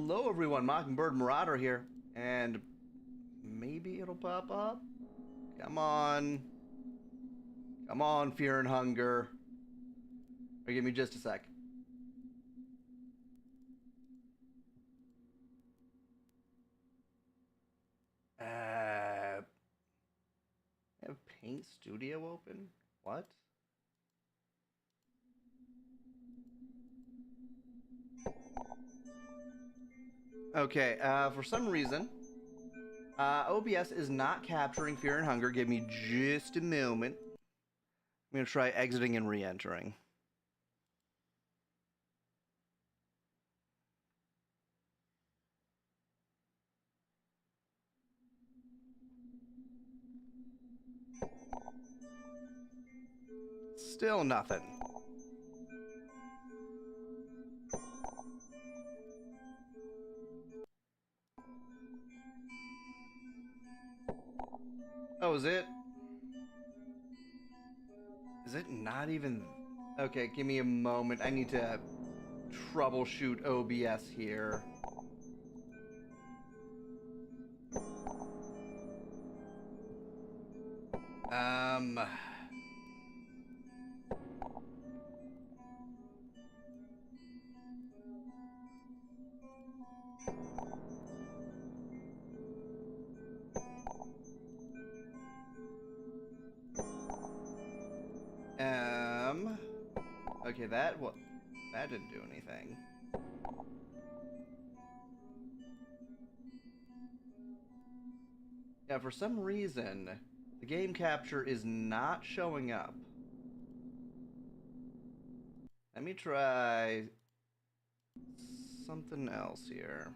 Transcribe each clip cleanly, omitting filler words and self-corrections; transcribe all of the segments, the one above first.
Hello everyone, Mockingbird Marauder here, and maybe it'll pop up? Come on. Come on, Fear and Hunger. Or give me just a sec. I have Paint Studio open? What? Okay, for some reason, OBS is not capturing Fear and Hunger. Give me just a moment. I'm gonna try exiting and re-entering. Still nothing. Oh, is it? Is it not even... Okay, give me a moment. I need to troubleshoot OBS here. Um... Okay, that didn't do anything. Yeah, for some reason, the game capture is not showing up. Let me try something else here.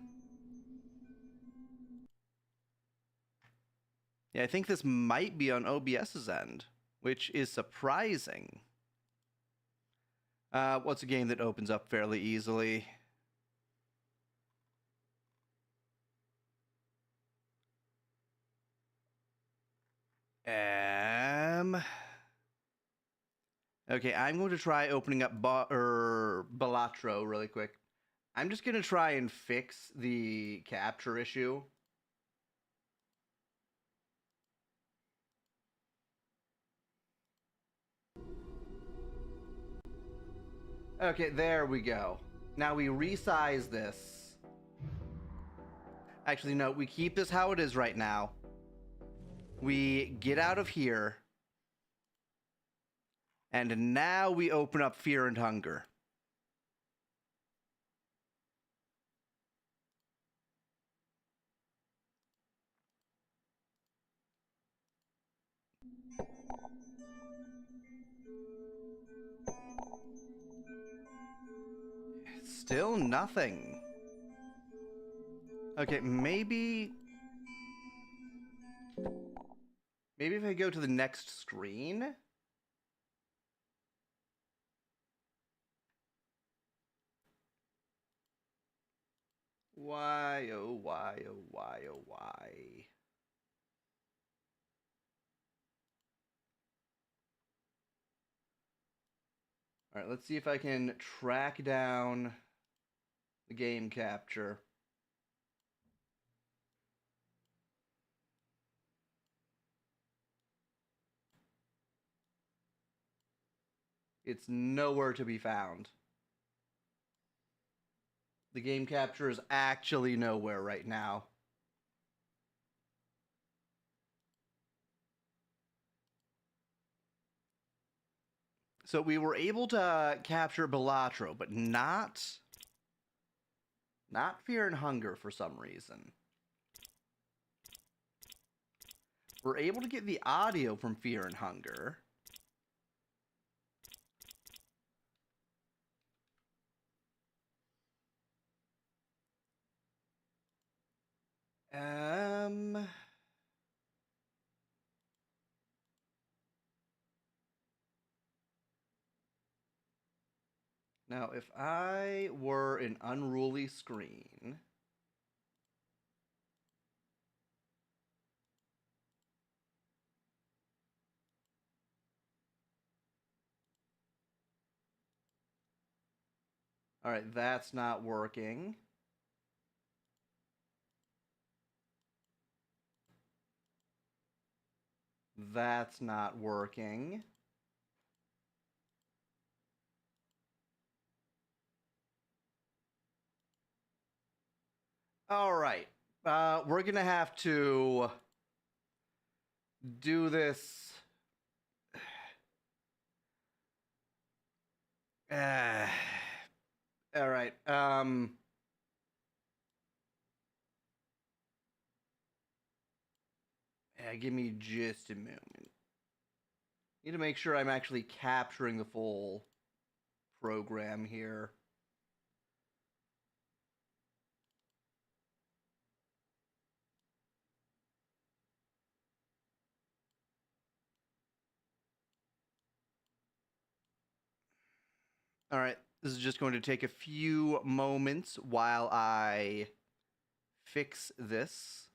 Yeah, I think this might be on OBS's end, which is surprising. What's a game that opens up fairly easily? Okay, I'm going to try opening up Balatro really quick. I'm just going to try and fix the capture issue. Okay, there we go. Now we resize this. Actually, no, we keep this how it is right now. We get out of here. And now we open up Fear and Hunger. Still nothing. Okay, maybe if I go to the next screen. Why, oh why, oh why, oh why. Alright, let's see if I can track down the game capture. It's nowhere to be found. The game capture is actually nowhere right now. So we were able to capture Balatro, but not Fear and Hunger for some reason. We're able to get the audio from Fear and Hunger. Now, if I were an unruly screen... Alright, that's not working. That's not working. All right. We're going to have to do this. All right. Give me just a moment. Need to make sure I'm actually capturing the full program here. All right, this is just going to take a few moments while I fix this.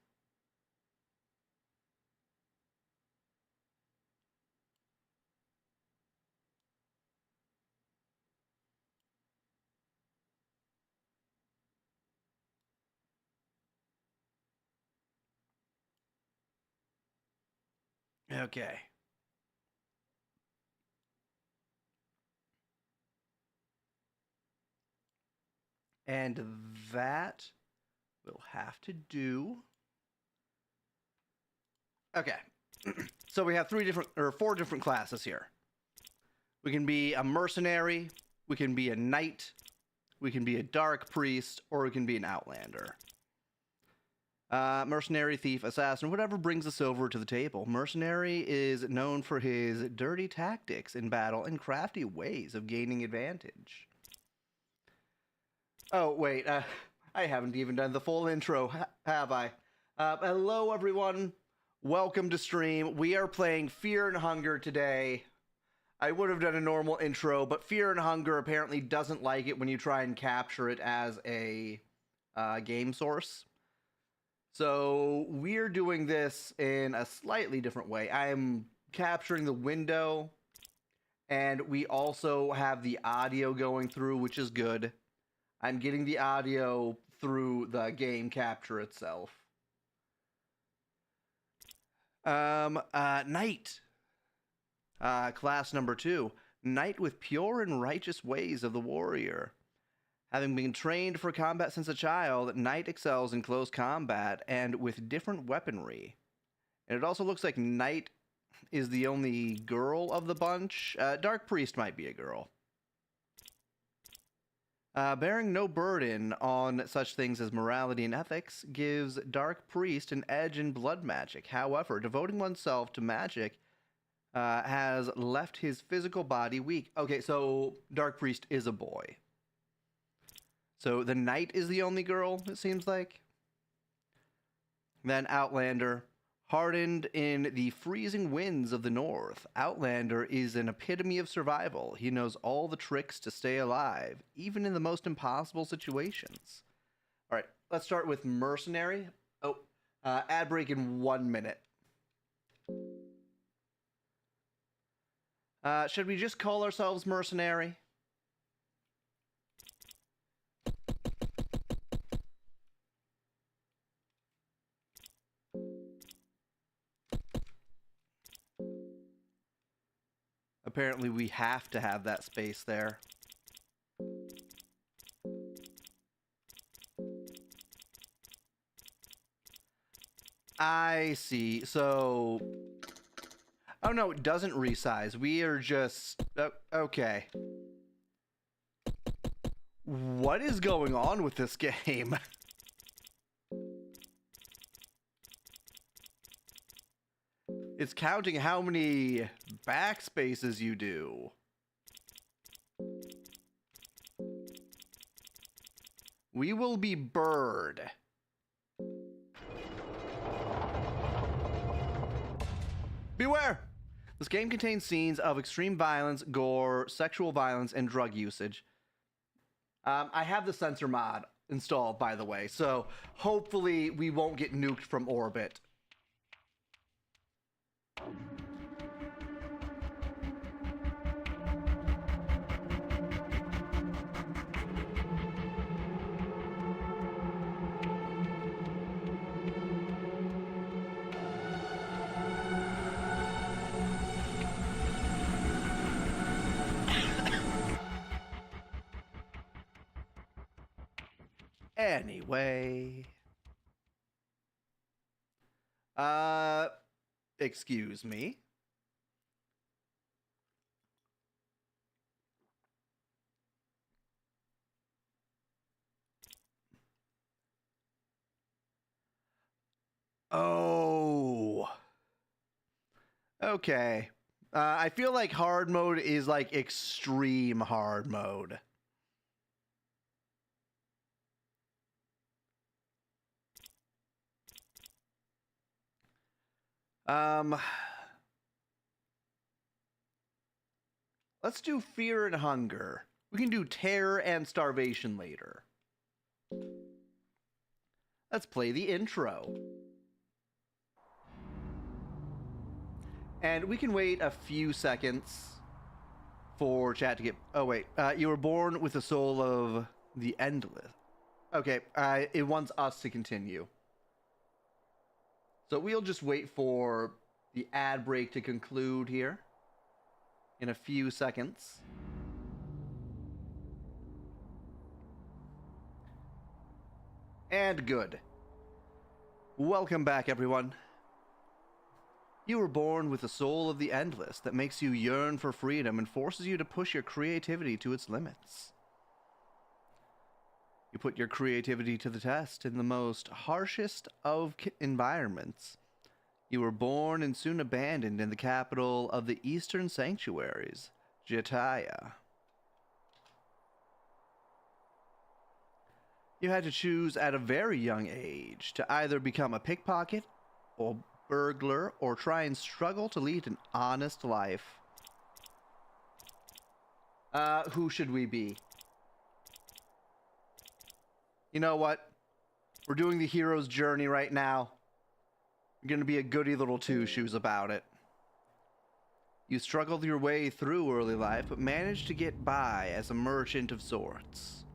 Okay. And that will have to do. Okay. So we have four different classes here. We can be a mercenary, we can be a knight, we can be a dark priest, or we can be an outlander. Mercenary, thief, assassin, whatever brings us over to the table. Mercenary is known for his dirty tactics in battle and crafty ways of gaining advantage. Oh, wait, I haven't even done the full intro, have I? Hello, everyone. Welcome to stream. We are playing Fear and Hunger today. I would have done a normal intro, but Fear and Hunger apparently doesn't like it when you try and capture it as a game source. So we're doing this in a slightly different way. I am capturing the window, and we also have the audio going through, which is good. I'm getting the audio through the game capture itself. Knight. Class number 2. Knight with pure and righteous ways of the warrior. Having been trained for combat since a child, Knight excels in close combat and with different weaponry. And it also looks like Knight is the only girl of the bunch. Dark Priest might be a girl. Bearing no burden on such things as morality and ethics gives Dark Priest an edge in blood magic. However, devoting oneself to magic has left his physical body weak. Okay, so Dark Priest is a boy. So the Knight is the only girl, it seems like. Then Outlander. Hardened in the freezing winds of the north, Outlander is an epitome of survival. He knows all the tricks to stay alive, even in the most impossible situations. All right, let's start with Mercenary. Oh, ad break in 1 minute. Should we just call ourselves Mercenary? Apparently we have to have that space there. I see. So... Oh no, it doesn't resize. We are just... okay. What is going on with this game? It's counting how many backspaces you do. We will be Bird. Beware! This game contains scenes of extreme violence, gore, sexual violence, and drug usage. I have the censor mod installed, by the way, so hopefully we won't get nuked from orbit. Anyway. Excuse me. Oh. Okay. I feel like hard mode is like extreme hard mode. Let's do fear and hunger. We can do terror and starvation later. Let's play the intro. And we can wait a few seconds for chat to get... Oh, wait. You were born with the soul of the endless. Okay, it wants us to continue. So we'll just wait for the ad break to conclude here in a few seconds. And good. Welcome back, everyone. You were born with the soul of the endless that makes you yearn for freedom and forces you to push your creativity to its limits. You put your creativity to the test in the most harshest of environments. You were born and soon abandoned in the capital of the Eastern Sanctuaries, Jataya. You had to choose at a very young age to either become a pickpocket or burglar or try and struggle to lead an honest life. Who should we be? You know what? We're doing the hero's journey right now. You're gonna be a goody little two-shoes about it. You struggled your way through early life, but managed to get by as a merchant of sorts.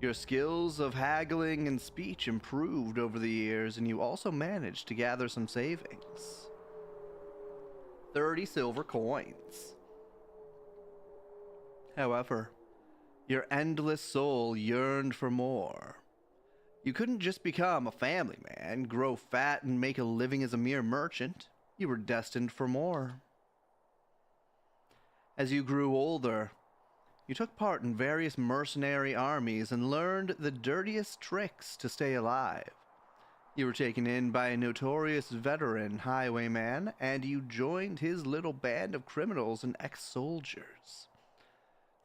Your skills of haggling and speech improved over the years, and you also managed to gather some savings. 30 silver coins. However, your endless soul yearned for more. You couldn't just become a family man, grow fat, and make a living as a mere merchant. You were destined for more. As you grew older, you took part in various mercenary armies and learned the dirtiest tricks to stay alive. You were taken in by a notorious veteran highwayman, and you joined his little band of criminals and ex-soldiers.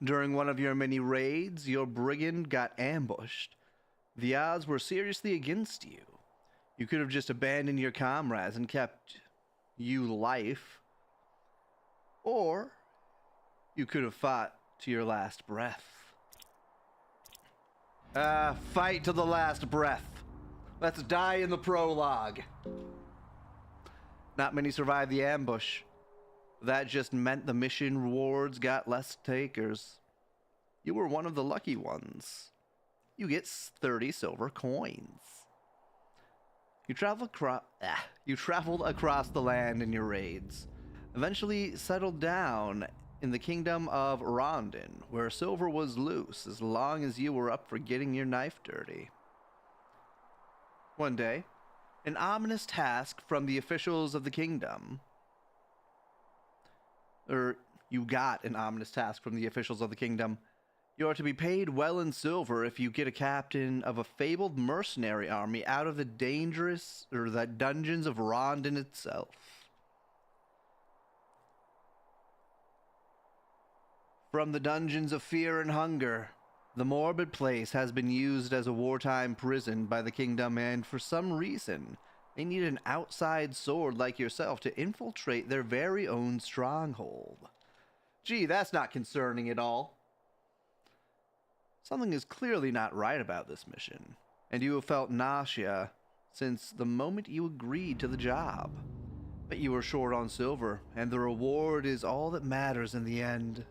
During one of your many raids, your brigand got ambushed. The odds were seriously against you. You could have just abandoned your comrades and kept you life. Or you could have fought to your last breath. Fight to the last breath. Let's die in the prologue. Not many survived the ambush. That just meant the mission rewards got less takers. You were one of the lucky ones. You get 30 silver coins. You traveled across the land in your raids, eventually settled down in the kingdom of Rondon, where silver was loose as long as you were up for getting your knife dirty. One day, an ominous task from the officials of the kingdom, you got an ominous task from the officials of the kingdom. You are to be paid well in silver if you get a captain of a fabled mercenary army out of the dungeons of Rondon itself. From the dungeons of fear and hunger, the morbid place has been used as a wartime prison by the kingdom, and for some reason, they need an outside sword like yourself to infiltrate their very own stronghold. Gee, that's not concerning at all. Something is clearly not right about this mission, and you have felt nausea since the moment you agreed to the job. But you were short on silver, and the reward is all that matters in the end.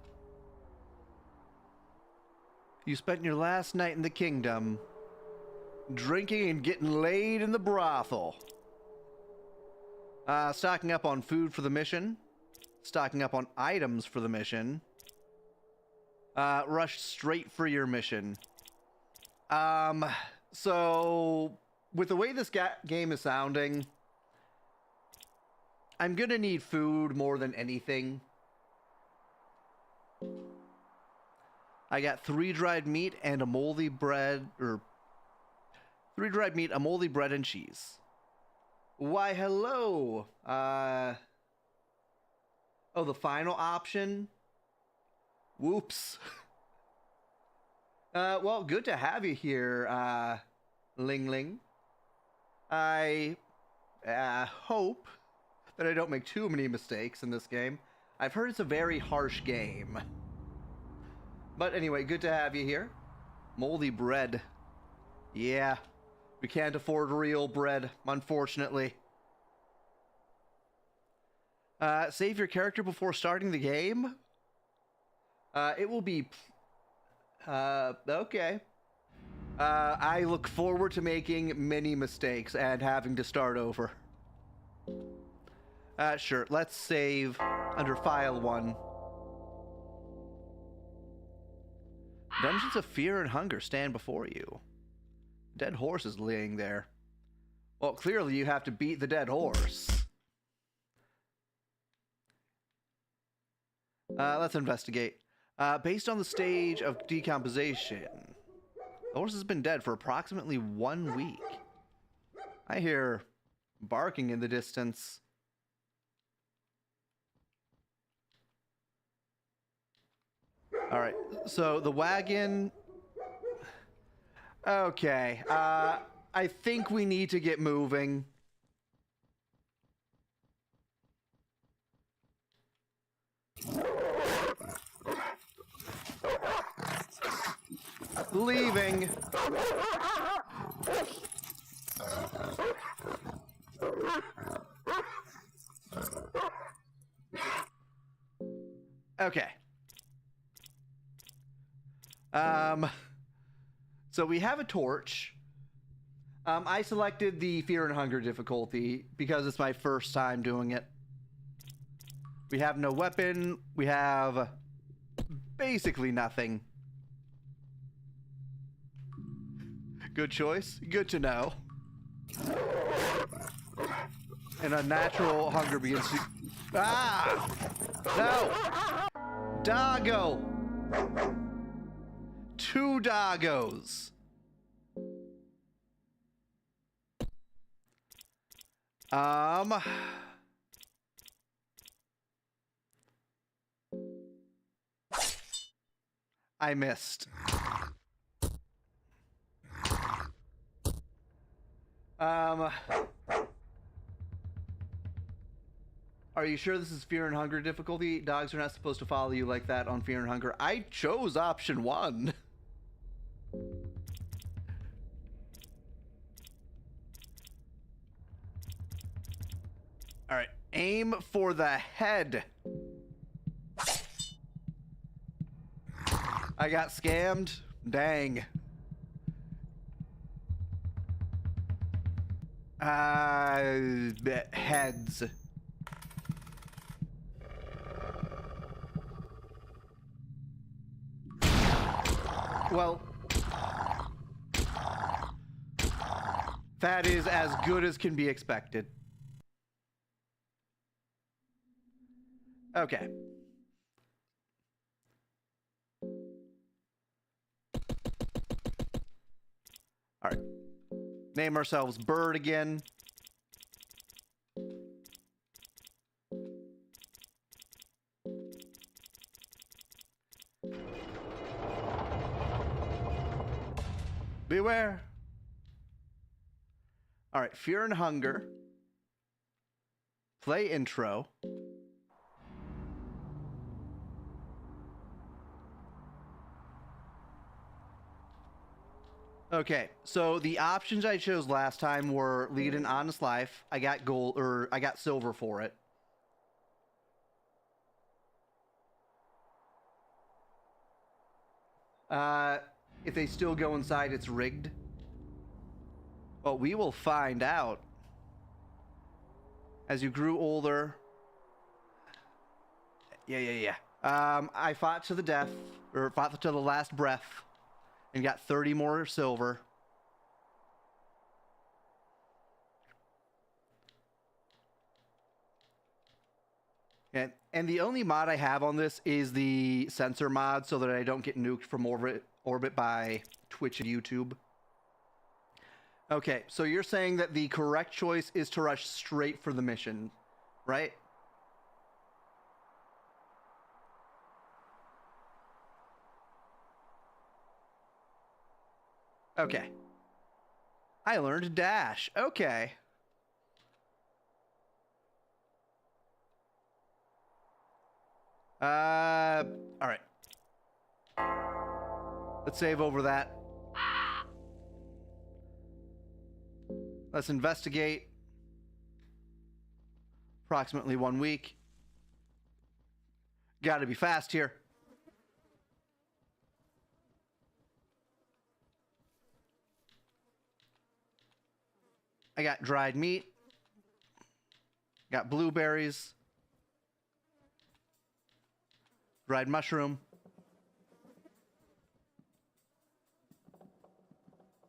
You spent your last night in the kingdom drinking and getting laid in the brothel. Stocking up on food for the mission. Stocking up on items for the mission. Rushed straight for your mission. So, with the way this game is sounding, I'm gonna need food more than anything. I got 3 dried meat and a moldy bread, or 3 dried meat, a moldy bread, and cheese. Why, hello. Oh, the final option? Whoops. Well, good to have you here, Ling Ling. I hope that I don't make too many mistakes in this game. I've heard it's a very harsh game. But anyway, good to have you here. Moldy bread. Yeah, we can't afford real bread, unfortunately. Save your character before starting the game? It will be... okay. I look forward to making many mistakes and having to start over. Sure, let's save under File 1. Dungeons of Fear and Hunger stand before you. Dead horse is laying there. Well, clearly you have to beat the dead horse. Let's investigate. Based on the stage of decomposition, the horse has been dead for approximately 1 week. I hear barking in the distance. Alright, so the wagon... Okay, I think we need to get moving. Leaving. Okay. So we have a torch. I selected the Fear and Hunger difficulty because it's my first time doing it. We have no weapon. We have basically nothing. Good choice. Good to know. And a natural hunger begins to... Ah! No! Doggo! 2 doggos. I missed. Are you sure this is Fear and Hunger difficulty? Dogs are not supposed to follow you like that on Fear and Hunger. I chose option 1. All right, aim for the head. I got scammed. Dang. Heads. Well, that is as good as can be expected. Okay. All right. Name ourselves Bird again. Beware. All right, Fear and Hunger. Play intro. Okay, so the options I chose last time were lead an honest life. I got gold, or I got silver for it. If they still go inside, it's rigged. Well, we will find out. As you grew older. Yeah. I fought to the death, or fought to the last breath, and got 30 more silver. And the only mod I have on this is the sensor mod so that I don't get nuked from orbit by Twitch and YouTube. Okay, so you're saying that the correct choice is to rush straight for the mission, right? Okay. I learned to dash. Okay. All right. Let's save over that. Let's investigate. Approximately 1 week. Gotta be fast here. I got dried meat. Got blueberries. Dried mushroom.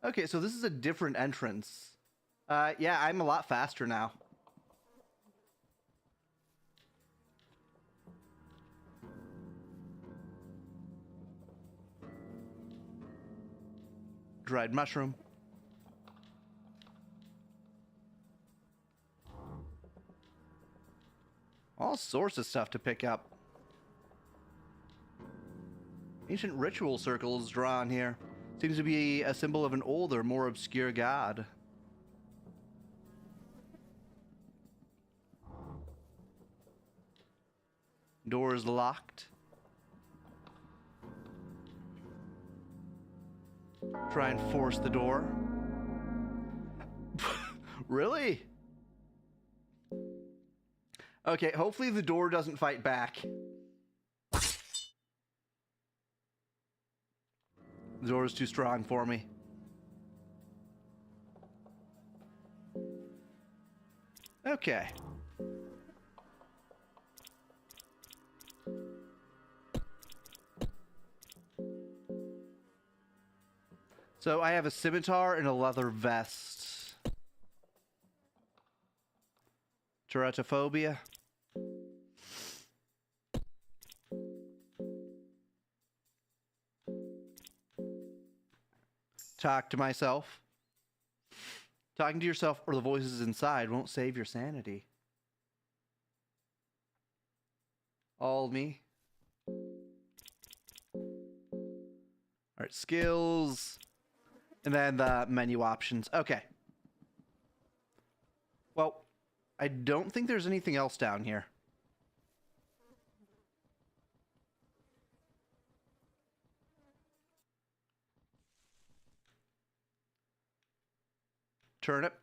Okay, so this is a different entrance. Yeah, I'm a lot faster now. Dried mushroom. All sorts of stuff to pick up. Ancient ritual circles drawn here. Seems to be a symbol of an older, more obscure god. Door is locked. Try and force the door. Really? Okay, hopefully the door doesn't fight back. The door is too strong for me. Okay. So I have a scimitar and a leather vest. Teratophobia. Talk to myself. Talking to yourself or the voices inside won't save your sanity. All me. Alright, skills. And then the menu options. Okay. Well, I don't think there's anything else down here. Turnip.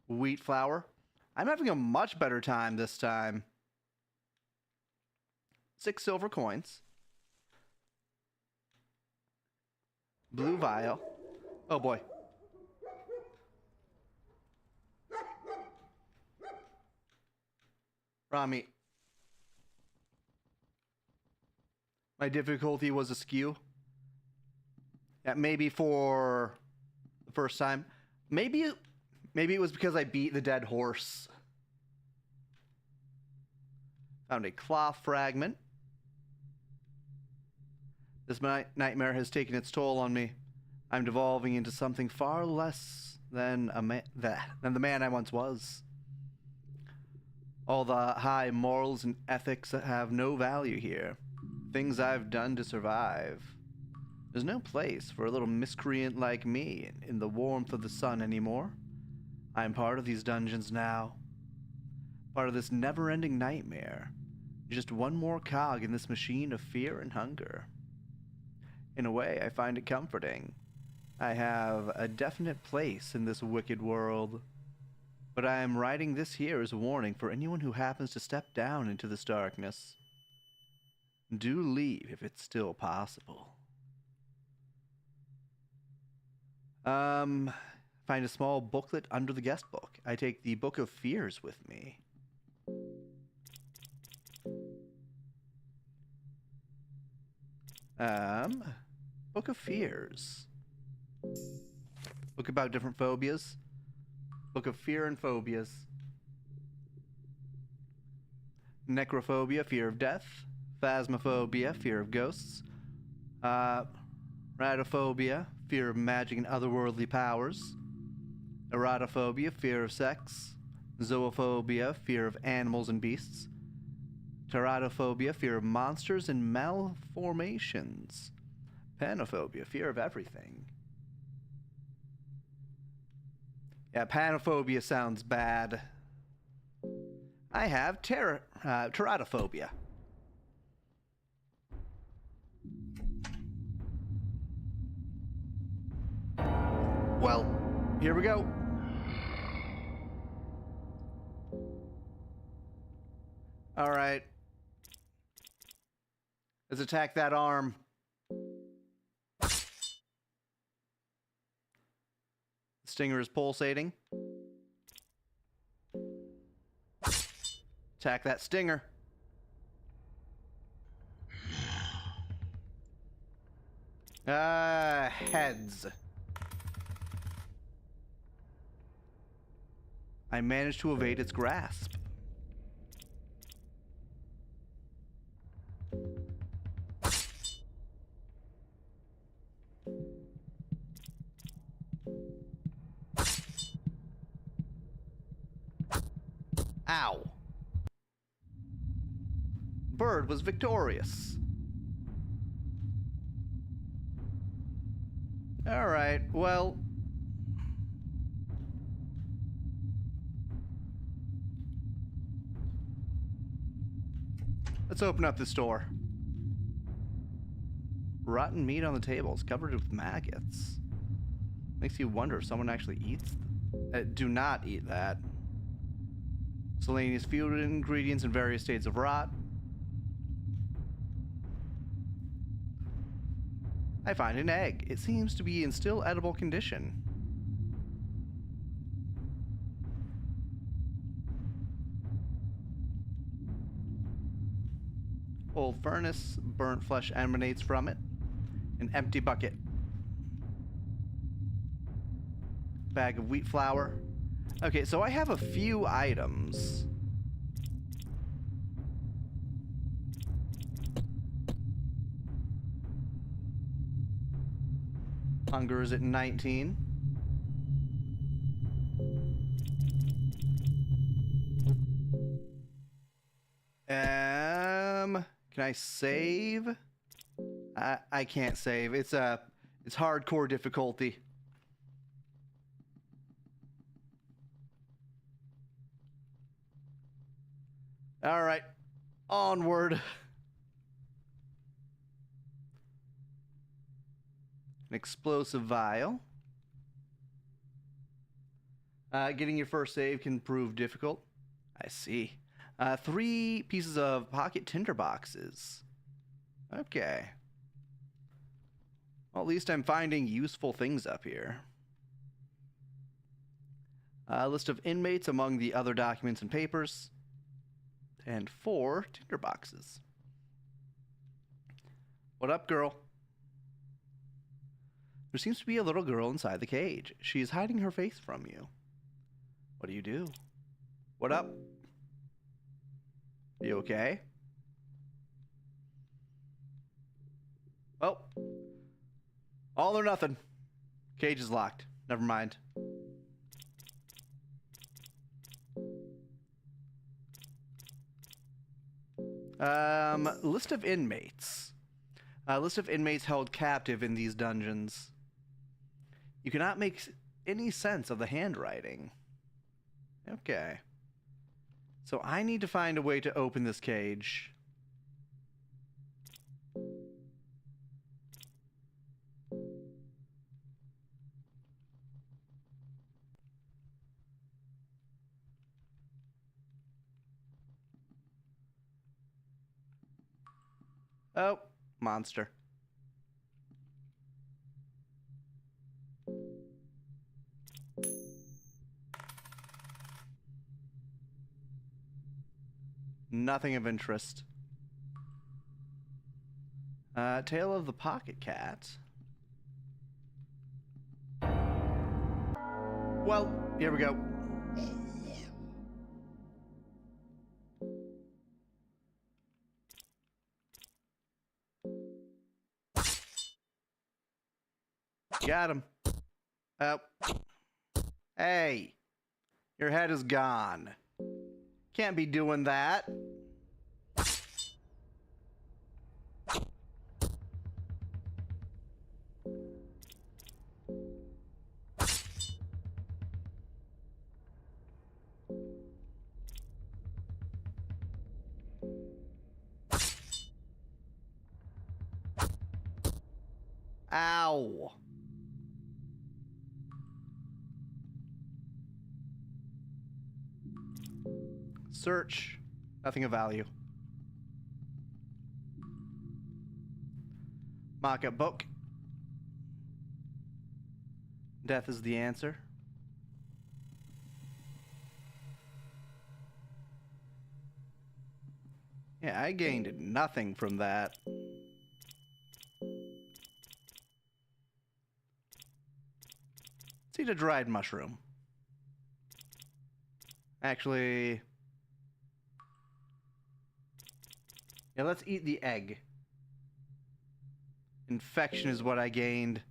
Wheat flour. I'm having a much better time this time. 6 silver coins. Blue vial. Oh boy. Raw meat. My difficulty was askew. Yeah, maybe for the first time. Maybe it was because I beat the dead horse. Found a cloth fragment. This nightmare has taken its toll on me. I'm devolving into something far less than the man I once was. All the high morals and ethics that have no value here. Things I've done to survive. There's no place for a little miscreant like me in the warmth of the sun anymore. I'm part of these dungeons now. Part of this never-ending nightmare. Just one more cog in this machine of fear and hunger. In a way, I find it comforting. I have a definite place in this wicked world. But I am writing this here as a warning for anyone who happens to step down into this darkness. Do leave if it's still possible. Find a small booklet under the guest book. I take the Book of Fears with me. Book of Fears. Book about different phobias. Book of Fear and Phobias. necrophobia, fear of death. Phasmophobia, fear of ghosts. Ratophobia, fear of magic and otherworldly powers. Erotophobia, fear of sex. Zoophobia, fear of animals and beasts. Teratophobia, fear of monsters and malformations. Panophobia, fear of everything. Yeah, panophobia sounds bad. I have teratophobia. Well, here we go. All right. Let's attack that arm. The stinger is pulsating. Attack that stinger. Heads. I managed to evade its grasp. Ow. Bird was victorious. All right, well. Let's open up this door. Rotten meat on the table is covered with maggots. Makes you wonder if someone actually eats. Do not eat that. Miscellaneous food ingredients in various states of rot. I find an egg. It seems to be in still edible condition. Old furnace. Burnt flesh emanates from it. An empty bucket. Bag of wheat flour. Okay, so I have a few items. Hunger is at 19. Can I save? I can't save. It's hardcore difficulty. All right, onward. An explosive vial. Getting your first save can prove difficult. I see. 3 pieces of pocket tinder boxes. Okay. Well, at least I'm finding useful things up here. A list of inmates among the other documents and papers. And 4 tinder boxes. What up, girl? There seems to be a little girl inside the cage. She is hiding her face from you. What do you do? What up? You okay? Well, all or nothing. Cage is locked. Never mind. List of inmates. List of inmates held captive in these dungeons. You cannot make any sense of the handwriting. Okay. So I need to find a way to open this cage. Oh, monster. Nothing of interest. Tale of the Pocket Cat. Well, here we go. Got him. Oh. Hey. Your head is gone. Can't be doing that. Ow. Search. Nothing of value. Mock-up book. Death is the answer. Yeah, I gained nothing from that. Let's eat a dried mushroom. Actually... yeah, let's eat the egg. Infection is what I gained.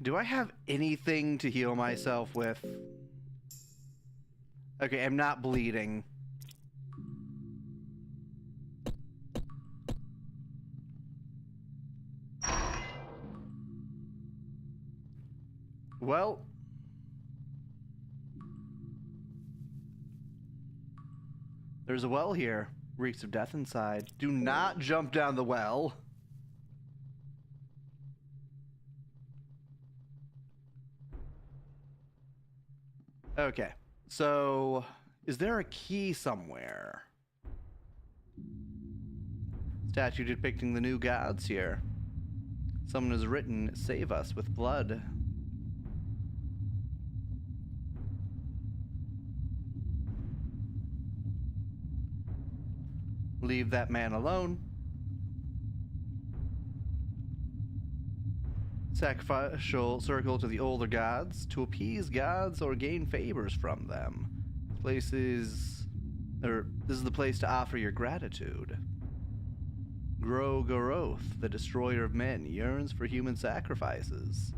Do I have anything to heal myself with? Okay, I'm not bleeding. Well... there's a well here. Reeks of death inside. Do not jump down the well. Okay, so is there a key somewhere? Statue depicting the new gods here. Someone has written, "Save us with blood." Leave that man alone. Sacrificial circle to the older gods to appease gods or gain favors from them. This is the place to offer your gratitude. Goroth, the destroyer of men, yearns for human sacrifices.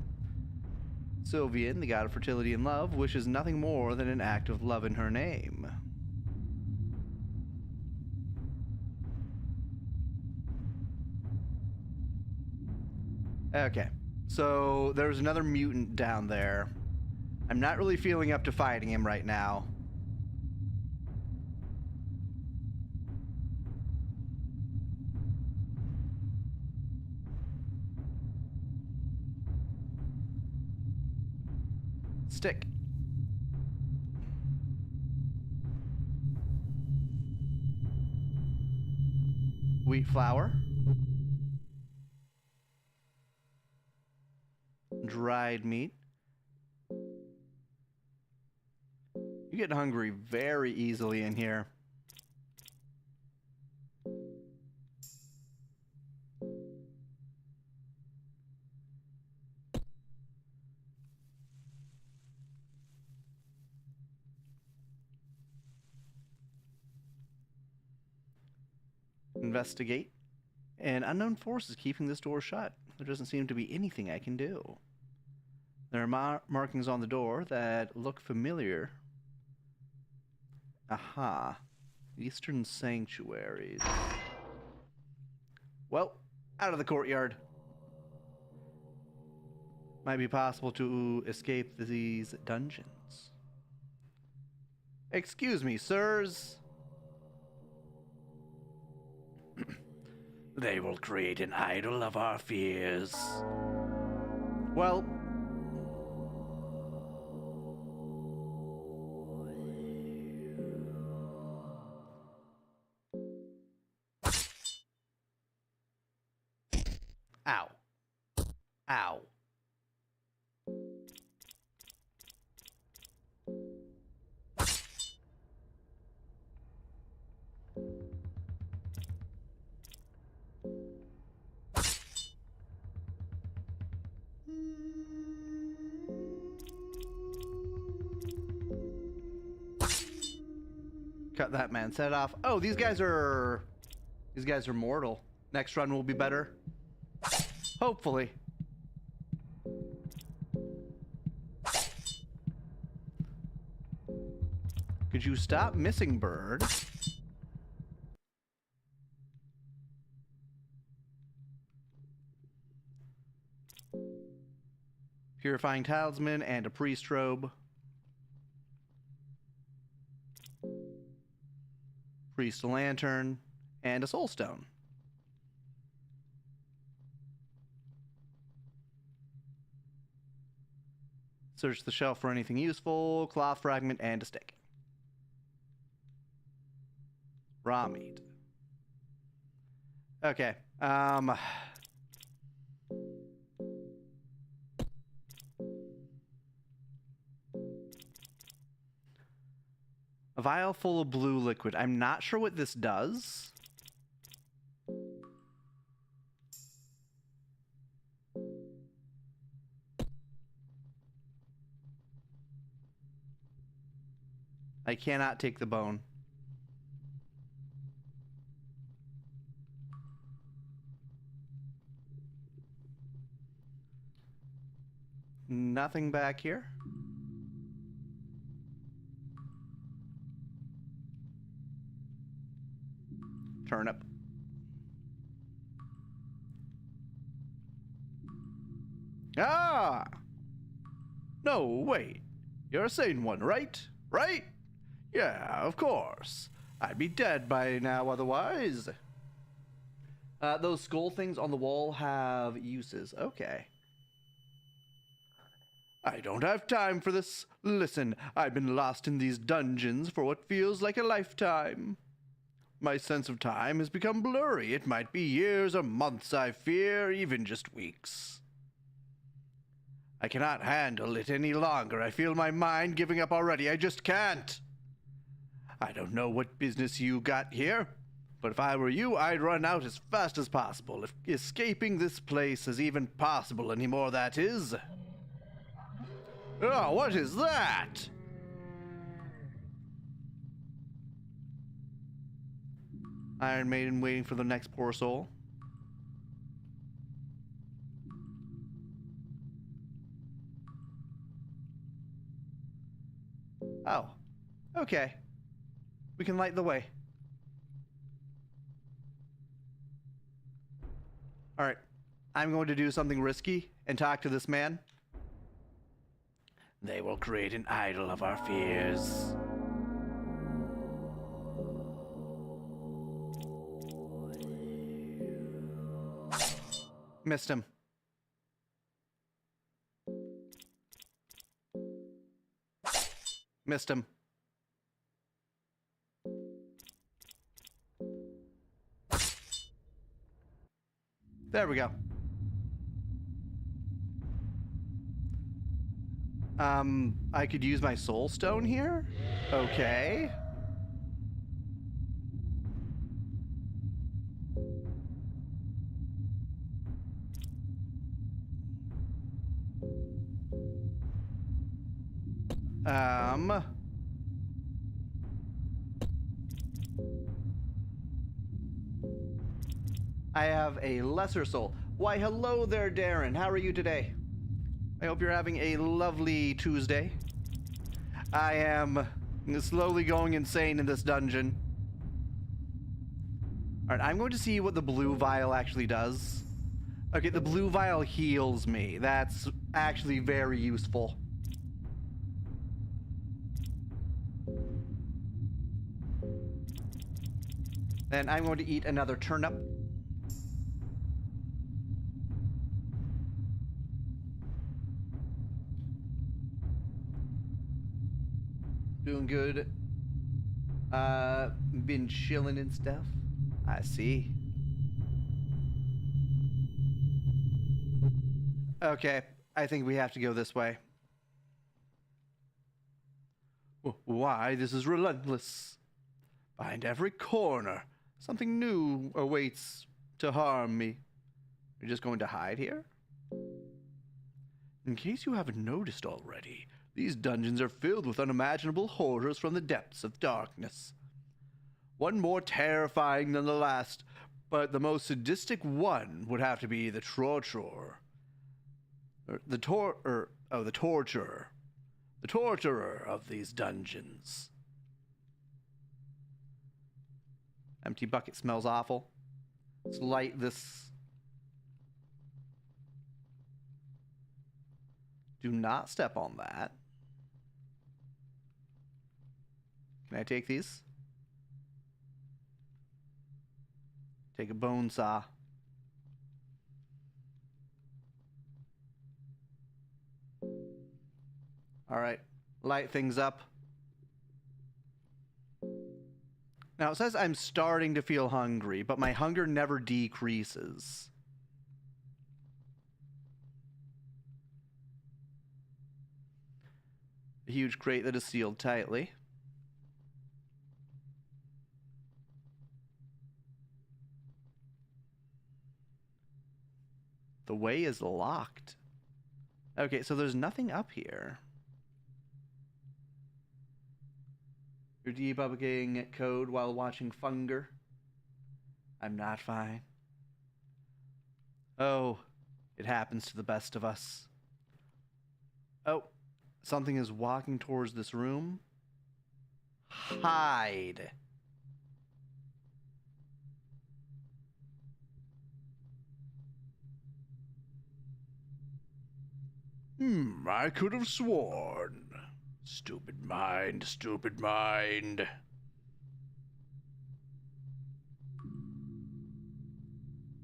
Sylvian, the god of fertility and love, wishes nothing more than an act of love in her name. Okay. So, there's another mutant down there. I'm not really feeling up to fighting him right now. Stick. Wheat flour. Dried meat. You get hungry very easily in here. Investigate. An unknown force is keeping this door shut. There doesn't seem to be anything I can do. There are markings on the door that look familiar. Aha. Eastern sanctuaries. Well, out of the courtyard. Might be possible to escape these dungeons. Excuse me, sirs. They will create an idol of our fears. Well... ow. Ow. Cut that man's head off. Oh, these guys are mortal. Next run will be better. Hopefully. Could you stop missing, bird? Purifying talisman and a priest robe. Priest lantern and a soul stone. Search the shelf for anything useful. Cloth fragment and a stick. Raw meat. Okay. A vial full of blue liquid. I'm not sure what this does. I cannot take the bone. Nothing back here. Turnip. Ah! No, wait. You're a sane one, right? Right? Yeah, of course. I'd be dead by now otherwise. Those skull things on the wall have uses. Okay. I don't have time for this. Listen, I've been lost in these dungeons for what feels like a lifetime. My sense of time has become blurry. It might be years or months, I fear, even just weeks. I cannot handle it any longer. I feel my mind giving up already. I just can't. I don't know what business you got here, but if I were you, I'd run out as fast as possible. If escaping this place is even possible anymore, that is. Oh, what is that? Iron Maiden waiting for the next poor soul. Oh, okay. We can light the way. All right, I'm going to do something risky and talk to this man. They will create an idol of our fears. Missed him. Missed him. There we go. I could use my soul stone here? Okay. I have a lesser soul. Why, hello there, Darren. How are you today? I hope you're having a lovely Tuesday. I am slowly going insane in this dungeon. Alright, I'm going to see what the blue vial actually does. Okay, the blue vial heals me. That's actually very useful. Then I'm going to eat another turnip. Doing good. Been chilling and stuff. I see. Okay, I think we have to go this way. Why, this is relentless. Behind every corner, something new awaits to harm me. You're just going to hide here? In case you haven't noticed already, these dungeons are filled with unimaginable horrors from the depths of darkness. One more terrifying than the last, but the most sadistic one would have to be the torturer. The torturer. The torturer of these dungeons. Empty bucket smells awful. Let's light this. Do not step on that. Can I take these? Take a bone saw. All right, light things up. Now it says I'm starting to feel hungry, but my hunger never decreases. A huge crate that is sealed tightly. The way is locked. Okay, so there's nothing up here. You're debugging code while watching Funger. I'm not fine. Oh, it happens to the best of us. Oh, something is walking towards this room. Hide. I could have sworn. Stupid mind, stupid mind.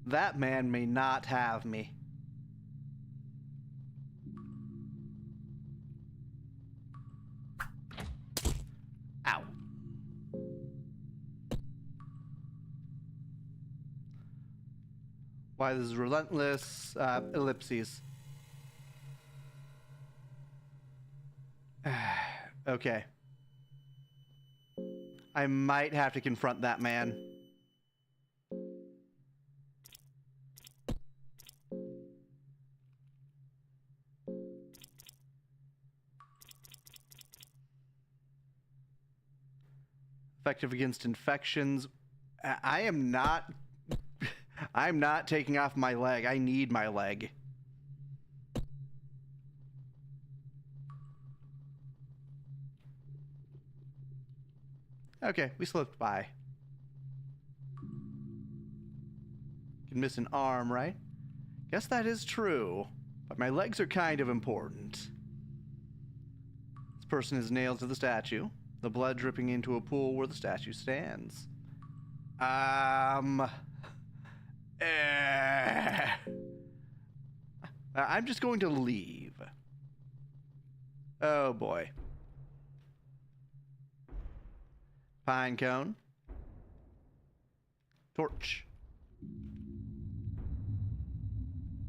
That man may not have me. Ow. Why this is relentless, ellipses. Okay. I might have to confront that man. Effective against infections. I am not... I'm not taking off my leg. I need my leg. Okay, we slipped by. Can miss an arm, right? Guess that is true. But my legs are kind of important. This person is nailed to the statue. The blood dripping into a pool where the statue stands. I'm just going to leave. Oh boy. Pine cone. Torch.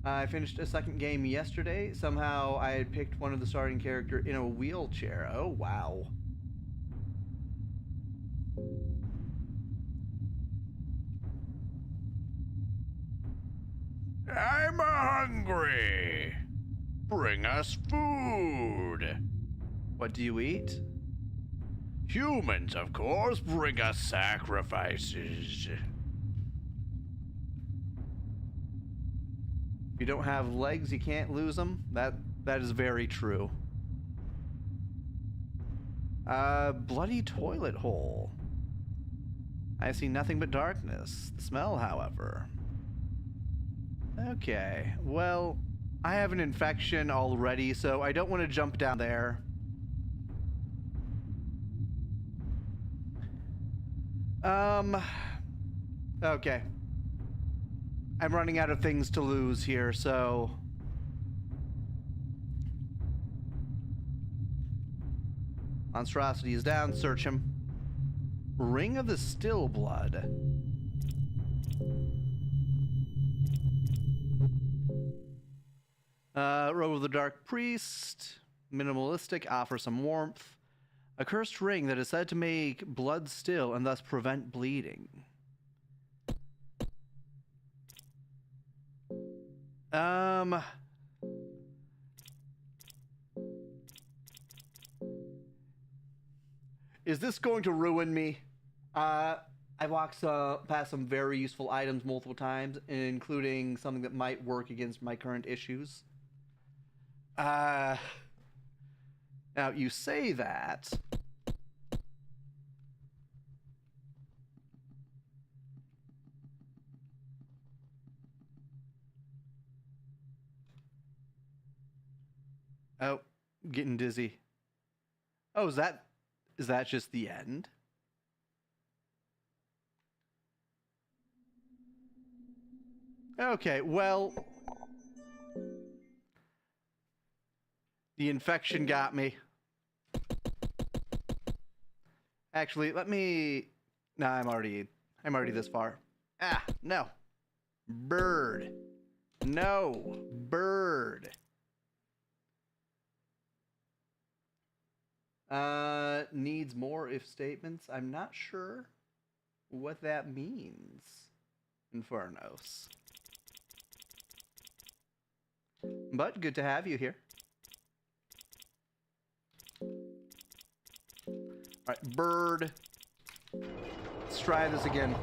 I finished a second game yesterday. Somehow I had picked one of the starting character in a wheelchair. Oh, wow. I'm hungry. Bring us food. What do you eat? Humans, of course, bring us sacrifices. If you don't have legs, you can't lose them. That is very true. Bloody toilet hole. I see nothing but darkness. The smell, however. Okay, well, I have an infection already, so I don't want to jump down there. Okay. I'm running out of things to lose here, so... Monstrosity is down, search him. Ring of the Still Blood. Robe of the Dark Priest. Minimalistic, offer some warmth. A cursed ring that is said to make blood still and thus prevent bleeding. Is this going to ruin me? I walked past some very useful items multiple times, including something that might work against my current issues. Now you say that. Oh, getting dizzy. Oh, is that just the end? Okay, well, the infection got me. Actually, let me. Nah, I'm already this far. Ah, no. Bird. No, bird. Needs more if statements. I'm not sure what that means. Infernos. But good to have you here. Alright, bird. Let's try this again.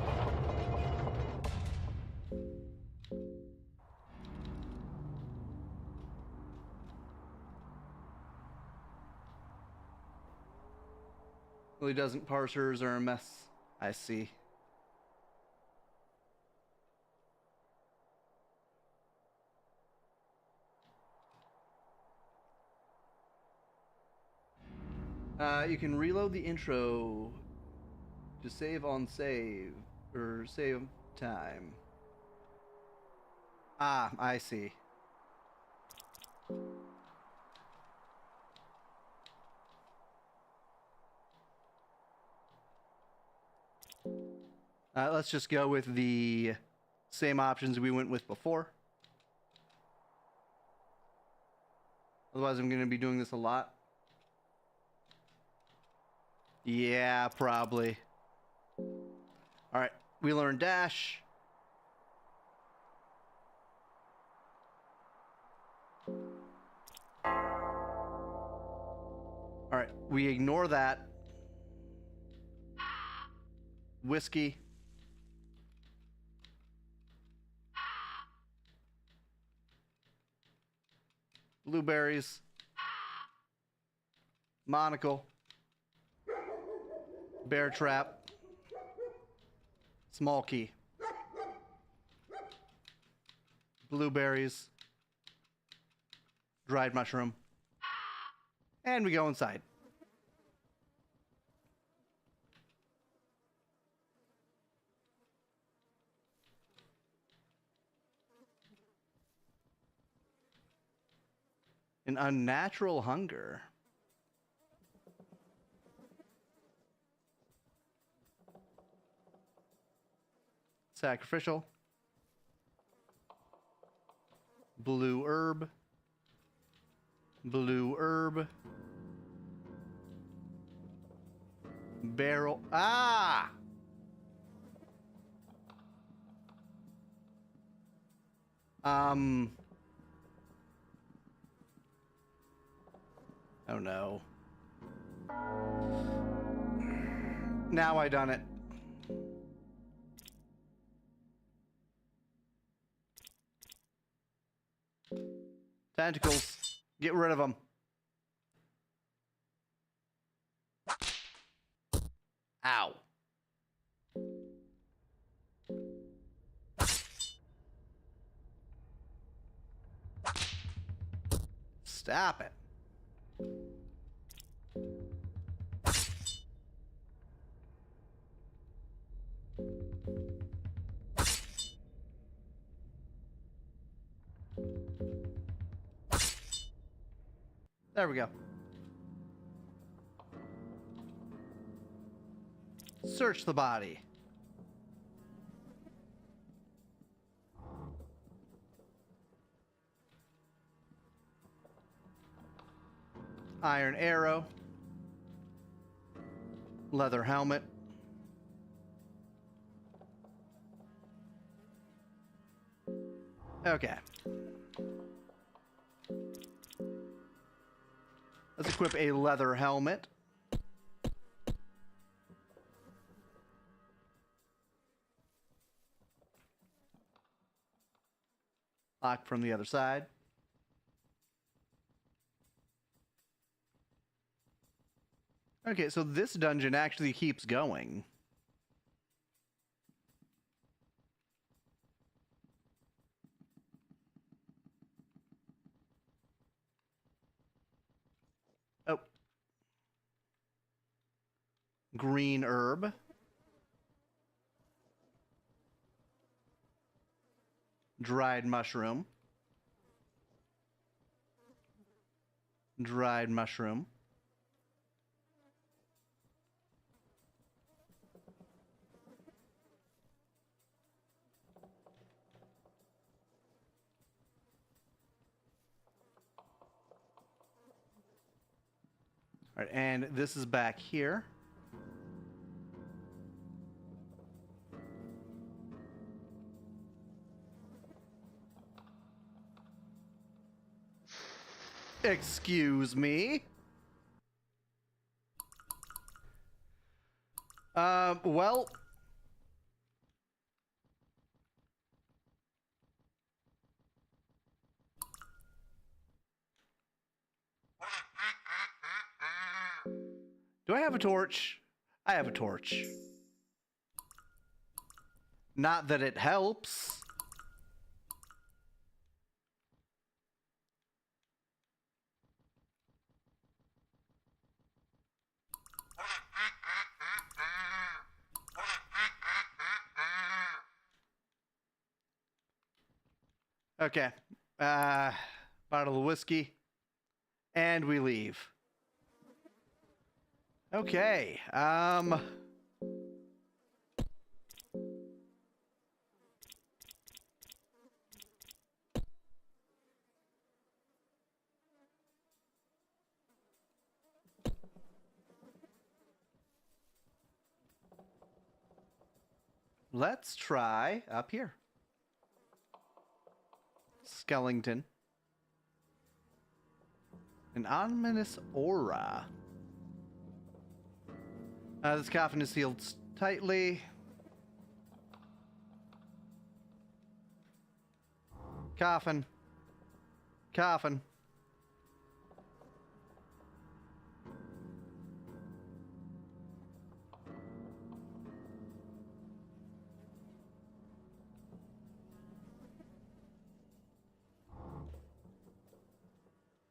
Really doesn't. Parsers are a mess. I see. You can reload the intro to save on save, or save time. Ah, I see. Let's just go with the same options we went with before. Otherwise, I'm going to be doing this a lot. Yeah, probably. Alright, we learned dash. Alright, we ignore that. Whiskey. Blueberries. Monocle. Bear trap. Small key. Blueberries. Dried mushroom. And we go inside. An unnatural hunger. Sacrificial. Blue herb. Blue herb. Barrel. Ah! Oh no. Now I done it. Tentacles. Get rid of them. Ow. Stop it. There we go. Search the body. Iron arrow. Leather helmet. Okay. Let's equip a leather helmet. unlocked from the other side. Okay, so this dungeon actually keeps going. Oh. Green herb. Dried mushroom. Dried mushroom. All right, and this is back here. Excuse me. Well. Do I have a torch? I have a torch. Not that it helps. Okay. Bottle of whiskey. And we leave. Okay. Let's try up here. Skellington. An ominous aura. This coffin is sealed tightly. Coffin. Coffin.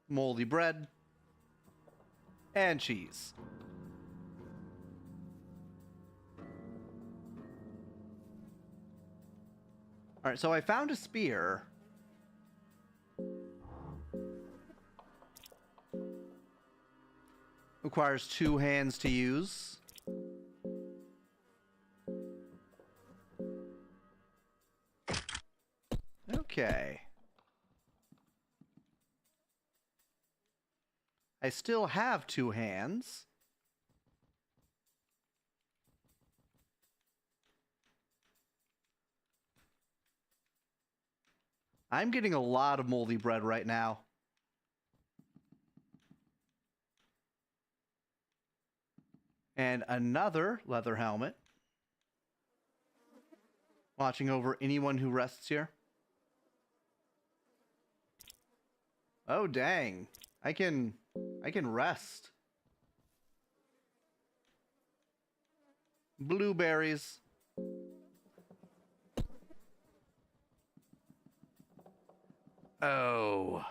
Moldy bread. And cheese. All right, so I found a spear. Requires 2 hands to use. Okay. I still have 2 hands. I'm getting a lot of moldy bread right now. And another leather helmet. Watching over anyone who rests here. Oh, dang. I can rest. Blueberries. Oh.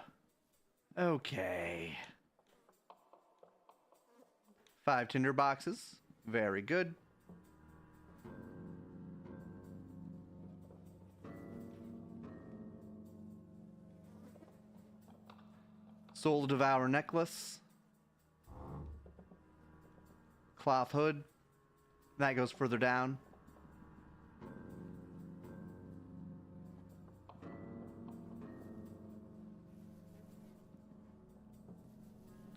Okay. 5 tinder boxes. Very good. Soul Devour necklace. Cloth hood. That goes further down.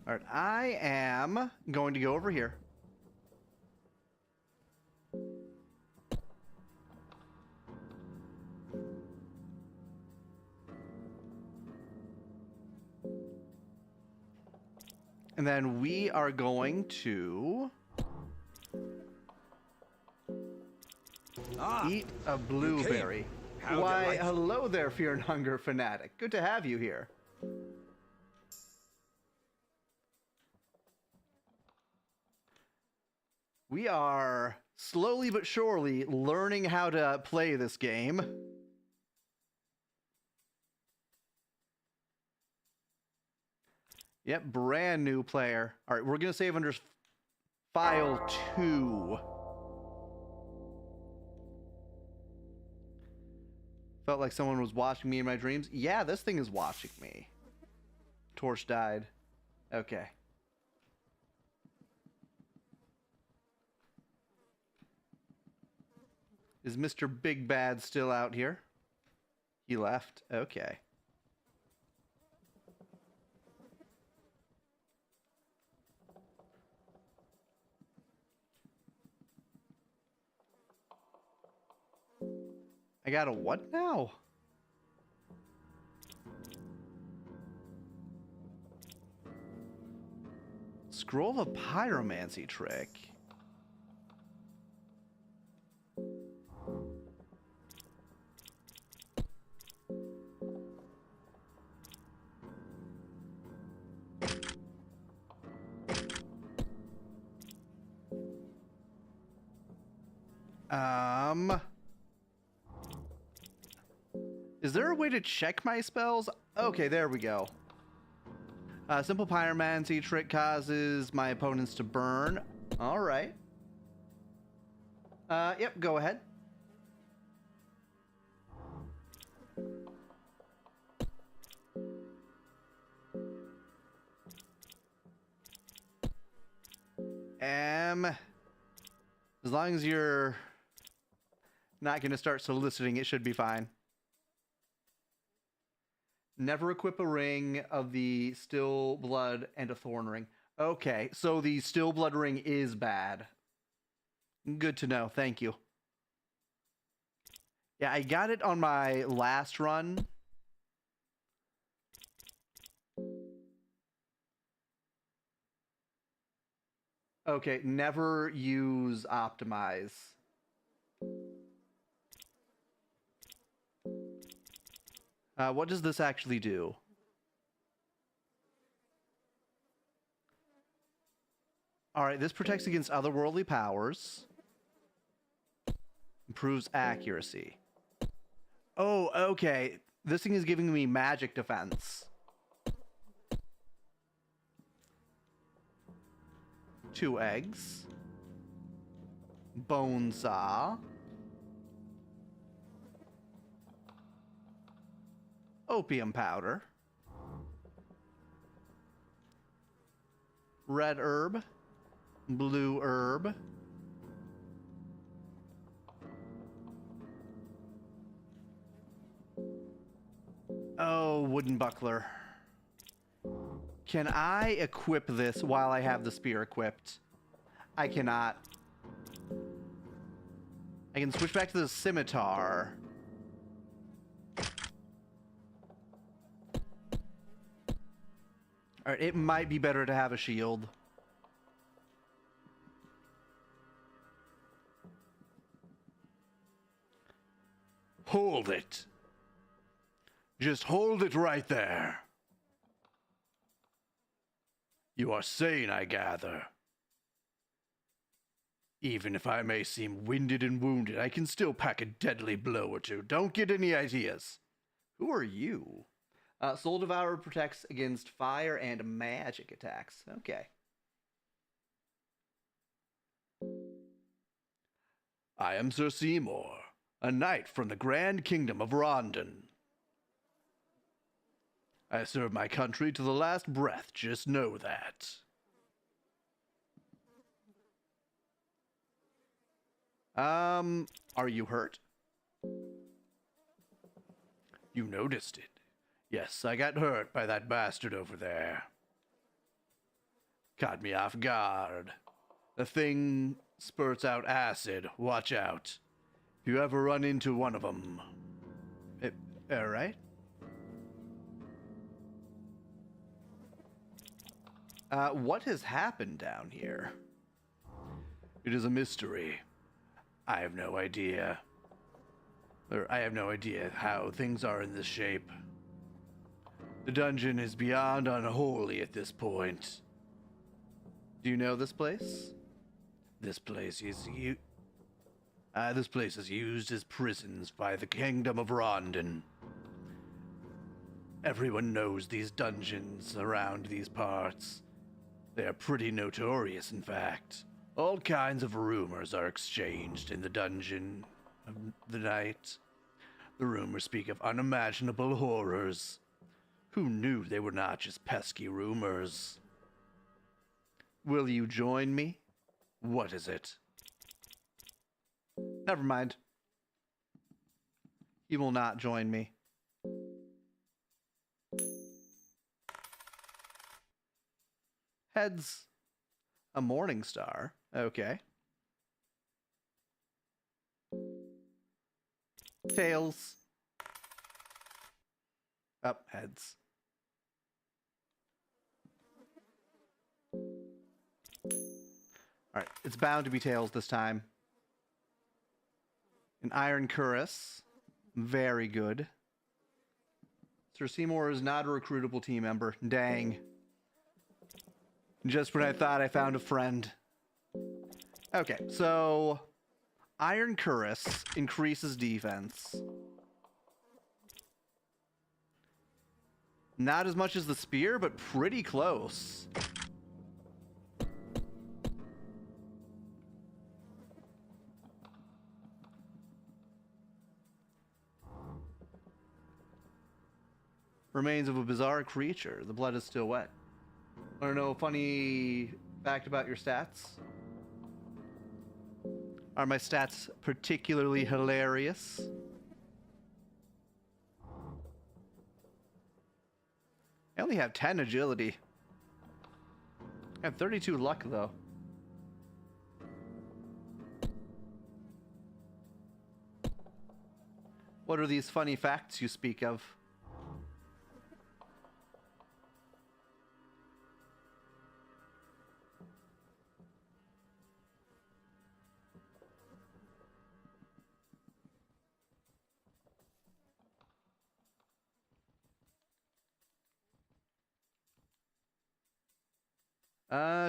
All right, I am going to go over here. And then we are going to eat a blueberry. Why, hello there, Fear and Hunger fanatic. Good to have you here. We are slowly but surely learning how to play this game. Yep, brand new player. All right, we're going to save under file 2. Felt like someone was watching me in my dreams. Yeah, this thing is watching me. Torch died. Okay. Is Mr. Big Bad still out here? He left. Okay. I got a what now? Scroll the pyromancy trick. Is there a way to check my spells? Okay, there we go. Simple pyromancy trick causes my opponents to burn. All right. Yep, go ahead. As long as you're not going to start soliciting, it should be fine. Never equip a ring of the still blood and a thorn ring. Okay, so the still blood ring is bad. Good to know. Thank you. Yeah, I got it on my last run. Okay, never use optimize. What does this actually do? Alright, this protects against otherworldly powers. Improves accuracy. Oh, okay. This thing is giving me magic defense. 2 eggs. Bone saw. Opium powder. Red herb. Blue herb. Oh, wooden buckler. Can I equip this while I have the spear equipped? I cannot. I can switch back to the scimitar. Alright, it might be better to have a shield. Hold it. Just hold it right there. You are sane, I gather. Even if I may seem winded and wounded, I can still pack a deadly blow or two. Don't get any ideas. Who are you? Soul Devourer protects against fire and magic attacks. Okay. I am Sir Seymour, a knight from the Grand Kingdom of Rondon. I serve my country to the last breath, just know that. Are you hurt? You noticed it. Yes, I got hurt by that bastard over there. Caught me off guard. The thing spurts out acid. Watch out. If you ever run into one of them. Alright. What has happened down here? It is a mystery. I have no idea. I have no idea how things are in this shape. The dungeon is beyond unholy at this point. Do you know this place? This place is used as prisons by the Kingdom of Rondon. Everyone knows these dungeons around these parts. They are pretty notorious, in fact. All kinds of rumors are exchanged in the dungeon of the night. The rumors speak of unimaginable horrors. Who knew they were not just pesky rumors? Will you join me? What is it? Never mind. He will not join me. Heads. A morning star. Okay. Tails. Up, heads. Alright, it's bound to be tails this time. An iron cuirass. Very good. Sir Seymour is not a recruitable team member. Dang. Just when I thought I found a friend. Okay, so iron cuirass increases defense. Not as much as the spear, but pretty close. Remains of a bizarre creature. The blood is still wet. Want to know a funny fact about your stats? Are my stats particularly hilarious? I only have 10 agility. I have 32 luck, though. What are these funny facts you speak of?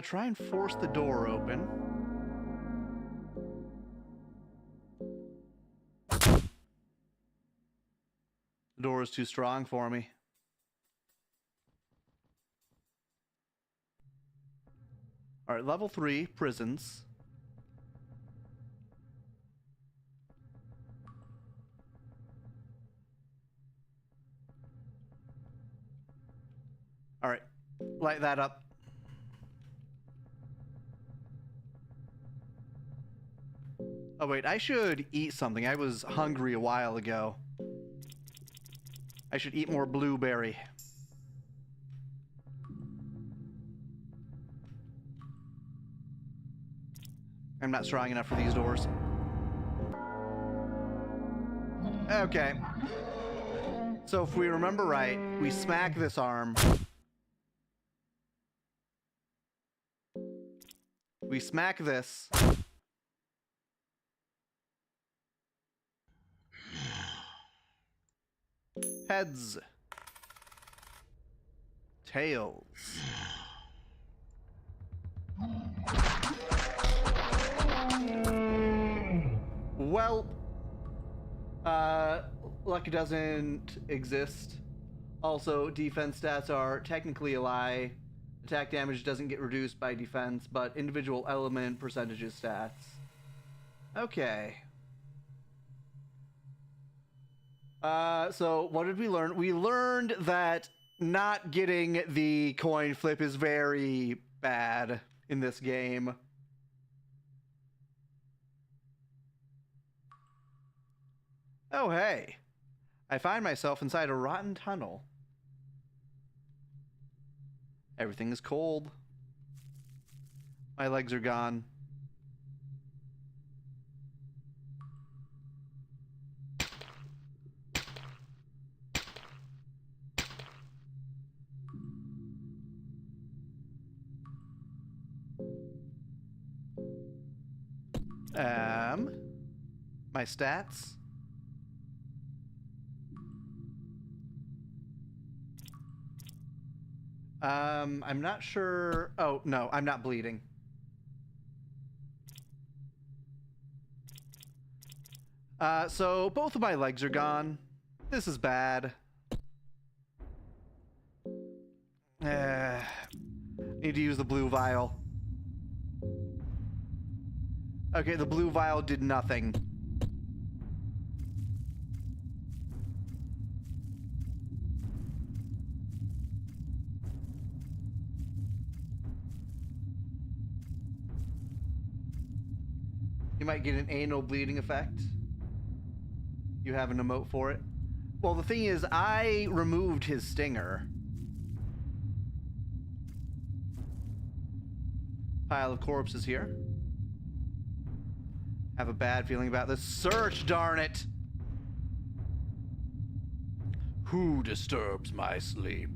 Try and force the door open. The door is too strong for me. Alright, level 3, prisons. Alright, light that up. Oh wait, I should eat something. I was hungry a while ago. I should eat more blueberry. I'm not strong enough for these doors. Okay. So if we remember right, we smack this arm. We smack this. Heads. Tails. Well, luck doesn't exist. Also, defense stats are technically a lie. Attack damage doesn't get reduced by defense, but individual element percentages stats. Okay. So what did we learn? We learned that not getting the coin flip is very bad in this game. Oh, hey. I find myself inside a rotten tunnel. Everything is cold. My legs are gone. My stats. I'm not sure. Oh, no, I'm not bleeding. So both of my legs are gone. This is bad. Need to use the blue vial. Okay, the blue vial did nothing. You might get an anal bleeding effect. You have an emote for it. Well, the thing is, I removed his stinger. Pile of corpses here. Have a bad feeling about this. Search, darn it! Who disturbs my sleep?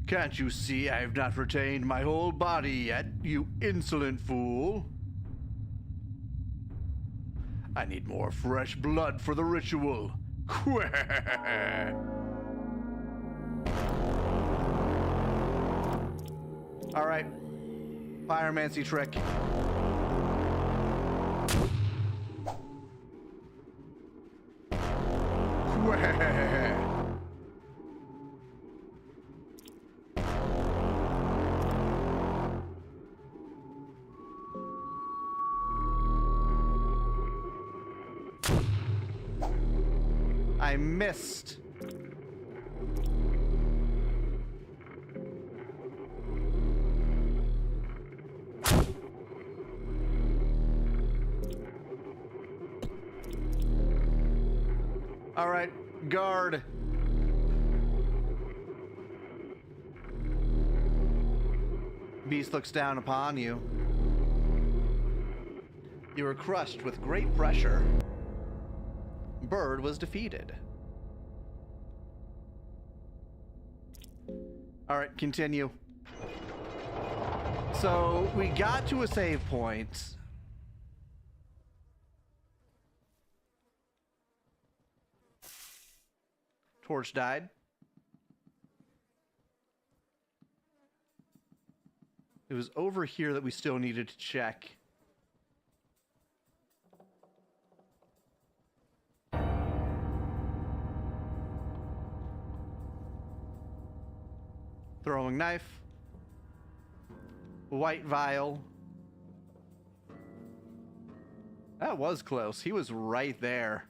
Can't you see I have not retained my whole body yet, you insolent fool? I need more fresh blood for the ritual. Alright. Pyromancy trick. I missed. All right, guard. Beast looks down upon you. You were crushed with great pressure. Bird was defeated. All right, continue. So we got to a save point. Torch died. It was over here that we still needed to check. Throwing knife. White vial. That was close. He was right there.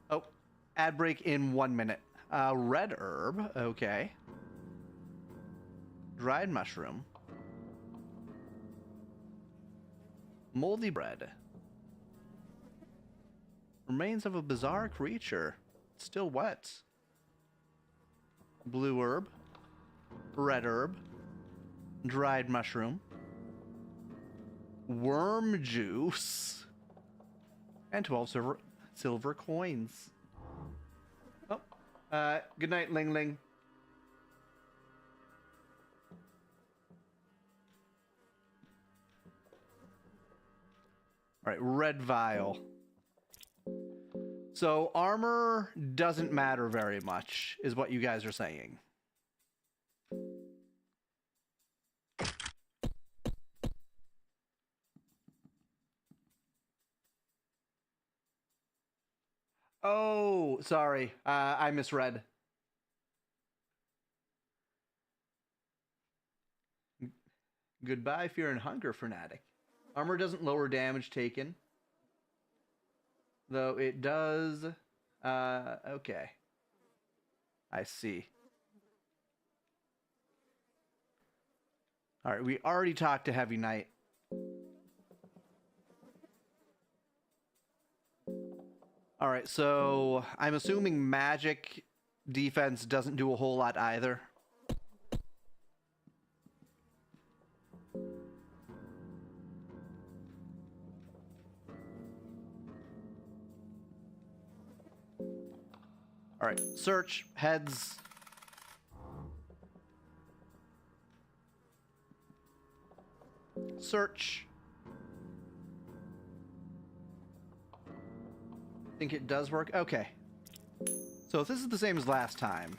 Oh, ad break in 1 minute. Red herb. Okay. Dried mushroom. Moldy bread. Remains of a bizarre creature. Still wet. Blue herb. Red herb. Dried mushroom. Worm juice. And 12 silver coins. Oh. Good night, Ling Ling. All right, red vial. So armor doesn't matter very much, is what you guys are saying. Oh, sorry. I misread. Goodbye, fear and hunger, fanatic. Armor doesn't lower damage taken. Though it does... okay. I see. Alright, we already talked to Heavy Knight. Alright, so I'm assuming magic defense doesn't do a whole lot either. Alright, search, heads. Search. think it does work. Okay. So if this is the same as last time.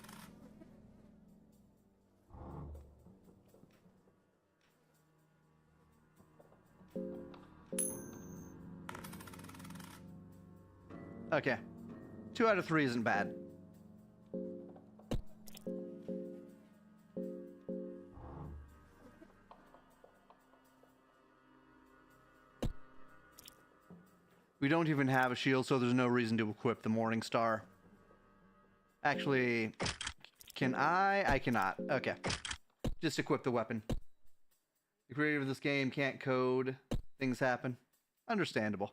Okay. 2 out of 3 isn't bad. We don't even have a shield, so there's no reason to equip the Morning Star. Actually, can I? I cannot. Okay. Just equip the weapon. The creator of this game can't code. Things happen. Understandable.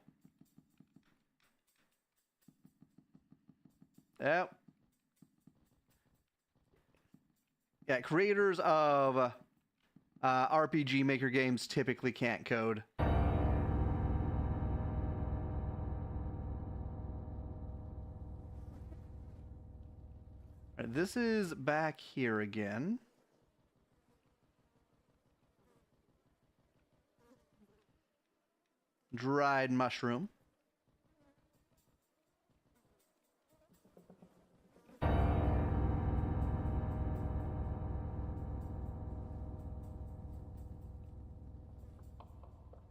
Yep. Yeah, creators of RPG Maker games typically can't code. Right, this is back here again. Dried mushroom.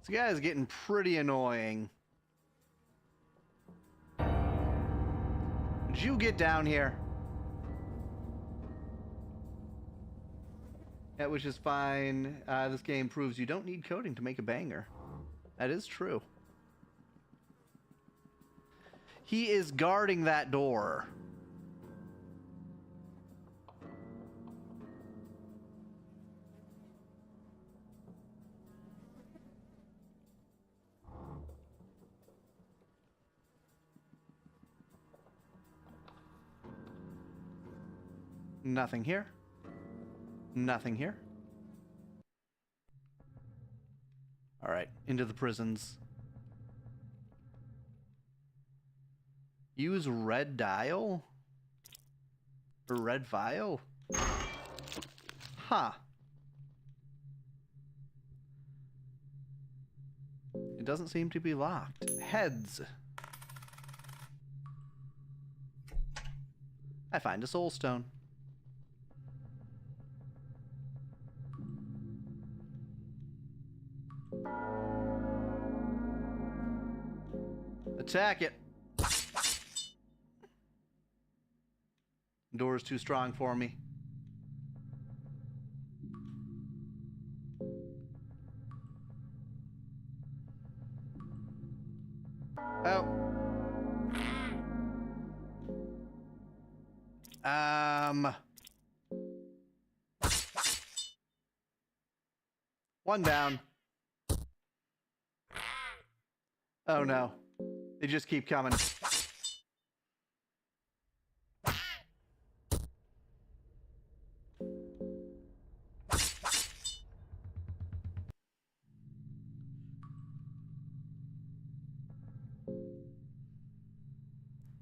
This guy is getting pretty annoying. Did you get down here? Yeah, which is fine. This game proves you don't need coding to make a banger. That is true. He is guarding that door. Nothing here. Nothing here. All right, into the prisons. Use red dial? Or red vial? Huh. It doesn't seem to be locked. Heads. I find a soul stone. Attack it. The door is too strong for me. Oh. One down. Oh no. They just keep coming.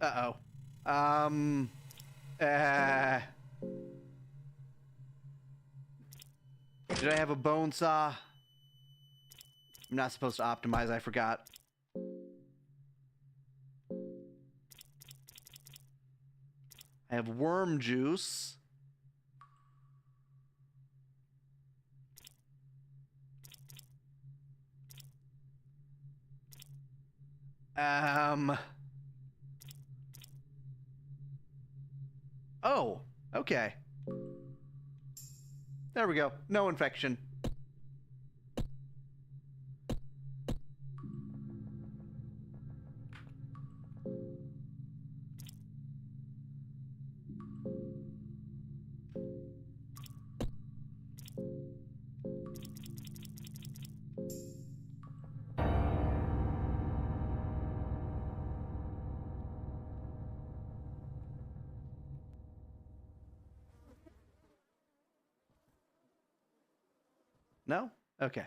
Uh-oh. Did I have a bone saw? I'm not supposed to optimize, I forgot. I have worm juice. Oh, okay. There we go. No infection. No? Okay.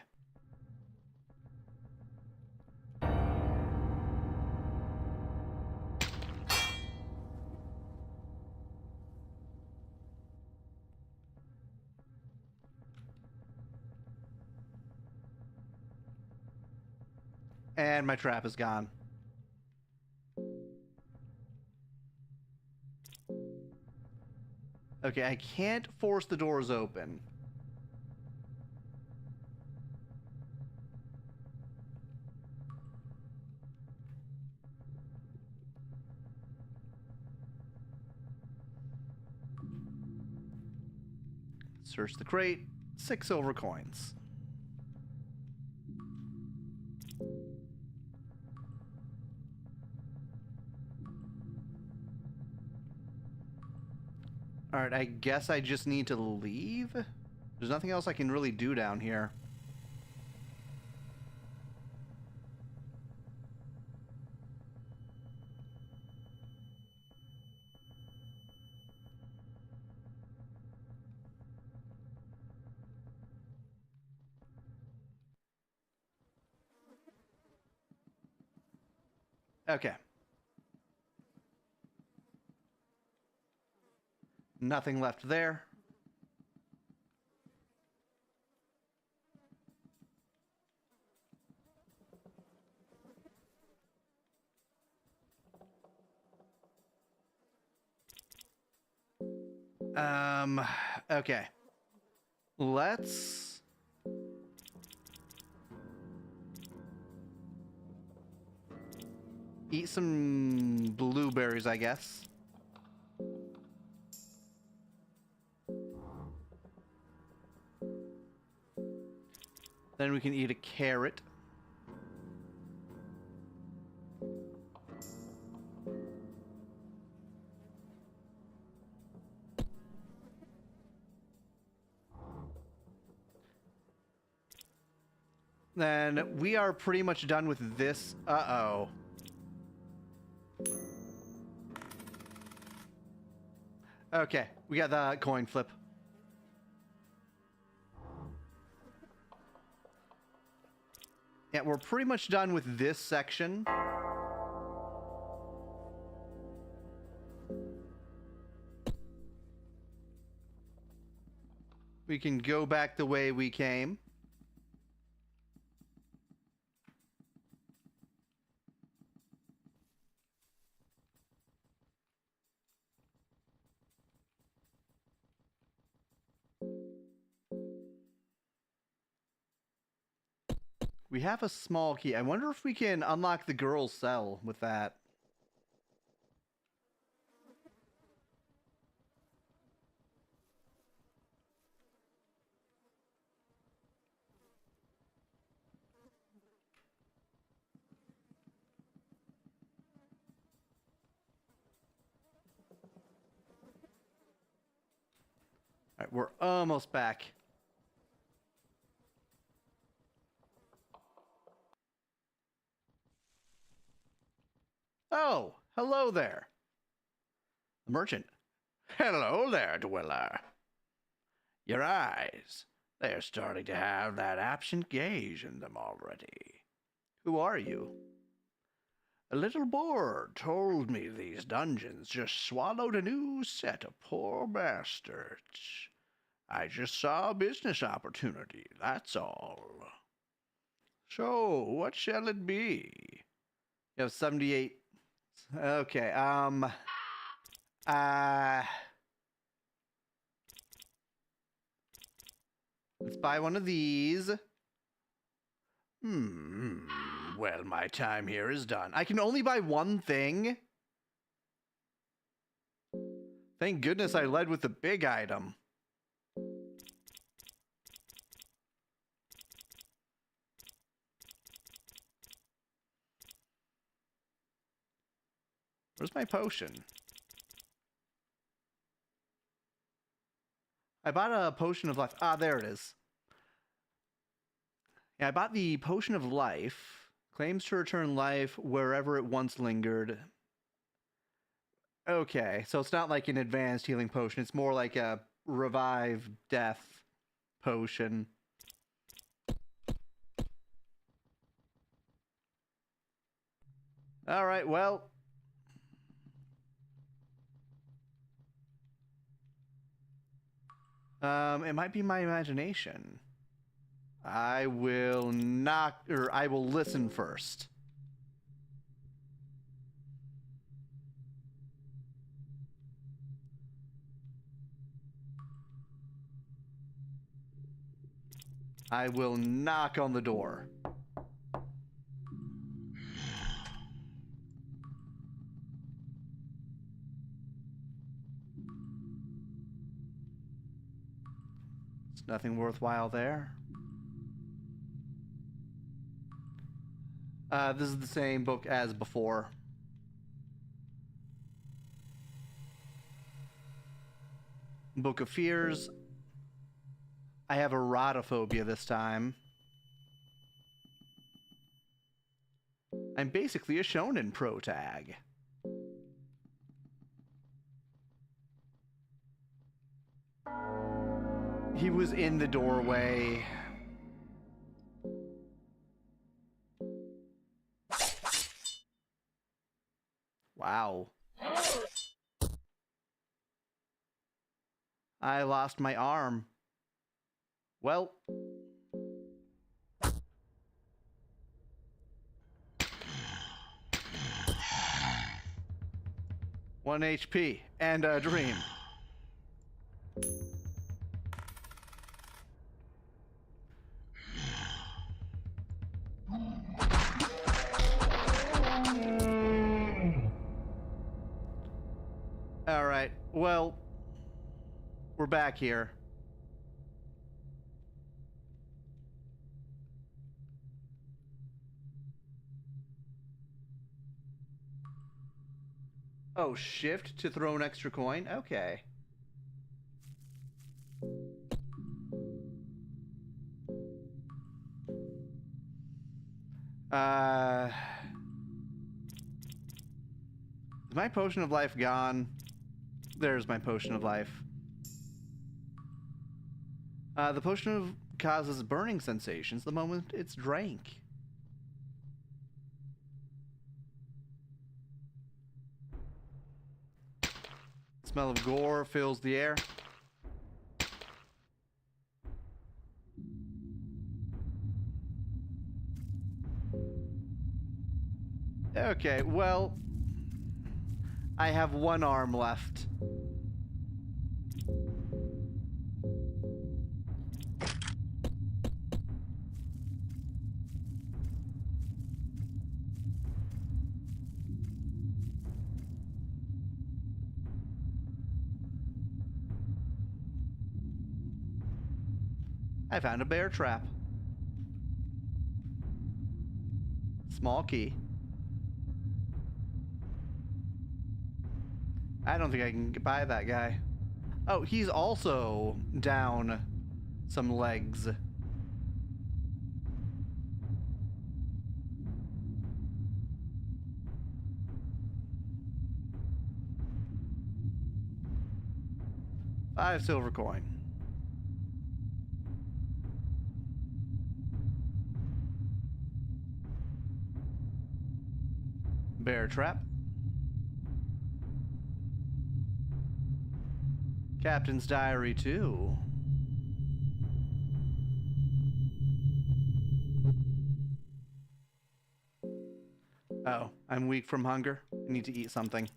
And my trap is gone. Okay, I can't force the doors open. Search the crate. 6 silver coins. Alright, I guess I just need to leave? There's nothing else I can really do down here. Okay. Nothing left there. Okay. Let's... eat some blueberries, I guess. Then we can eat a carrot. Then we are pretty much done with this. Uh-oh. Okay, we got the coin flip. Yeah, we're pretty much done with this section. We can go back the way we came. We have a small key. I wonder if we can unlock the girl's cell with that. All right, we're almost back. Oh, hello there. The merchant. Hello there, dweller. Your eyes, they're starting to have that absent gaze in them already. Who are you? A little boar told me these dungeons just swallowed a new set of poor bastards. I just saw a business opportunity, that's all. So, what shall it be? You have 78. Okay, let's buy one of these. Well, my time here is done. I can only buy one thing? Thank goodness I led with the big item. Where's my potion? I bought a potion of life. Ah, there it is. Yeah, I bought the potion of life. Claims to return life wherever it once lingered. Okay, so it's not like an advanced healing potion. It's more like a revive death potion. All right, well. It might be my imagination. I will I will listen first. I will knock on the door. There's nothing worthwhile there. This is the same book as before. Book of Fears. I have erotophobia this time. I'm basically a shonen protag. He was in the doorway. Wow. I lost my arm. Well. One HP and a dream. All right. Well, we're back here. Oh, shift to throw an extra coin? Okay. Is my potion of life gone? There's my potion of life. The potion causes burning sensations the moment it's drank. Smell of gore fills the air. Okay, well, I have one arm left. I found a bear trap. Small key. I don't think I can buy that guy. Oh, he's also down some legs. $5 silver coin. Bear trap. Captain's diary too. Oh, I'm weak from hunger. I need to eat something.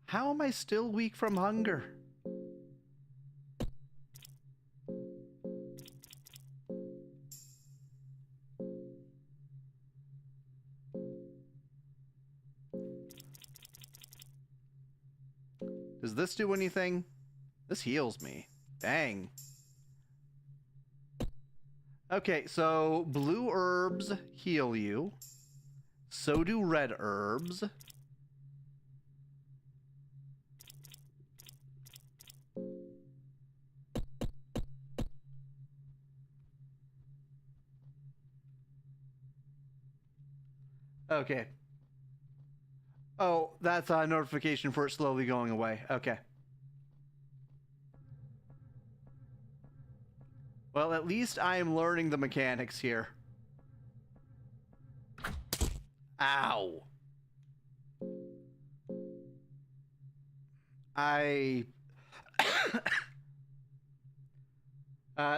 How am I still weak from hunger? Does this do anything? This heals me. Dang. Okay, so blue herbs heal you. So do red herbs. Okay. Oh, that's a notification for it slowly going away. Okay. Well, at least I am learning the mechanics here. Ow.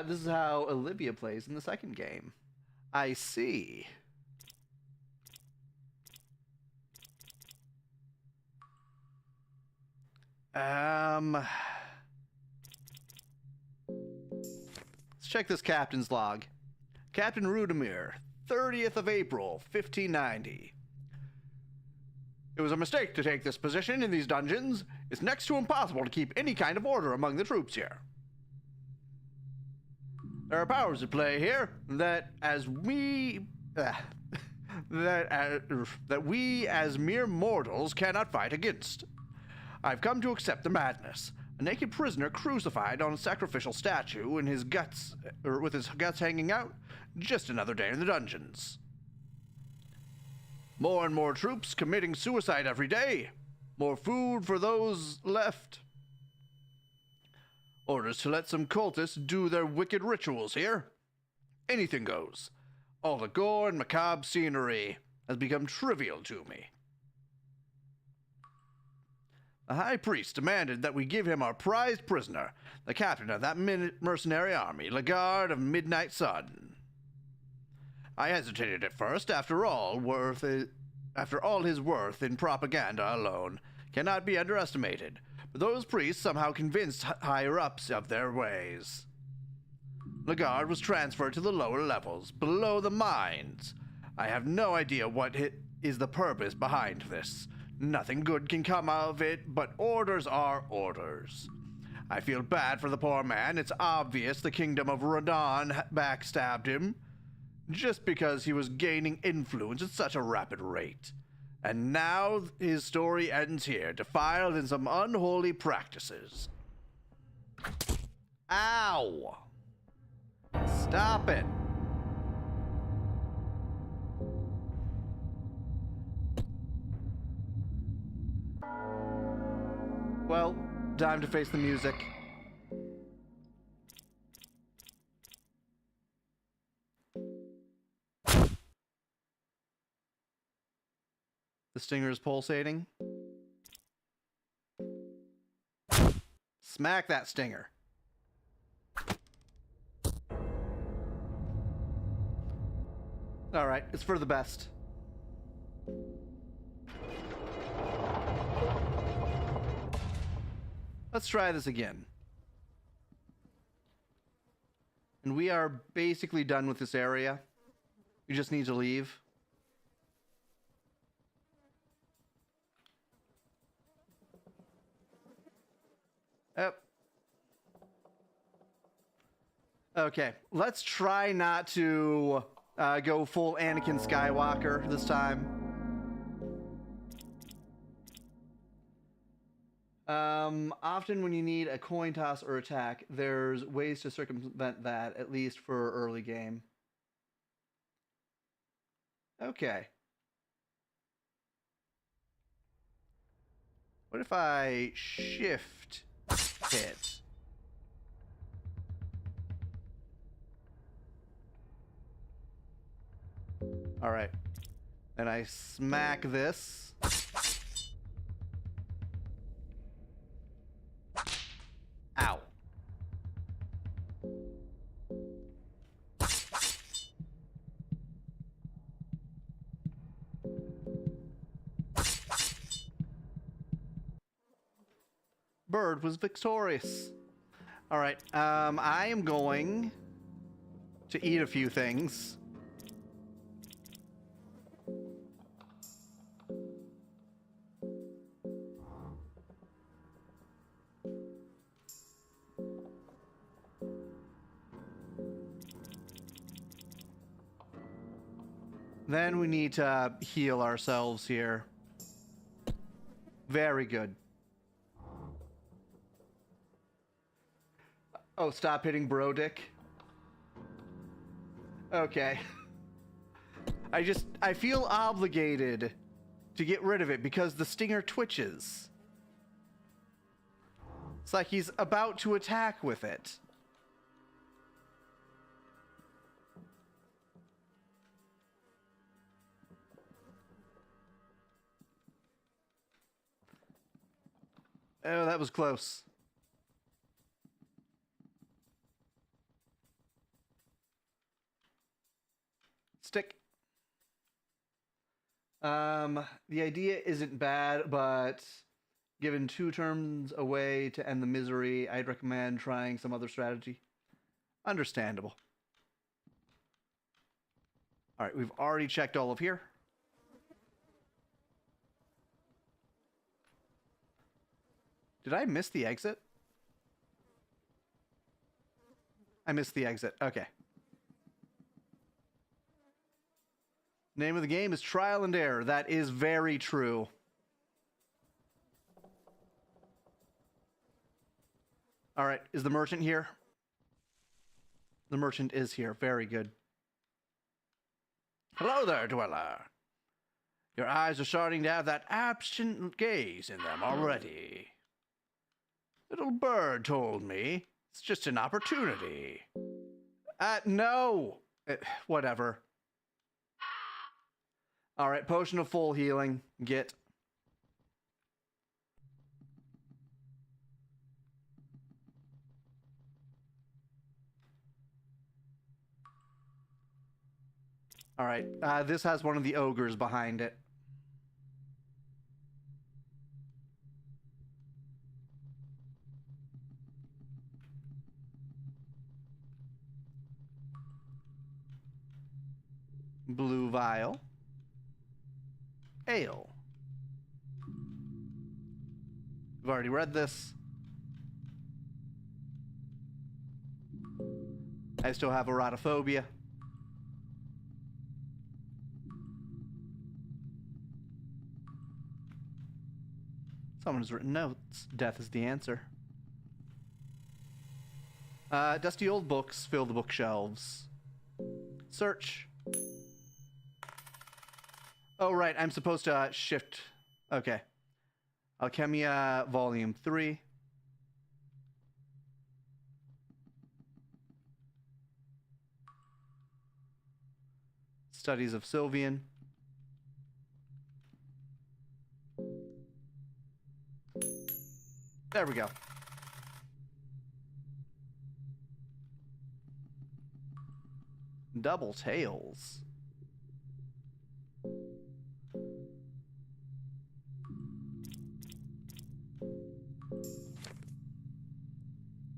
This is how Olivia plays in the second game. I see. Let's check this captain's log. Captain Rudimir, 30th of April, 1590. It was a mistake to take this position in these dungeons. It's next to impossible to keep any kind of order among the troops here. There are powers at play here that we as mere mortals cannot fight against. I've come to accept the madness. A naked prisoner crucified on a sacrificial statue and his guts, with his guts hanging out. Just another day in the dungeons. More and more troops committing suicide every day. More food for those left. Orders to let some cultists do their wicked rituals here. Anything goes. All the gore and macabre scenery has become trivial to me. The high priest demanded that we give him our prized prisoner, the captain of that mercenary army, Lagarde of Midnight Sun. I hesitated at first. After all his worth in propaganda alone cannot be underestimated. But those priests somehow convinced higher-ups of their ways. Lagarde was transferred to the lower levels, below the mines. I have no idea what is the purpose behind this. Nothing good can come of it, but orders are orders. I feel bad for the poor man. It's obvious the kingdom of Radon backstabbed him, just because he was gaining influence at such a rapid rate. And now his story ends here, defiled in some unholy practices. Ow! Stop it! Well, time to face the music. The stinger is pulsating. Smack that stinger. All right, it's for the best. Let's try this again. And we are basically done with this area. We just need to leave. Yep. Okay, let's try not to go full Anakin Skywalker this time. Often when you need a coin toss or attack, there's ways to circumvent that, at least for early game. Okay. What if I shift hit? All right. And I smack this. Ow. Bird was victorious. All right. I am going to eat a few things. Then we need to heal ourselves here. Very good. Oh, stop hitting bro dick. Okay. I feel obligated to get rid of it because the stinger twitches. It's like he's about to attack with it. Oh, that was close. Stick. The idea isn't bad, but given 2 turns away to end the misery, I'd recommend trying some other strategy. Understandable. All right, we've already checked all of here. Did I miss the exit? I missed the exit. Okay. Name of the game is Trial and Error. That is very true. All right, is the merchant here? The merchant is here. Very good. Hello there, dweller. Your eyes are starting to have that absent gaze in them already. Little bird told me it's just an opportunity. No. Whatever. All right, potion of full healing. Get. All right, this has one of the ogres behind it. Blue vial. Ale. We've already read this. I still have erotophobia. Someone has written notes. Death is the answer. Dusty old books fill the bookshelves. Search. Oh, right. I'm supposed to shift. Okay. Alchemia, Volume 3. Studies of Sylvian. There we go. Double tails.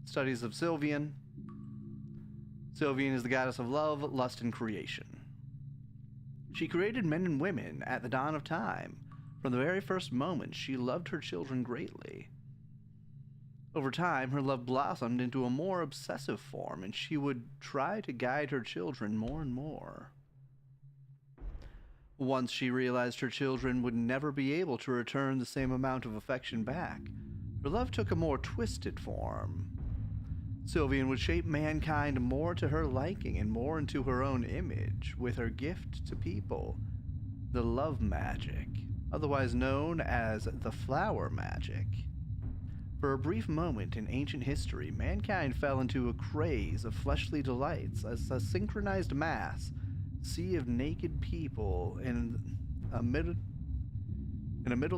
Studies of Sylvian. Sylvian is the goddess of love, lust, and creation. She created men and women at the dawn of time. From the very first moment, she loved her children greatly. Over time, her love blossomed into a more obsessive form, and she would try to guide her children more and more. Once she realized her children would never be able to return the same amount of affection back, her love took a more twisted form. Sylvian would shape mankind more to her liking and more into her own image, with her gift to people, the love magic, otherwise known as the flower magic. For a brief moment in ancient history, mankind fell into a craze of fleshly delights as a synchronized mass, sea of naked people in a middle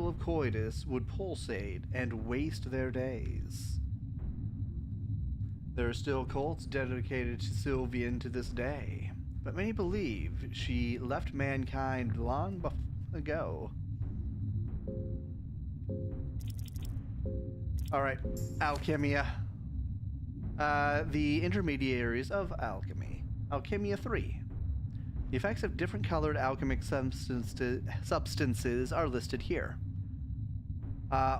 of coitus would pulsate and waste their days. There are still cults dedicated to Sylvian to this day, but many believe she left mankind long ago. Alright, Alchemia. The intermediaries of alchemy. Alchemia 3. The effects of different colored alchemic substances are listed here.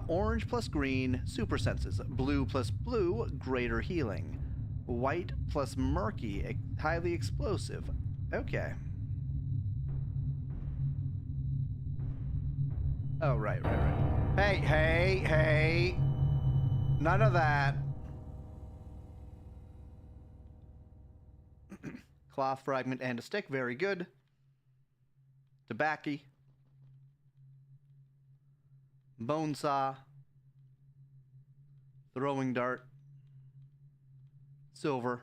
Orange plus green, super senses. Blue plus blue, greater healing. White plus murky, highly explosive. Okay. Oh, right. Hey. None of that. Cloth fragment and a stick, very good. Tobacco. Bone saw. Throwing dart. Silver.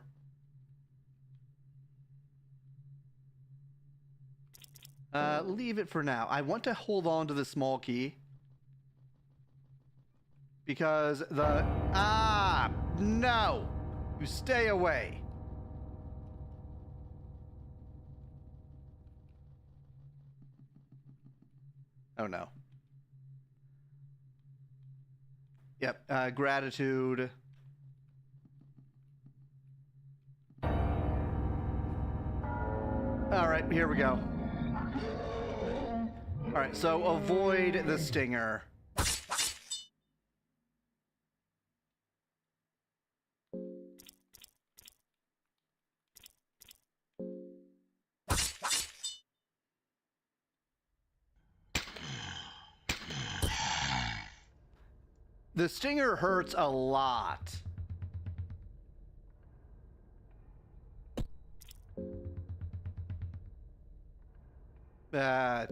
Leave it for now. I want to hold on to the small key. Because the... Ah! No! You stay away. Oh, no. Yep, gratitude. Alright, here we go. Alright, so avoid the stinger. The stinger hurts a lot.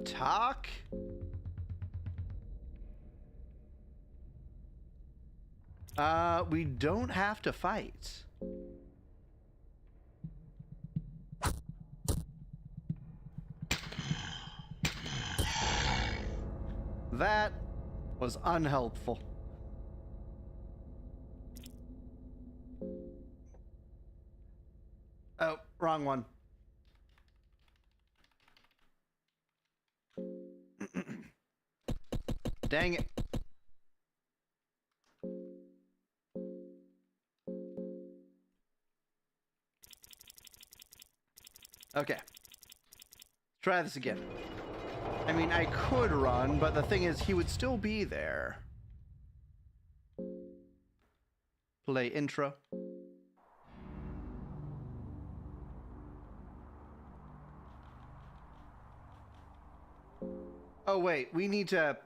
Talk? We don't have to fight. That was unhelpful. Oh, wrong one. Dang it. Okay. Try this again. I mean, I could run, but the thing is, he would still be there. Play intro. Oh, wait, we need to...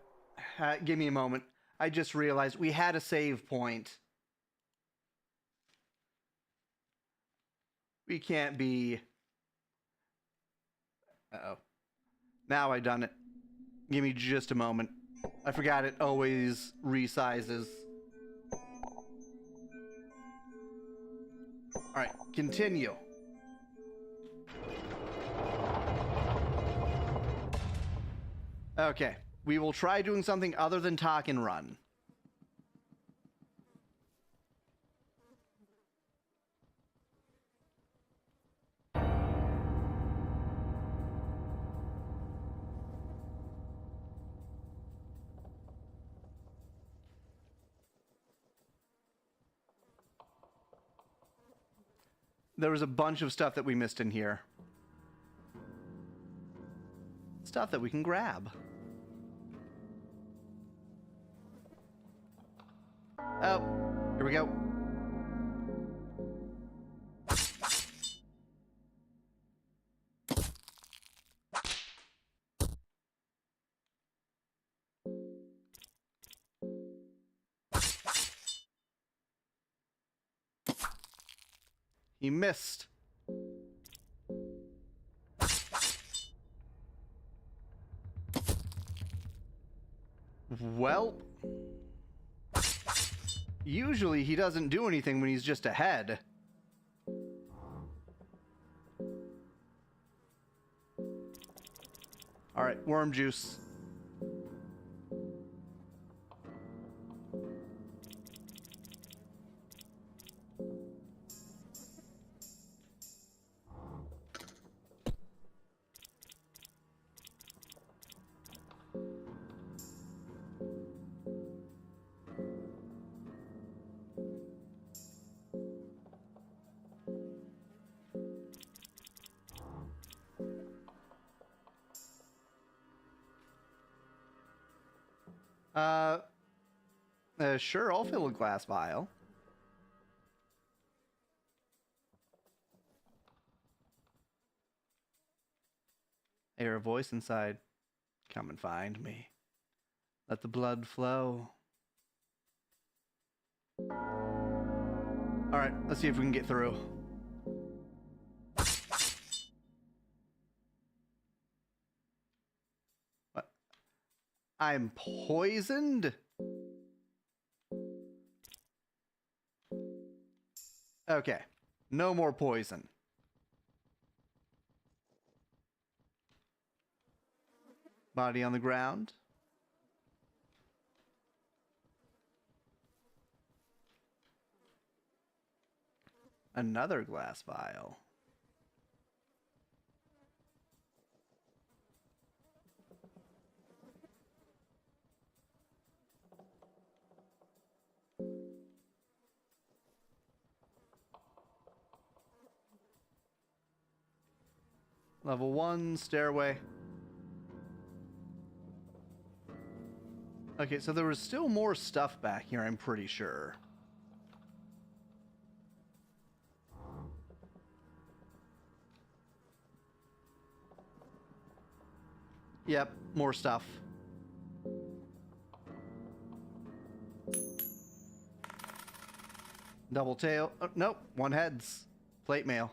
give me a moment. I just realized we had a save point. We can't be... Uh-oh. Now I done it. Give me just a moment. I forgot it always resizes. Alright, continue. Okay, we will try doing something other than talk and run. There was a bunch of stuff that we missed in here. Stuff that we can grab. Oh, here we go. He missed. Well, usually he doesn't do anything when he's just ahead. All right, worm juice. Sure, I'll fill a glass vial. I hear a voice inside. Come and find me. Let the blood flow. Alright, let's see if we can get through. What? I'm poisoned? Okay, no more poison. Body on the ground. Another glass vial. Level 1, stairway. Okay, so there was still more stuff back here, I'm pretty sure. Yep, more stuff. Double tail. Oh, nope, one heads. Plate mail.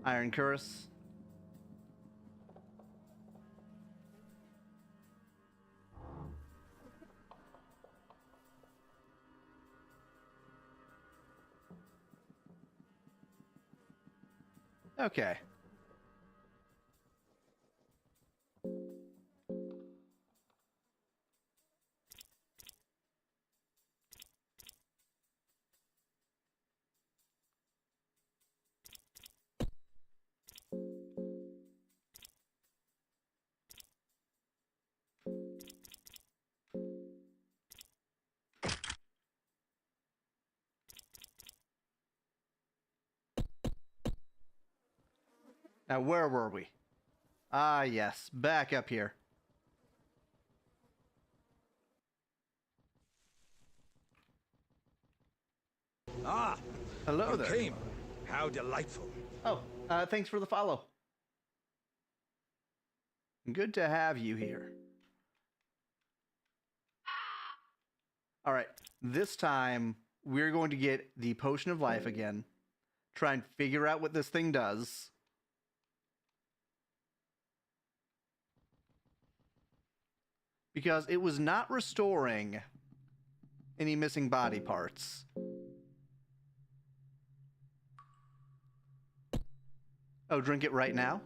Iron cuirass. Okay. Now, where were we? Ah, yes. Back up here. Ah, Hello you there. came. How delightful. Oh, thanks for the follow. Good to have you here. All right. This time, we're going to get the Potion of Life again. Try and figure out what this thing does. Because it was not restoring any missing body parts. Oh, drink it right now?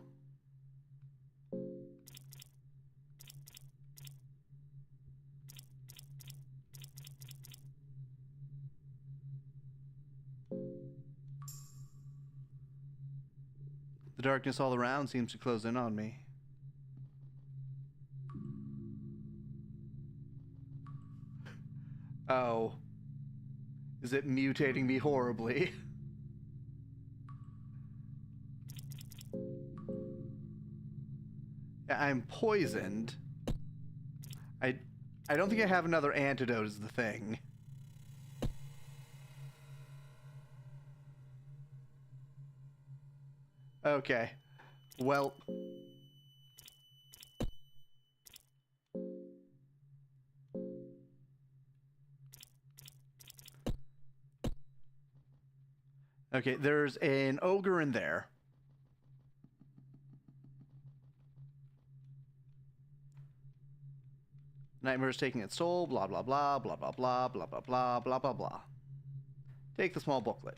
The darkness all around seems to close in on me. Oh. Is it mutating me horribly? I'm poisoned. I don't think I have another antidote is the thing. Okay. Well. Okay, there's an ogre in there. Nightmare's taking its soul, blah, blah, blah, blah, blah, blah, blah, blah, blah, blah, blah, blah. Take the small booklet.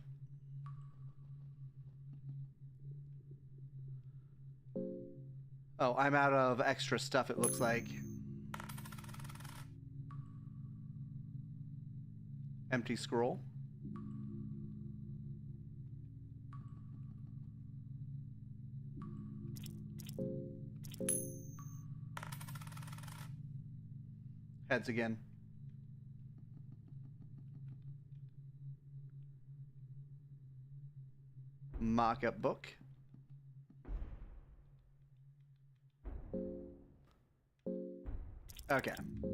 Oh, I'm out of extra stuff, it looks like. Empty scroll. Heads again. Mock-up book. Okay.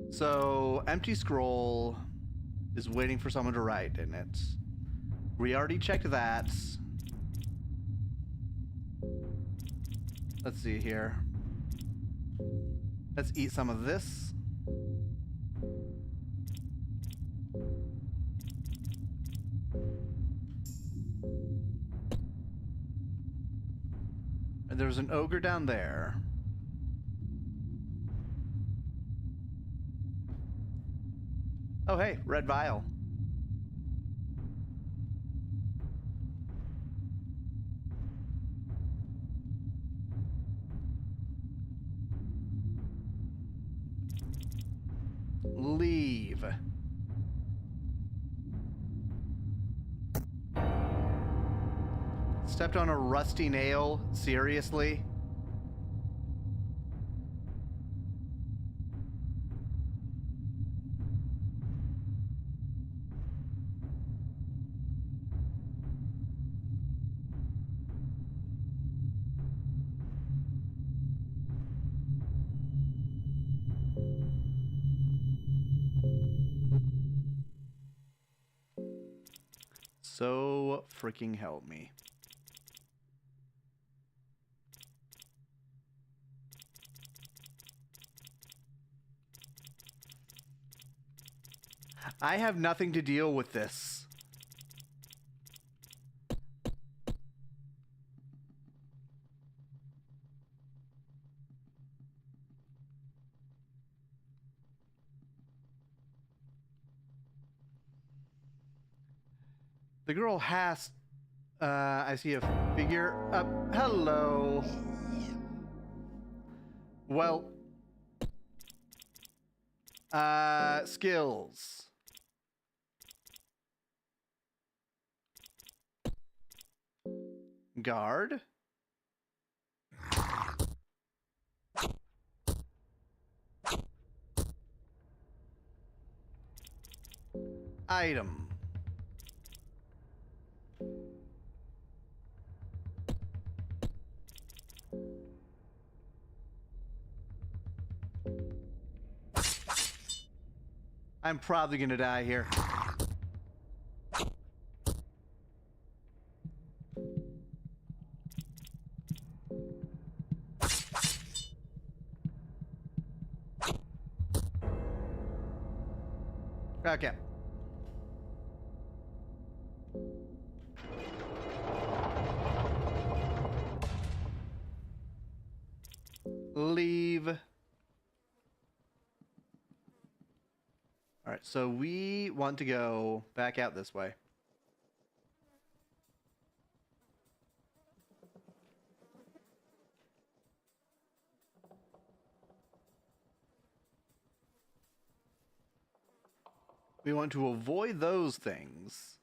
So, empty scroll is waiting for someone to write in it. We already checked that. Let's see here. Let's eat some of this. And there's an ogre down there. Oh, hey, red vial. leave. Stepped on a rusty nail? Seriously? So freaking help me. I have nothing to deal with this. The girl has... I see a figure up. Hello. Well... skills. Guard. Item. I'm probably gonna die here. Okay. Leave. All right, so we want to go back out this way. We want to avoid those things.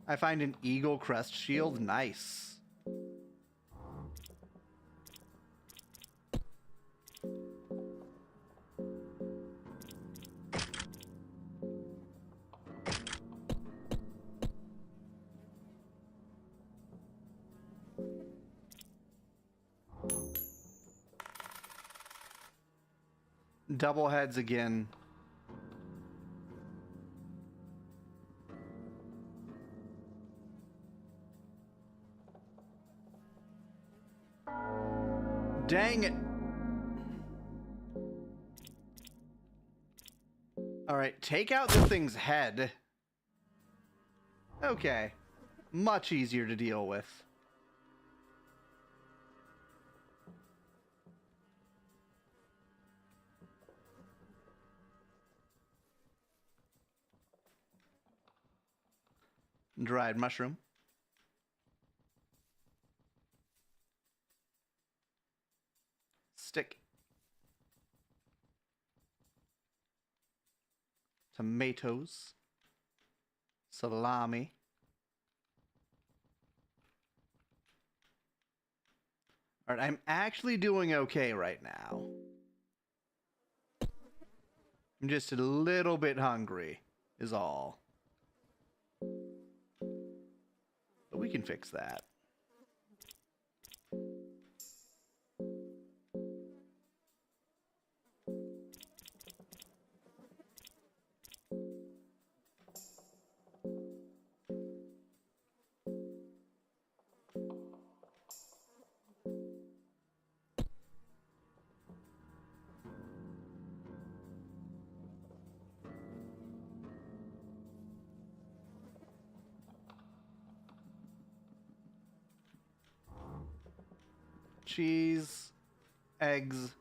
I find an eagle crest shield. Nice. Double heads again. Dang it. All right, take out this thing's head. Okay. Much easier to deal with. Dried mushroom. Stick. Tomatoes. Salami. All right, I'm actually doing okay right now. I'm just a little bit hungry, is all. But we can fix that. Cheese, eggs.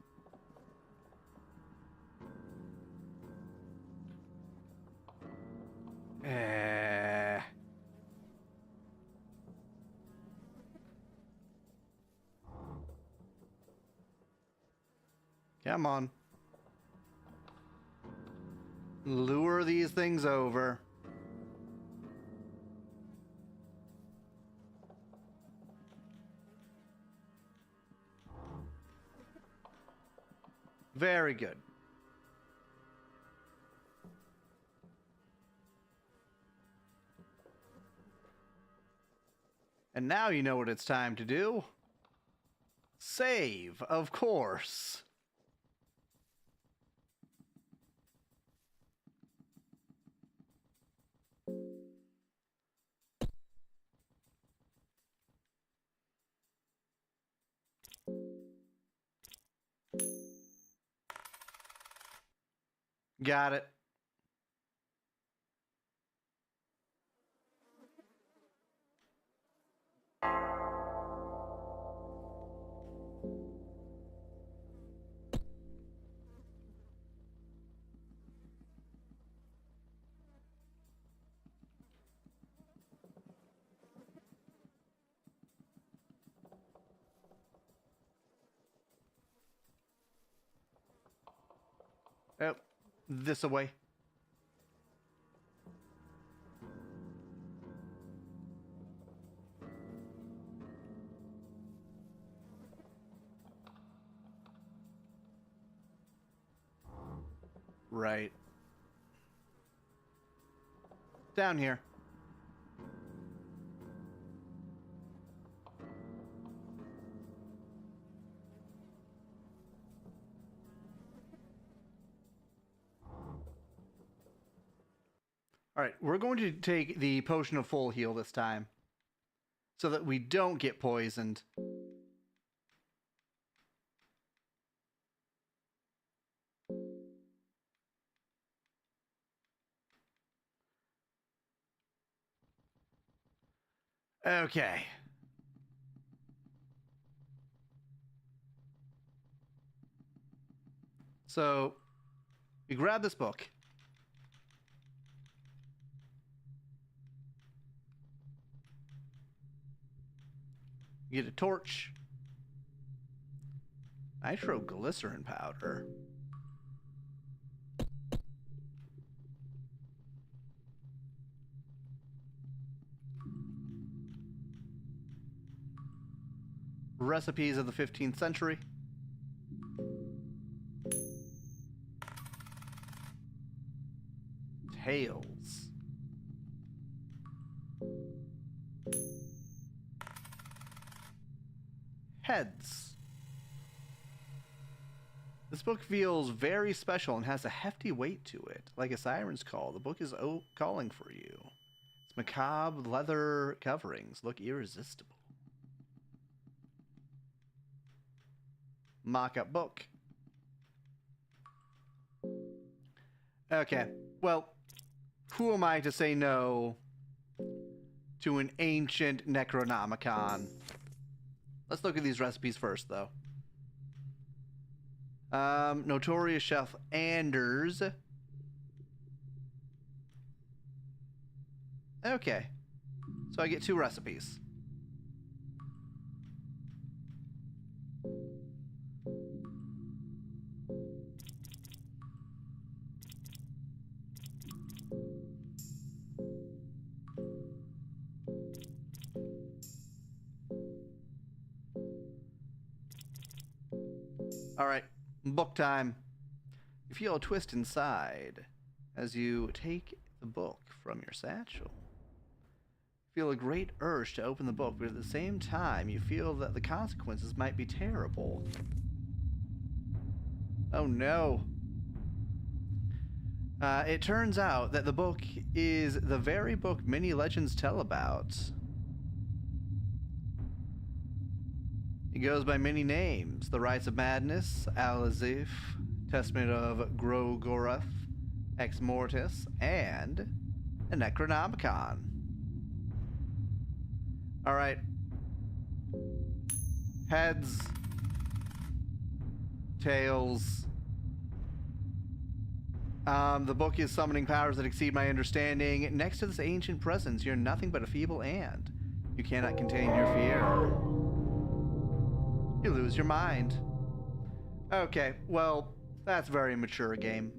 Come on. Lure these things over. Very good. And now you know what it's time to do. Save, of course. Got it. Oh, this away. Right. Down here. All right, we're going to take the potion of full heal this time so that we don't get poisoned. Okay. So, we grab this book. Get a torch. Nitroglycerin powder. Recipes of the 15th century. Tails. Heads. This book feels very special and has a hefty weight to it. Like a siren's call, the book is calling for you. Its macabre leather coverings look irresistible. Mock-up book. Okay, well, who am I to say no to an ancient Necronomicon? Let's look at these recipes first, though. Notorious Chef Anders. Okay, so I get 2 recipes. All right, book time. You feel a twist inside as you take the book from your satchel. You feel a great urge to open the book, but at the same time, you feel that the consequences might be terrible. Oh no. It turns out that the book is the very book many legends tell about. It goes by many names: The Rites of Madness, Al-Azif, Testament of Grogoroth, Ex Mortis, and a Necronomicon. Alright. Heads. Tails. The book is summoning powers that exceed my understanding. Next to this ancient presence, you're nothing but a feeble ant. You cannot contain your fear. You lose your mind. Okay, well, that's very mature game.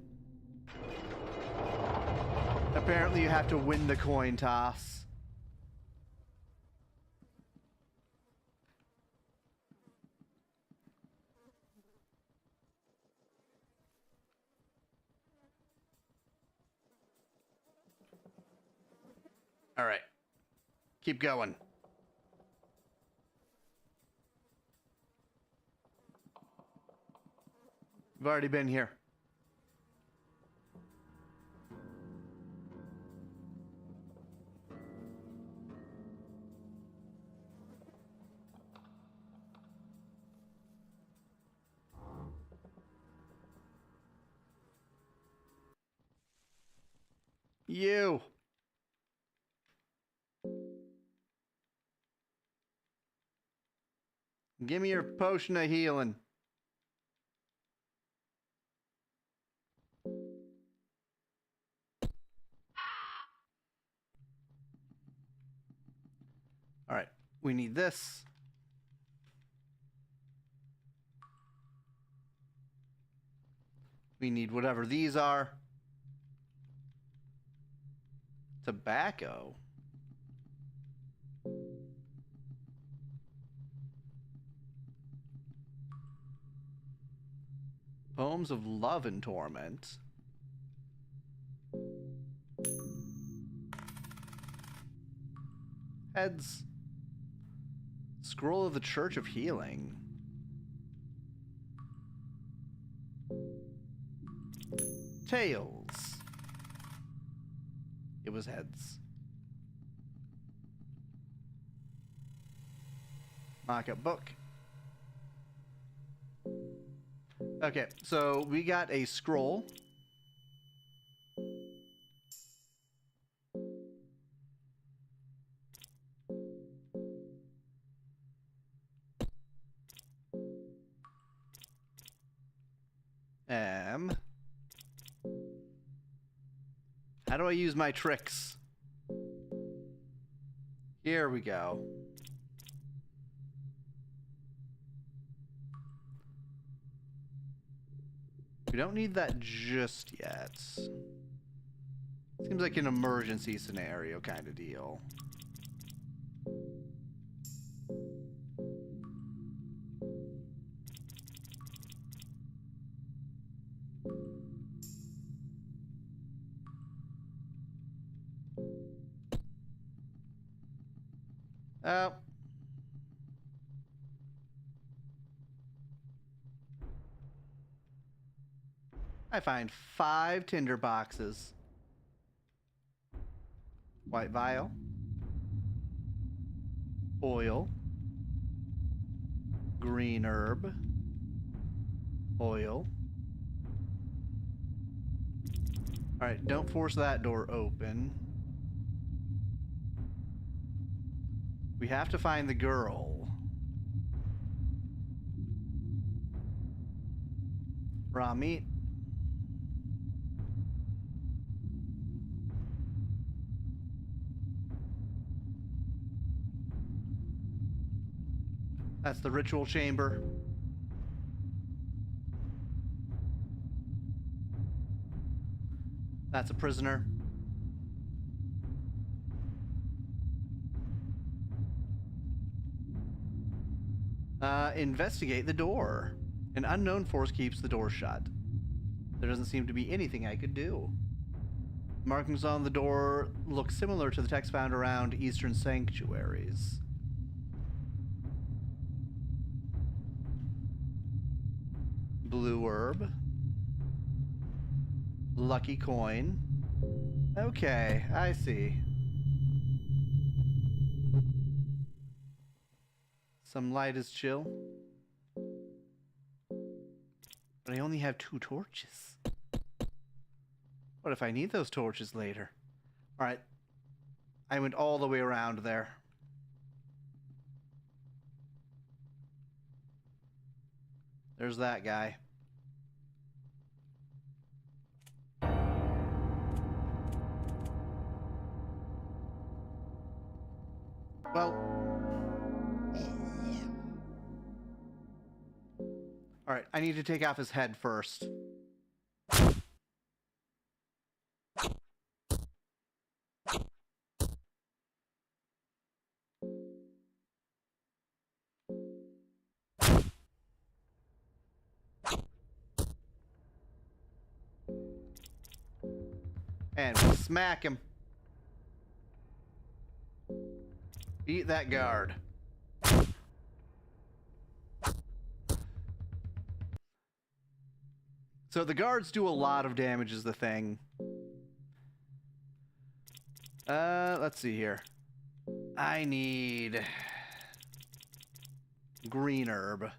Apparently you have to win the coin toss. All right. Keep going. We've already been here. You. Give me your potion of healing. All right. We need this. We need whatever these are. Tobacco. Poems of love and torment. Heads. Scroll of the Church of Healing. Tails. It was heads. Mock-up book. Okay, so we got a scroll. How do I use my tricks? Here we go. We don't need that just yet. Seems like an emergency scenario kind of deal. Oh. I find 5 tinder boxes. White vial. Oil. Green herb. Oil. Alright, don't force that door open. We have to find the girl. Raw meat. That's the ritual chamber. That's a prisoner. Investigate the door. An unknown force keeps the door shut. There doesn't seem to be anything I could do. Markings on the door look similar to the text found around Eastern sanctuaries. Blue herb. Lucky coin. Okay, I see. Some light is chill. But I only have 2 torches. What if I need those torches later? Alright. I went all the way around there. There's that guy. Well. Alright, I need to take off his head first. And smack him. Beat that guard. So the guards do a lot of damage is the thing. Let's see here. I need green herb.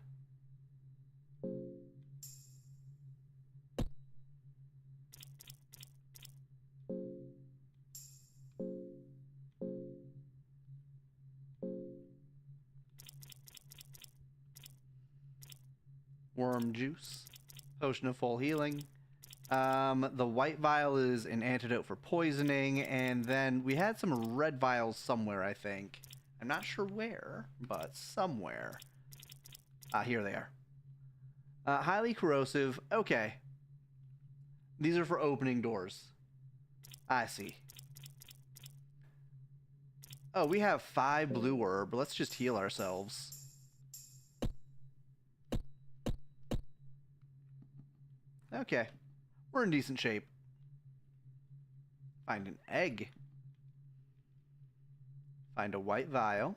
Worm juice. Potion of full healing. The white vial is an antidote for poisoning, and then we had some red vials somewhere, I think. I'm not sure where, but somewhere. Here they are. Highly corrosive. Okay. These are for opening doors. I see. Oh, we have 5 blue herb. Let's just heal ourselves. Okay. We're in decent shape. Find an egg. Find a white vial.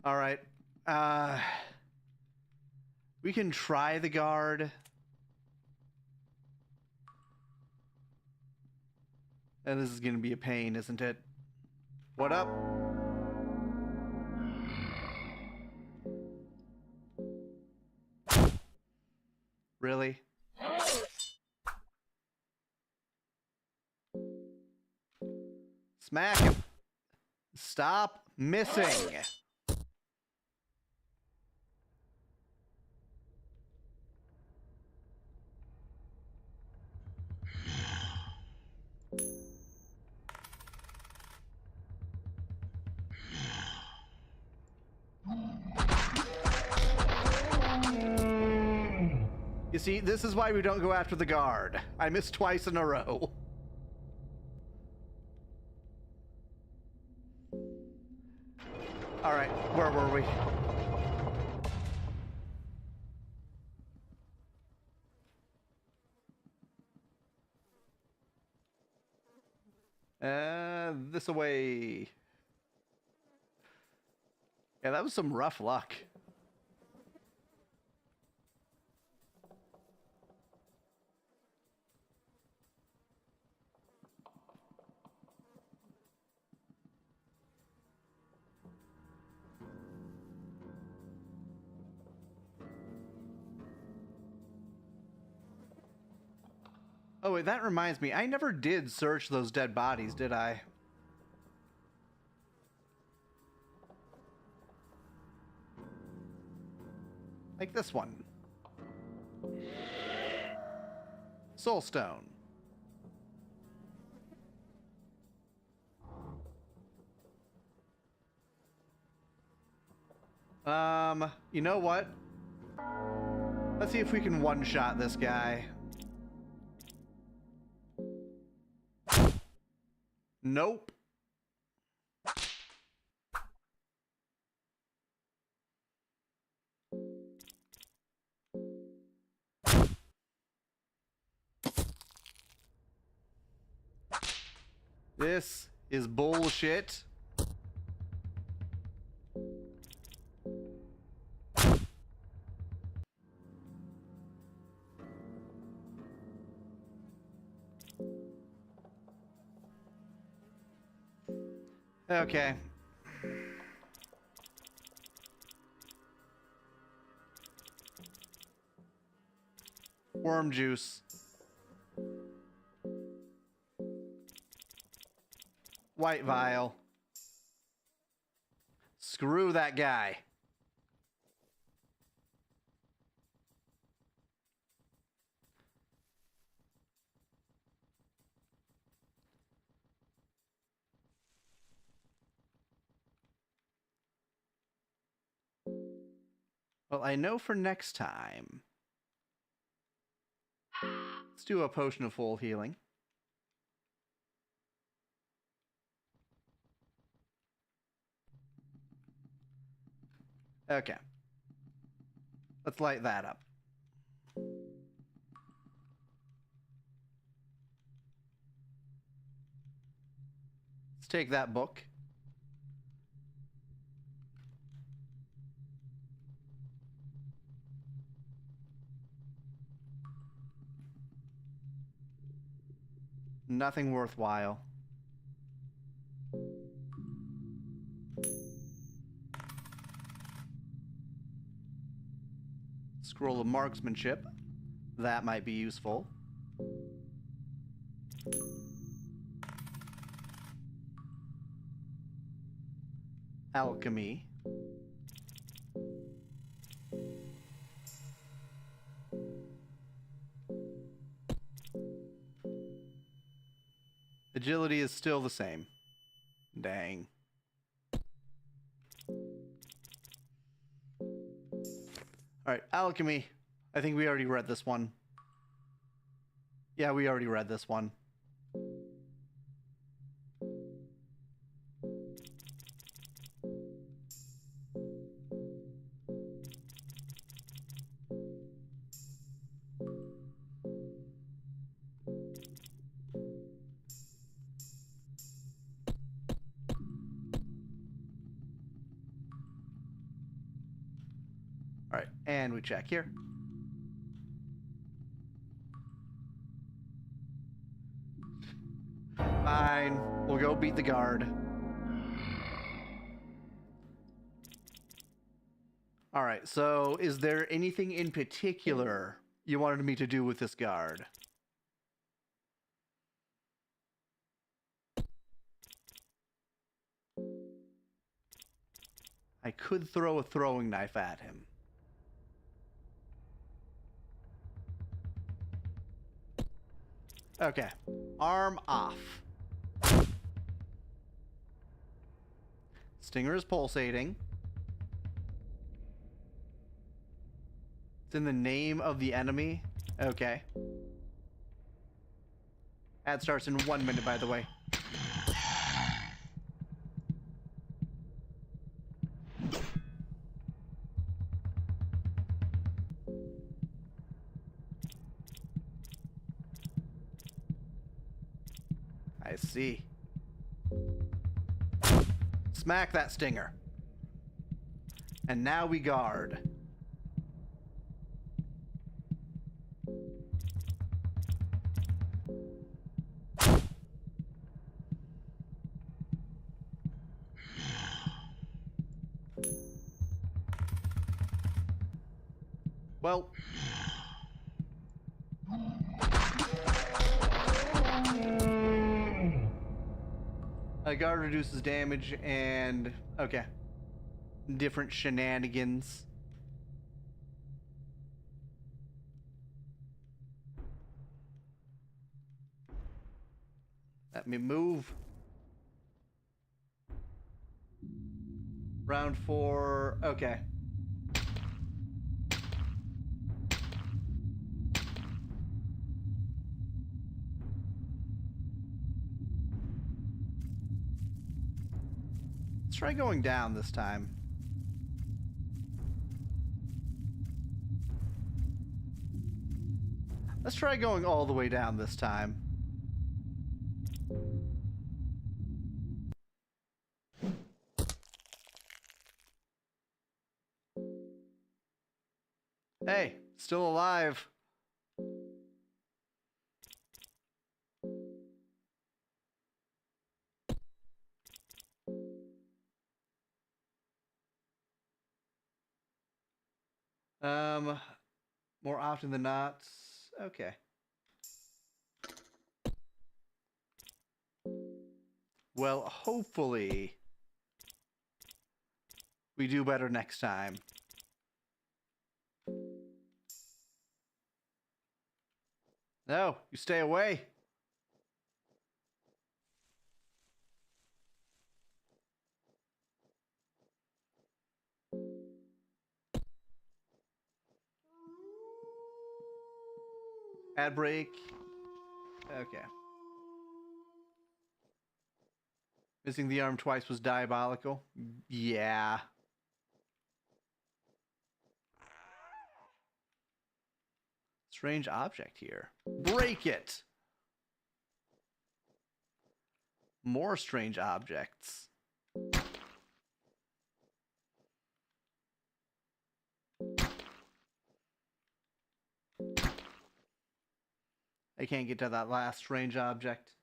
Alright. We can try the guard. And this is going to be a pain, isn't it? What up? Really? Smack him. Stop missing. You see, this is why we don't go after the guard. I missed twice in a row. Alright, where were we? This away. Yeah, that was some rough luck. Oh, wait, that reminds me. I never did search those dead bodies, did I? Like this one. Soulstone. You know what? Let's see if we can one-shot this guy. Nope. This is bullshit. Okay. Worm juice. White vial. Screw that guy. Well, I know for next time. Let's do a potion of full healing. Okay. Let's light that up. Let's take that book. Nothing worthwhile. Scroll of marksmanship. That might be useful. Alchemy. Agility is still the same. Dang. Alright, alchemy. I think we already read this one. Yeah, we already read this one. Alright, and we check here. Fine, we'll go beat the guard. Alright, so is there anything in particular you wanted me to do with this guard? I could throw a throwing knife at him. Okay, arm off. Stinger is pulsating. It's in the name of the enemy. Okay. Ad starts in 1 minute, by the way. I see. Smack that stinger. And now we guard. Well. Guard reduces damage and... okay. Different shenanigans. Let me move. Round 4. Okay. Let's try going down this time. Let's try going all the way down this time. Hey, still alive. More often than not. Okay. Well, hopefully we do better next time. No, you stay away. Ad break. Okay. Missing the arm twice was diabolical. Yeah. Strange object here. Break it! More strange objects. I can't get to that last strange object.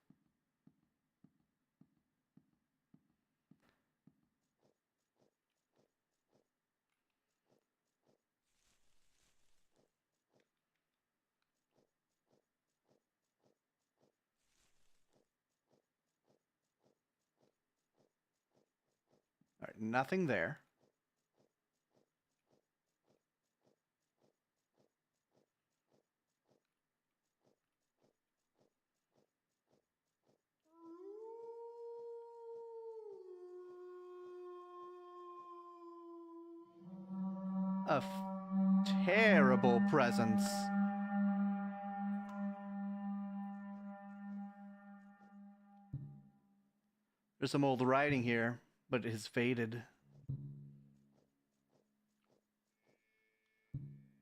All right, nothing there. A terrible presence. There's some old writing here, but it has faded.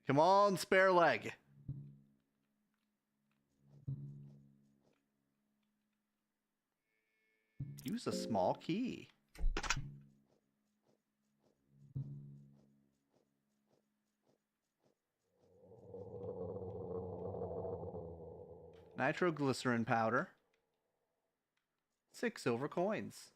Come on, spare leg. Use a small key. Nitroglycerin powder. 6 silver coins.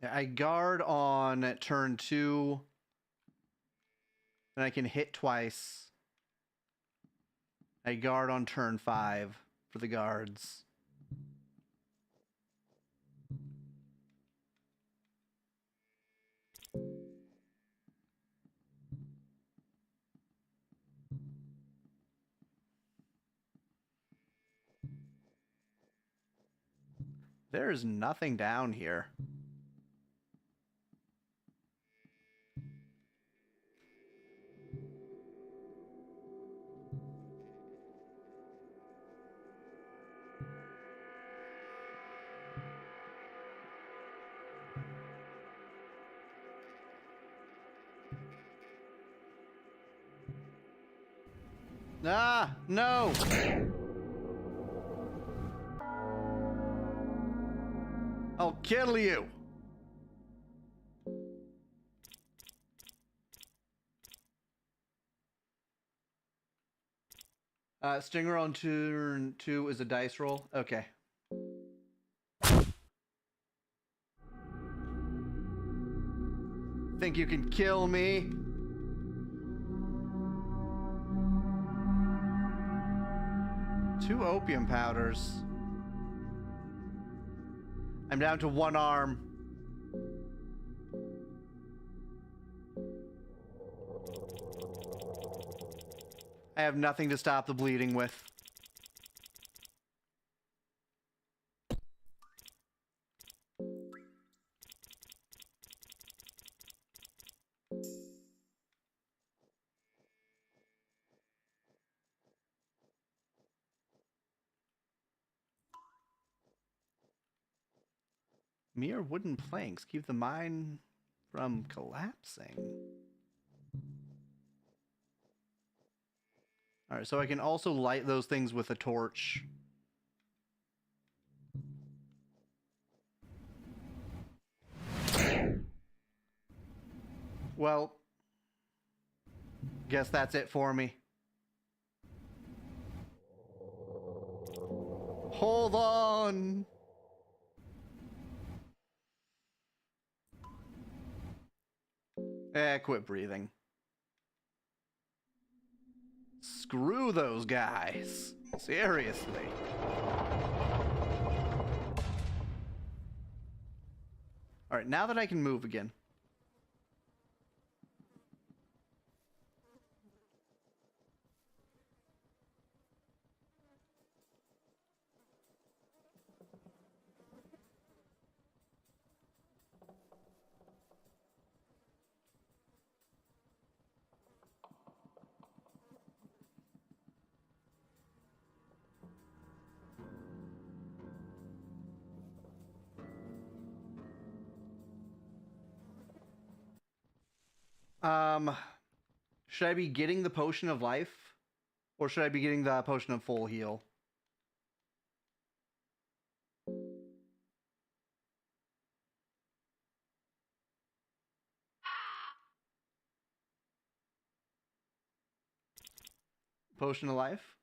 Yeah, I guard on turn 2. Then I can hit twice. I guard on turn 5 for the guards. There's nothing down here. Ah, no! I'll kill you! Stinger on turn 2 is a dice roll. Okay. Think you can kill me? Two opium powders. I'm down to 1 arm. I have nothing to stop the bleeding with. Mere wooden planks keep the mine from collapsing. Alright, so I can also light those things with a torch. Well, guess that's it for me. Hold on! Quit breathing. Screw those guys. Seriously. Alright, now that I can move again. Should I be getting the potion of life? Or should I be getting the potion of full heal? Potion of life?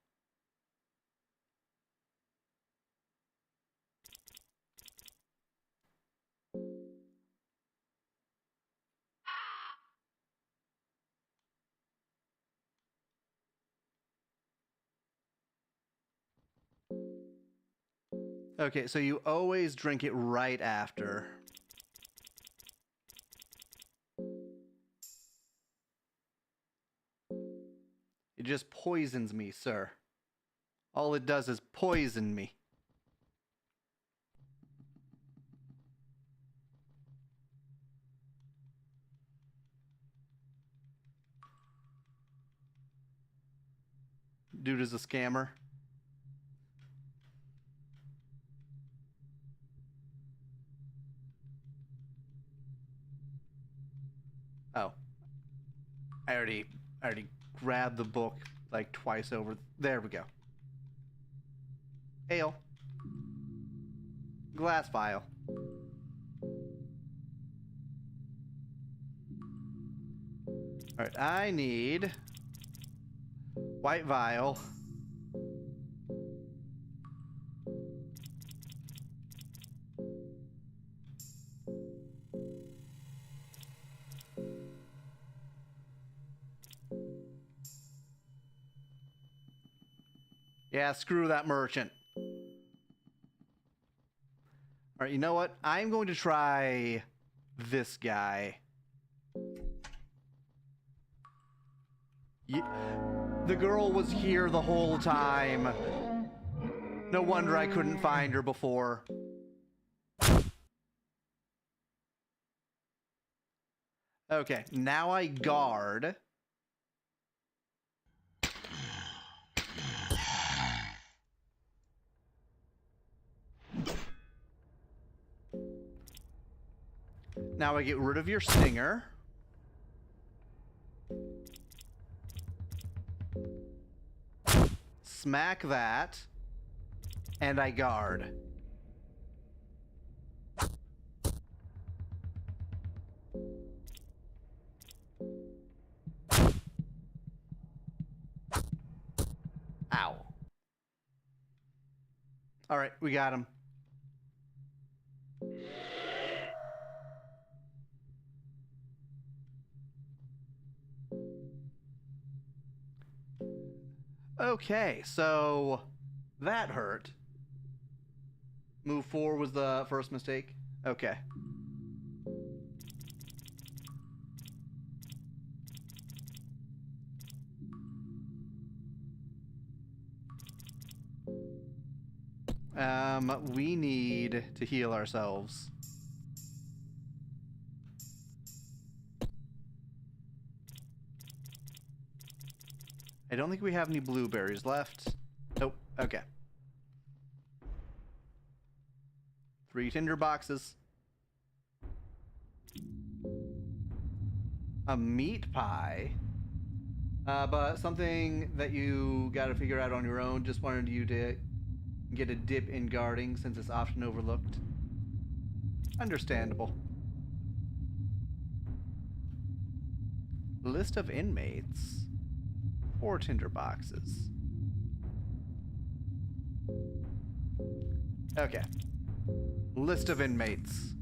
Okay, so you always drink it right after. It just poisons me, sir. All it does is poison me. Dude is a scammer. Oh. I already grabbed the book like twice over. There we go. Ale. Glass vial. Alright, I need white vial. Yeah, screw that merchant. Alright, you know what? I'm going to try this guy. The girl was here the whole time. No wonder I couldn't find her before. Okay, now I guard. Now I get rid of your stinger. Smack that. And I guard. Ow. Alright, we got him. Okay, so that hurt. Move 4 was the first mistake. Okay. We need to heal ourselves. I don't think we have any blueberries left. Nope. Okay. 3 tinder boxes. A meat pie. But something that you gotta figure out on your own. Just wanted you to get a dip in guarding since it's often overlooked. Understandable. List of inmates. 4 tinder boxes. Okay. List of inmates.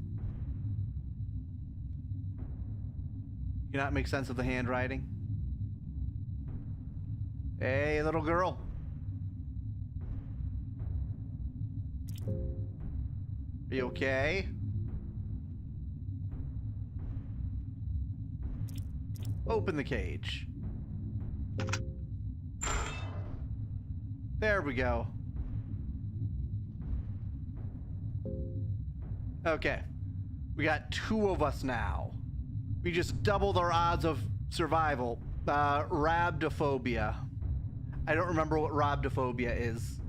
Cannot make sense of the handwriting. Hey, little girl. Are you okay? Open the cage. There we go. Okay. We got 2 of us now. We just doubled our odds of survival. Rhabdophobia. I don't remember what rhabdophobia is.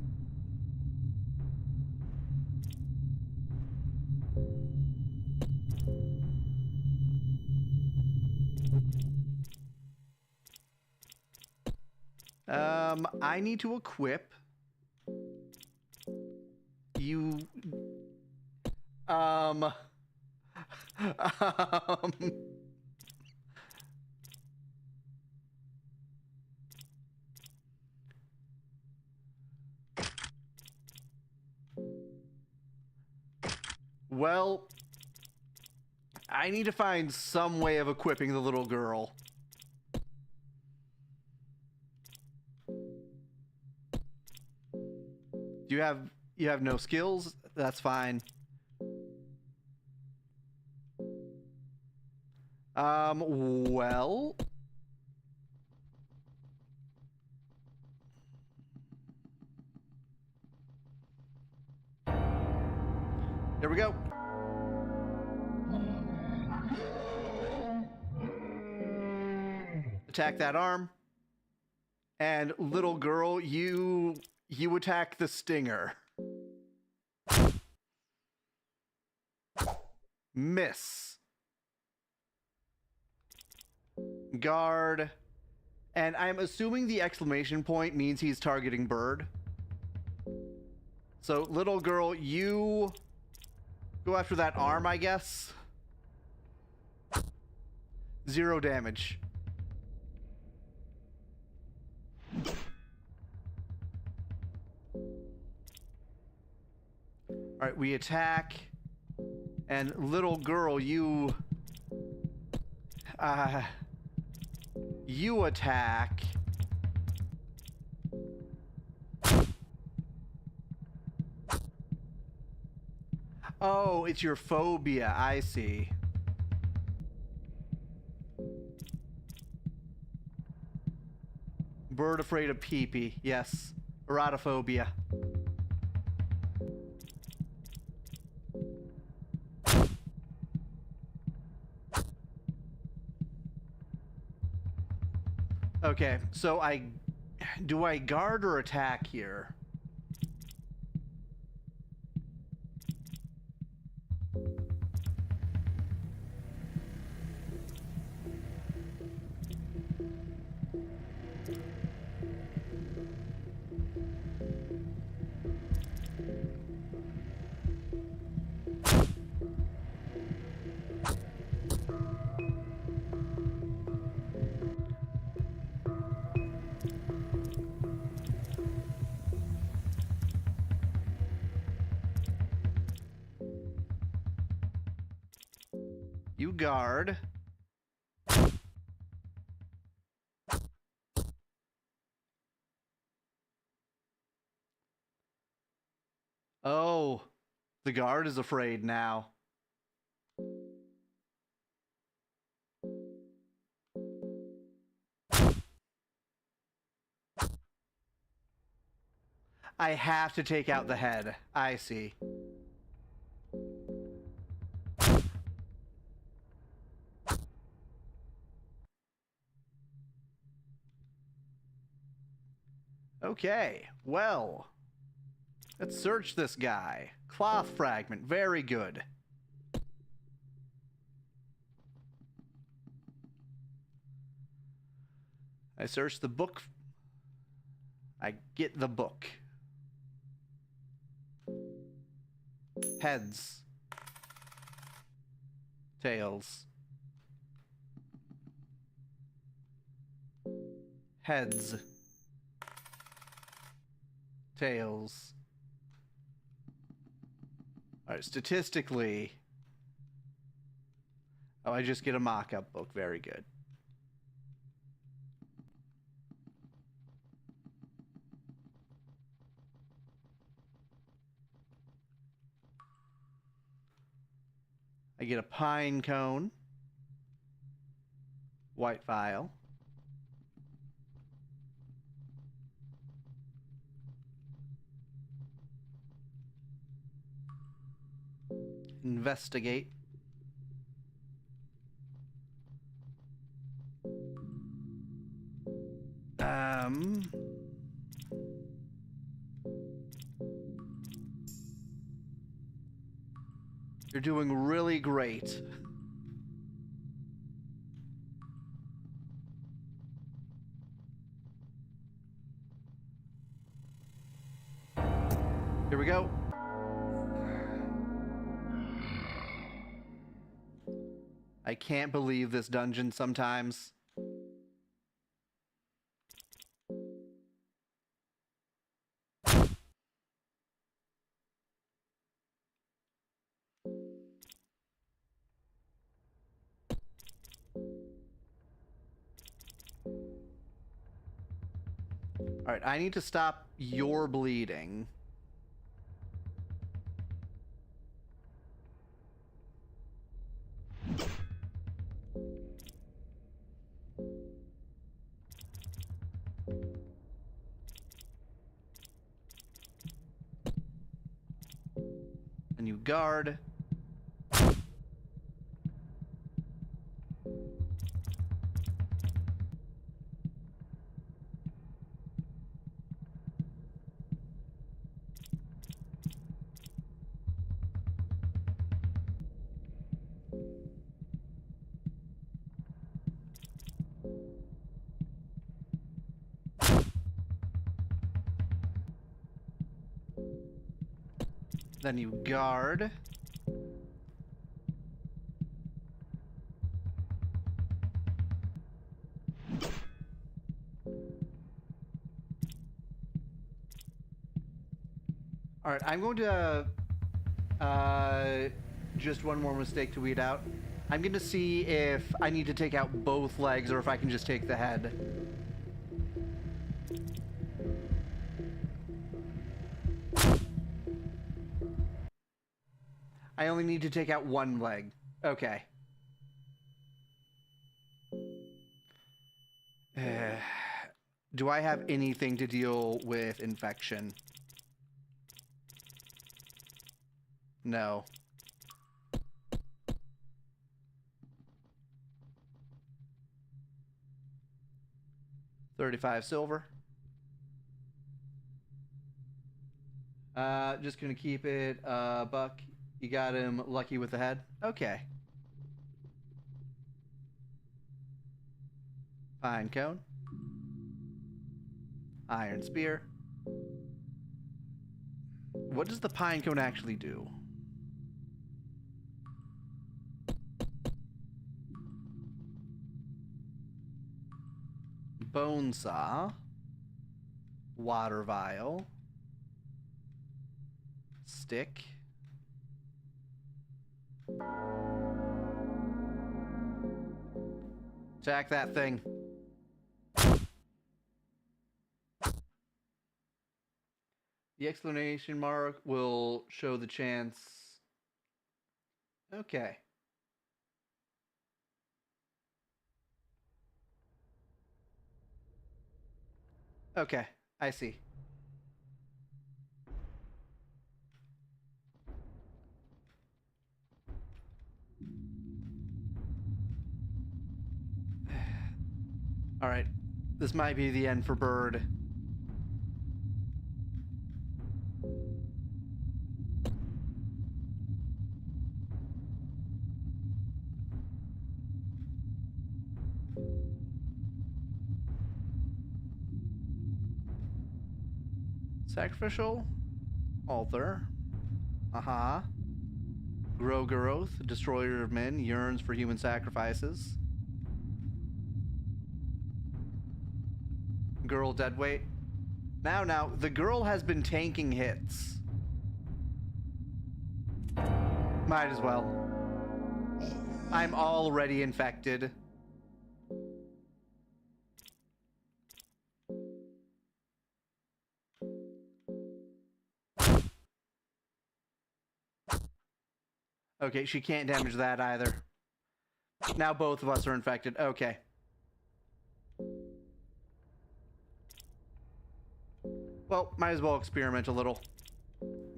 I need to equip you. um, well, I need to find some way of equipping the little girl. You have no skills? That's fine. Well, there we go. Attack that arm. And little girl, you attack the stinger. Miss. Guard. And I'm assuming the exclamation point means he's targeting bird. So little girl, you go after that arm, I guess. 0 damage. All right, we attack, and little girl, you attack. Oh, it's your phobia, I see. Bird afraid of pee-pee, yes. Erotophobia. Okay, so do I guard or attack here? You guard. Oh, the guard is afraid now. I have to take out the head. I see. Okay, well, let's search this guy. Cloth fragment, very good. I search the book. I get the book. Heads. Tails. Heads. Tails. Alright, statistically... Oh, I just get a mock-up book. Very good. I get a pine cone. White vial. Investigate. You're doing really great. Here we go. I can't believe this dungeon sometimes. Alright, I need to stop your bleeding. And you guard. Then you guard. All right, I'm going to just one more mistake to weed out. I'm going to see if I need to take out both legs or if I can just take the head. I only need to take out one leg. Okay. Do I have anything to deal with infection? No. $35 silver. Just gonna keep it buck. You got him lucky with the head. Okay. Pine cone. Iron spear. What does the pine cone actually do? Bone saw. Water vial. Stick. Attack that thing. The exclamation mark will show the chance. Okay. Okay, I see. All right, this might be the end for Bird. Sacrificial altar. Grogaroth, destroyer of men, yearns for human sacrifices. Girl deadweight. Now, the girl has been tanking hits. Might as well. I'm already infected. Okay, she can't damage that either. Now both of us are infected. Okay. Well, might as well experiment a little.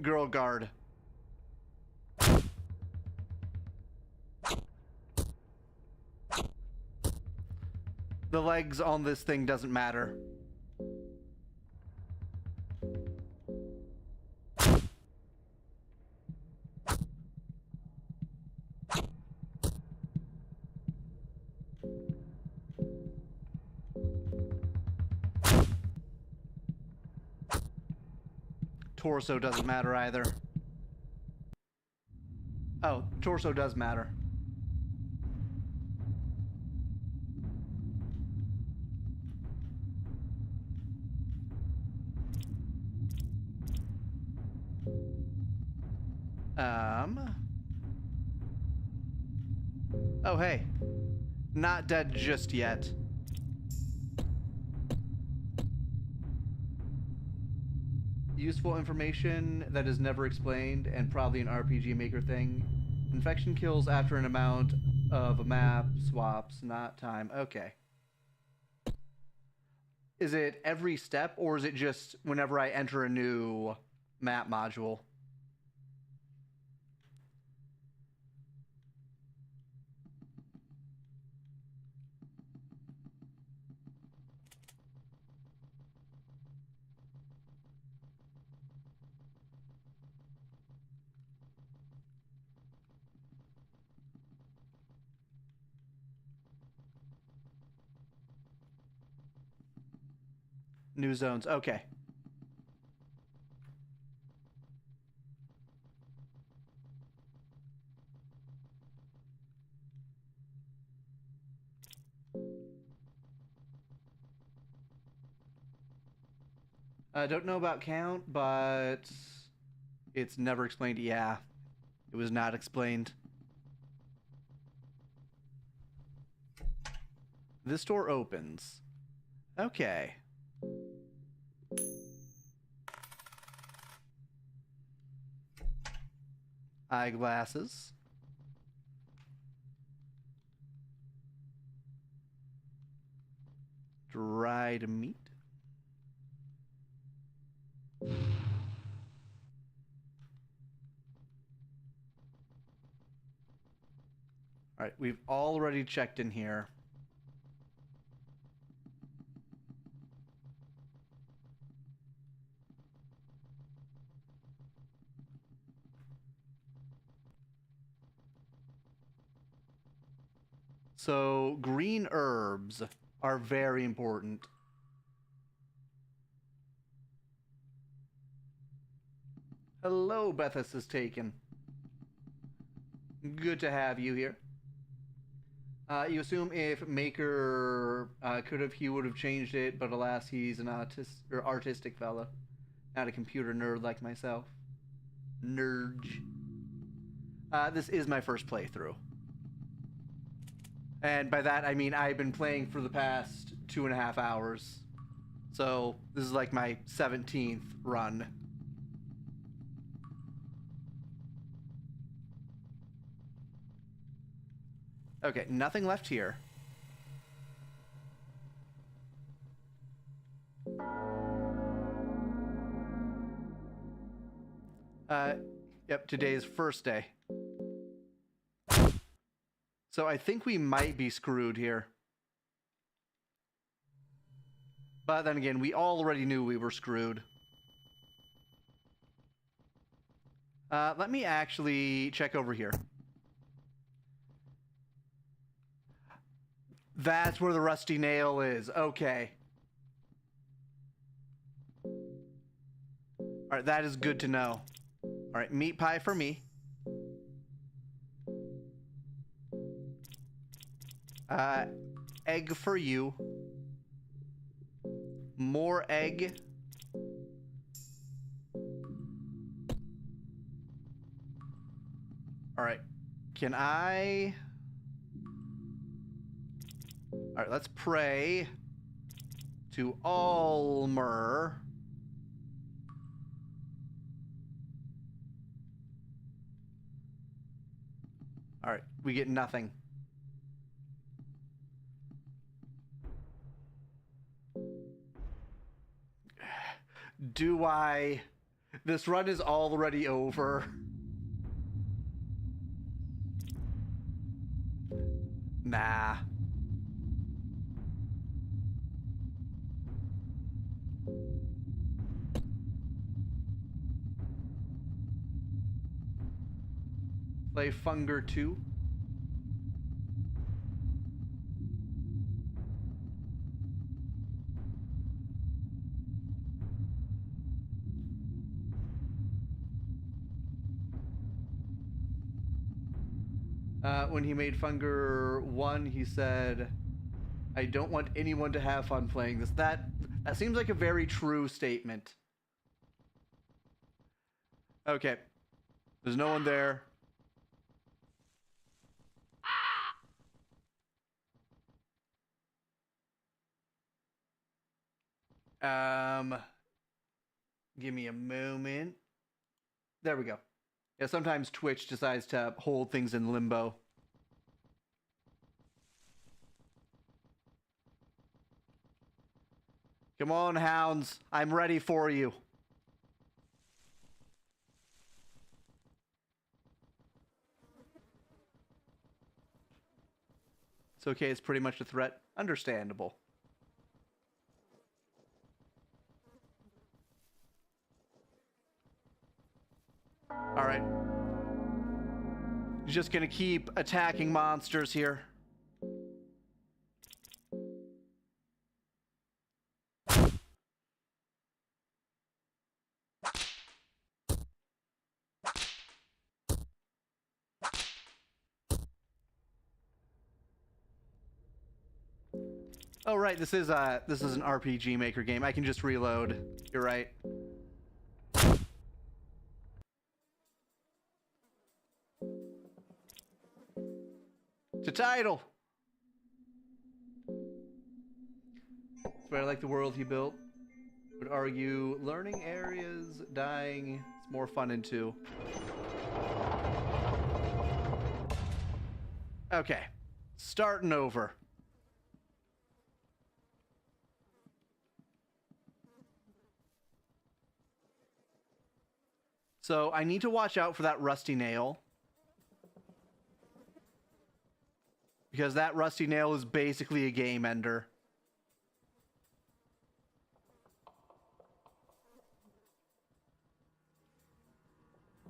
Girl guard. The legs on this thing doesn't matter. torso doesn't matter either. Oh, torso does matter. Oh, hey. Not dead just yet. Useful information that is never explained and probably an RPG Maker thing. Infection kills after an amount of map swaps, not time. Okay. Is it every step or is it just whenever I enter a new map module? New zones. Okay. I don't know about count, but it's never explained. Yeah, it was not explained. This door opens. Okay. Eyeglasses. Dried meat. All right, we've already checked in here. So, green herbs are very important. Hello, Bethis is taken. Good to have you here. You assume if Maker could have, he would have changed it, but alas, he's an artistic fella, not a computer nerd like myself. Nerd. This is my first playthrough. And by that, I mean I've been playing for the past 2.5 hours. So, this is like my 17th run. Okay, nothing left here. Yep, today's first day. So I think we might be screwed here. But then again, we already knew we were screwed. Let me actually check over here. That's where the rusty nail is. Okay. Alright, that is good to know. Alright, meat pie for me. Egg for you. More egg. Alright. Can I... Alright, let's pray to Almer. Alright, we get nothing. Do I... This run is already over. Nah. Play Funger 2. When he made Funger 1, he said, I don't want anyone to have fun playing this. That seems like a very true statement. Okay. There's no one there. Give me a moment. There we go. Yeah, sometimes Twitch decides to hold things in limbo. Come on, hounds. I'm ready for you. It's okay, it's pretty much a threat. Understandable. Alright. Just gonna keep attacking monsters here. Oh right, this is an RPG Maker game. I can just reload. You're right. To title. But I like the world he built. Would argue learning areas, dying, it's more fun in 2. Okay. Starting over. So I need to watch out for that rusty nail. Because that rusty nail is basically a game ender.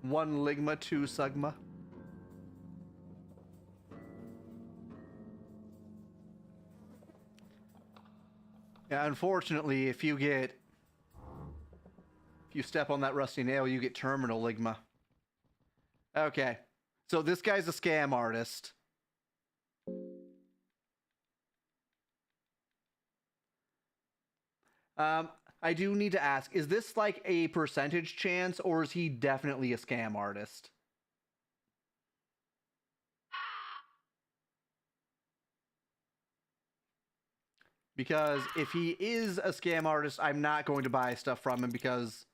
One Ligma, 2 Sugma. Yeah, unfortunately, if you step on that rusty nail, you get terminal Ligma. Okay. So this guy's a scam artist. I do need to ask, is this like a percentage chance, or is he definitely a scam artist? Because if he is a scam artist, I'm not going to buy stuff from him, because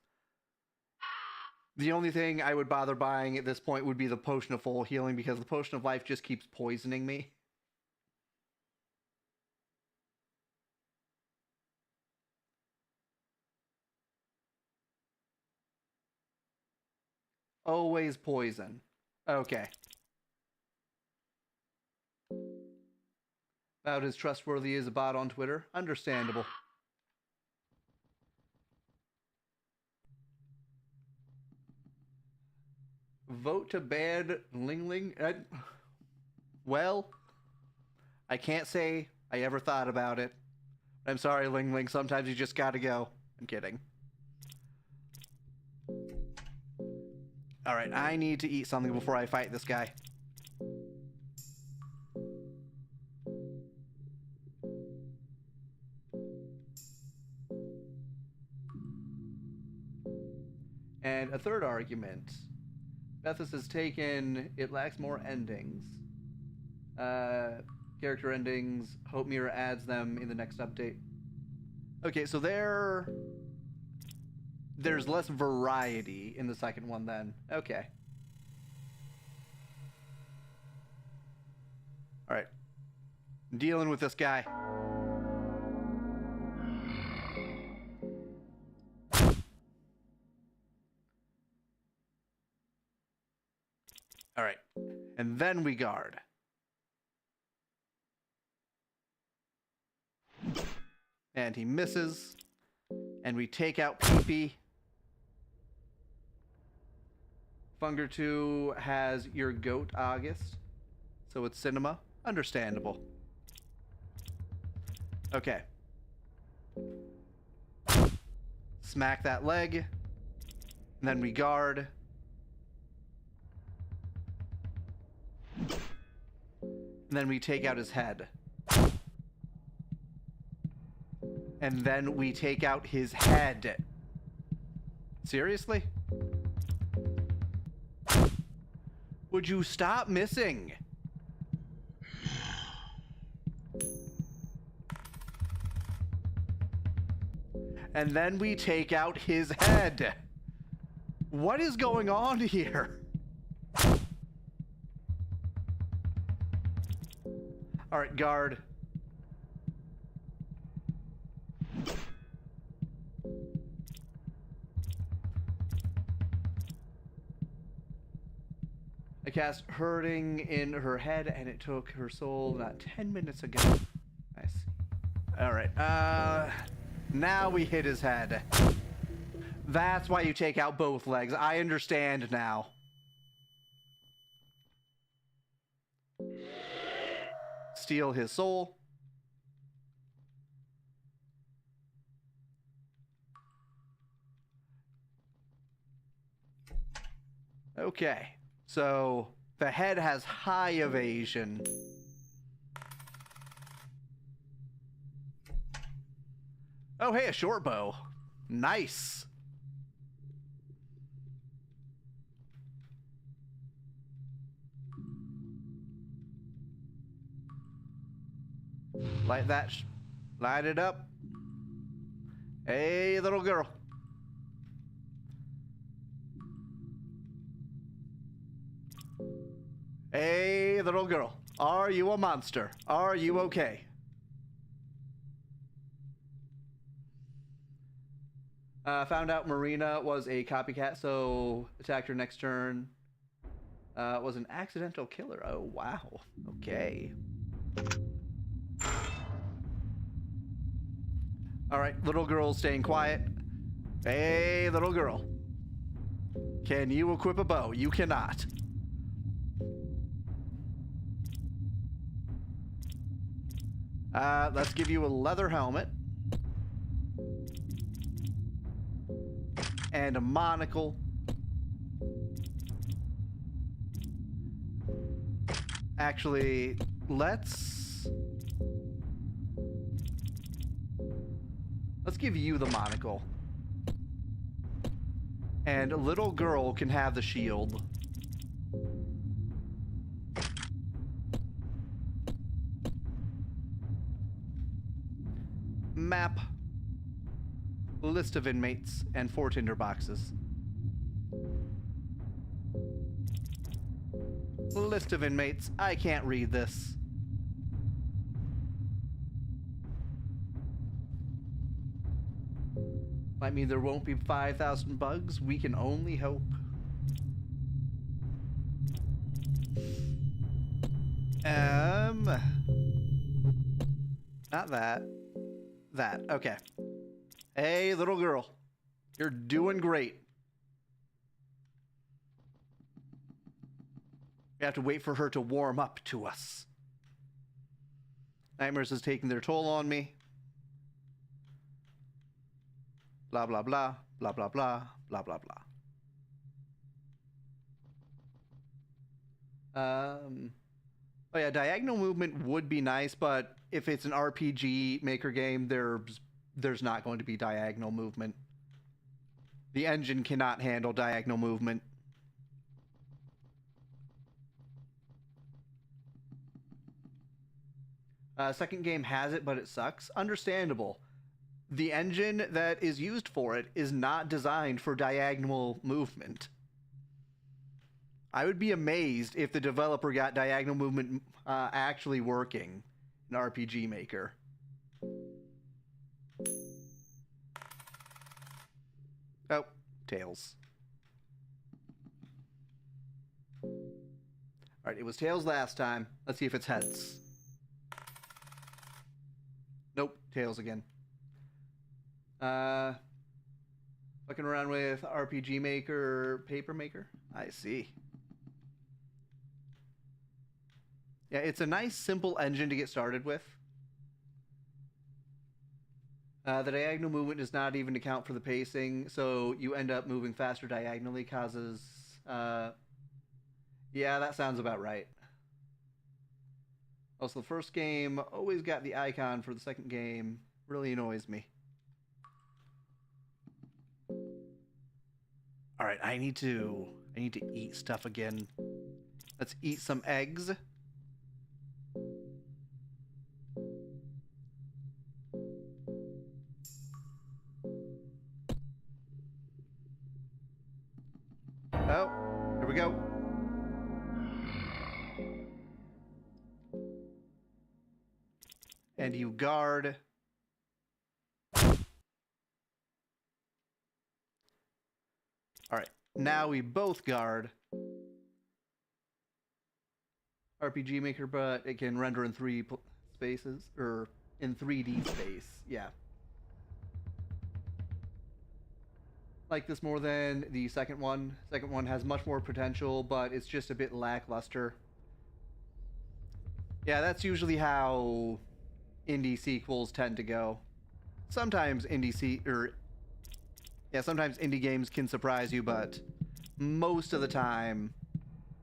the only thing I would bother buying at this point would be the Potion of Full Healing, because the Potion of Life just keeps poisoning me. Always poison. Okay. About as trustworthy as a bot on Twitter. Understandable. Vote to ban Ling Ling. Well, I can't say I ever thought about it. I'm sorry, Ling Ling. Sometimes you just gotta go. I'm kidding. Alright, I need to eat something before I fight this guy. And a third argument. Bethis has taken, it lacks more endings. Character endings, Hope Mirror adds them in the next update. Okay, so there's less variety in the second one then. Okay. Alright. Dealing with this guy. Alright. And then we guard. And he misses. And we take out Peepee. Funger 2 has your goat August. So it's cinema. Understandable. Okay. Smack that leg. And then we guard. And then we take out his head. And then we take out his head. Seriously? Would you stop missing? And then we take out his head. What is going on here? All right, guard. I cast hurting in her head, and it took her soul not 10 minutes ago. Nice. All right. Now we hit his head. That's why you take out both legs. I understand now. Steal his soul. Okay. So the head has high evasion. Oh, hey, a short bow. Nice. Light that. Light it up. Hey, little girl. Hey, little girl. Are you a monster? Are you okay? Found out Marina was a copycat, so attacked her next turn. Was an accidental killer. Oh, wow. Okay. Alright, little girl staying quiet. Hey, little girl. Can you equip a bow? You cannot. Let's give you a leather helmet. And a monocle. Actually, let's give you the monocle. And a little girl can have the shield. Map. List of inmates and 4 tinder boxes. List of inmates. I can't read this. Might mean there won't be 5,000 bugs. We can only hope. Not that. That. Okay. Hey, little girl. You're doing great. We have to wait for her to warm up to us. Nightmares is taking their toll on me. Blah, blah, blah. Blah, blah, blah. Blah, blah, blah. Oh yeah, diagonal movement would be nice, but if it's an RPG Maker game, there's not going to be diagonal movement. The engine cannot handle diagonal movement. Second game has it, but it sucks. Understandable. The engine that is used for it is not designed for diagonal movement. I would be amazed if the developer got diagonal movement actually working in RPG Maker. Oh, tails. Alright, it was tails last time. Let's see if it's heads. Nope, tails again. Fucking around with RPG Maker, Paper Maker? I see. Yeah, it's a nice, simple engine to get started with. The diagonal movement does not even account for the pacing, so you end up moving faster diagonally, causes... yeah, that sounds about right. Also, the first game always got the icon for the second game. Really annoys me. All right, I need to eat stuff again. Let's eat some eggs. Oh, here we go. And you guard. All right, now we both guard. RPG Maker, but it can render in 3 spaces, or in 3D space. Yeah. Like this more than the second one. Second one has much more potential, but it's just a bit lackluster. Yeah, that's usually how indie sequels tend to go. Sometimes sometimes indie games can surprise you, but most of the time,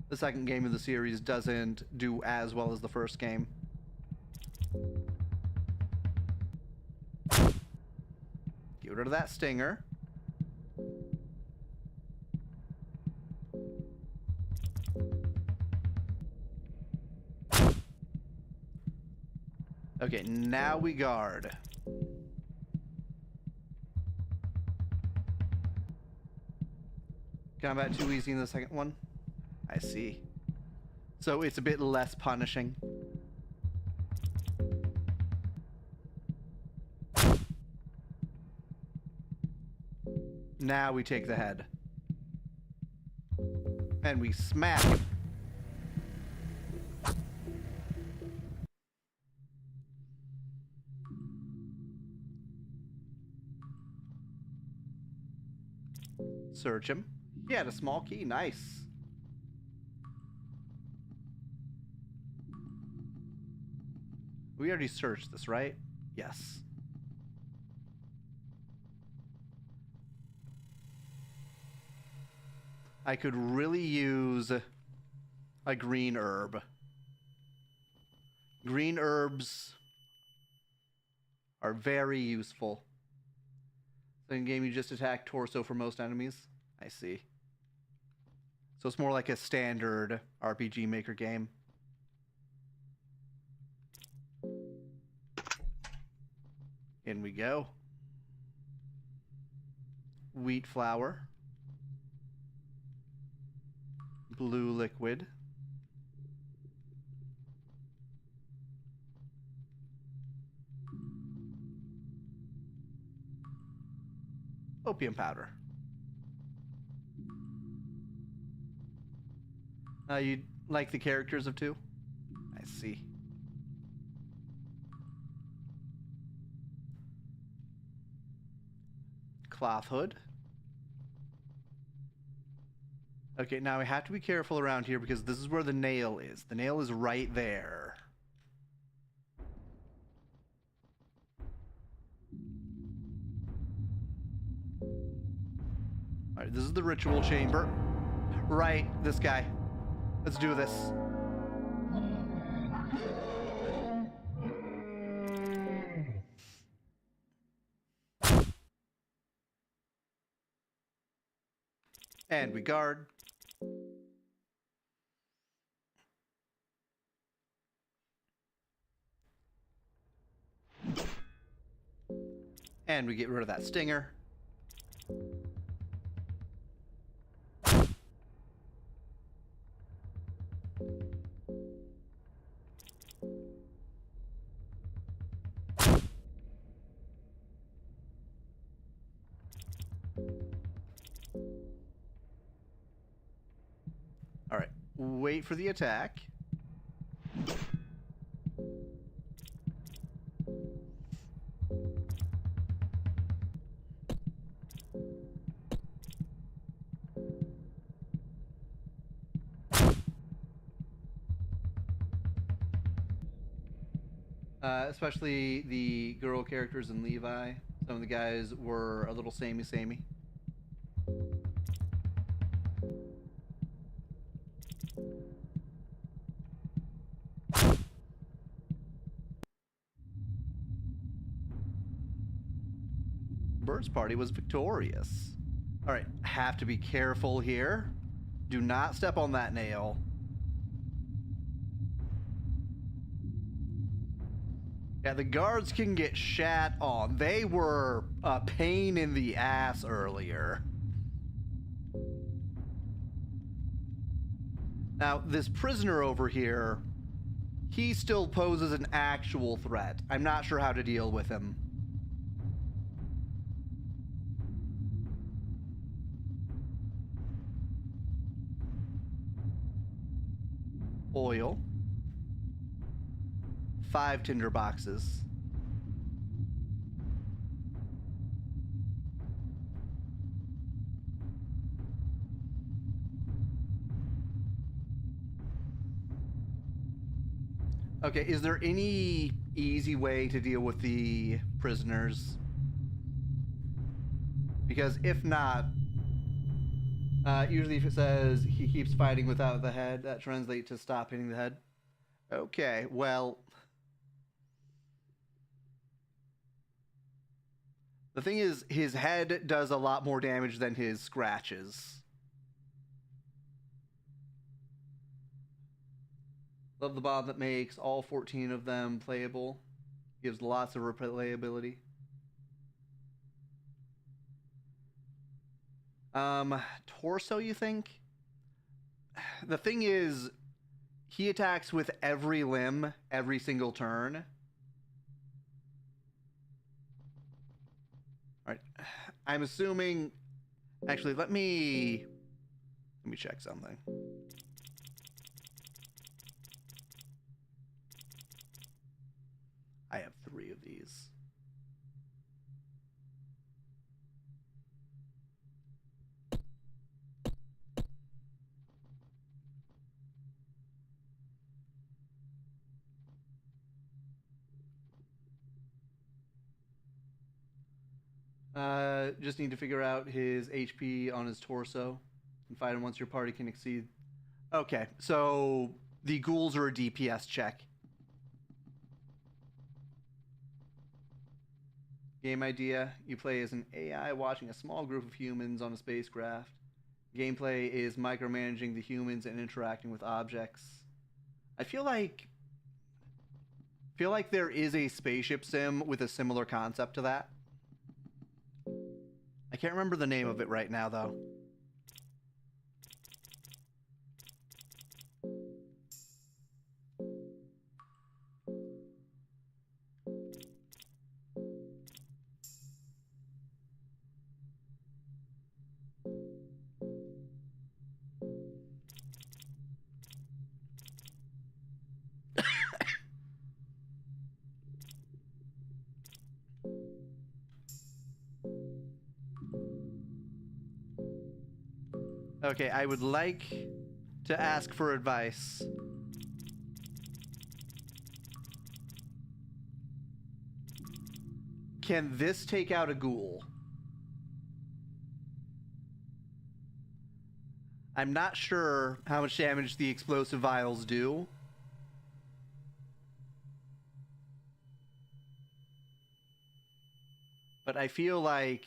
the second game of the series doesn't do as well as the first game. Get rid of that stinger. Okay, now we guard. Combat too easy in the second one? I see. So it's a bit less punishing. Now we take the head. And we smack him. Search him. He had a small key. Nice. We already searched this, right? Yes. I could really use a green herb. Green herbs are very useful. So in game you just attack torso for most enemies. I see. So it's more like a standard RPG Maker game. In we go. Wheat flour. Blue liquid. Opium powder. You like the characters of 2? I see. Cloth hood. Okay, now we have to be careful around here because this is where the nail is. The nail is right there. Alright, this is the ritual chamber. Right, this guy. Let's do this. And we guard. And we get rid of that stinger. All right, wait for the attack. Especially the girl characters in Levi. Some of the guys were a little samey. first party was victorious. All right, have to be careful here. Do not step on that nail. Yeah, the guards can get shat on. They were a pain in the ass earlier. Now, this prisoner over here, he still poses an actual threat. I'm not sure how to deal with him. Oil. 5 tinder boxes. Okay, is there any easy way to deal with the prisoners? Because if not, usually if it says he keeps fighting without the head, that translates to stop hitting the head. Okay, well... The thing is, his head does a lot more damage than his scratches. Love the bomb that makes all 14 of them playable. Gives lots of replayability. Torso, you think? The thing is, he attacks with every limb, every single turn. Alright. I'm assuming... Actually, let me check something. I have 3 of these. Just need to figure out his HP on his torso and fight him once your party can exceed. Okay, so the ghouls are a DPS check. Game idea: you play as an AI watching a small group of humans on a spacecraft. Gameplay is micromanaging the humans and interacting with objects. I feel like there is a spaceship sim with a similar concept to that. I can't remember the name of it right now, though. Okay, I would like to ask for advice. Can this take out a ghoul? I'm not sure how much damage the explosive vials do. But I feel like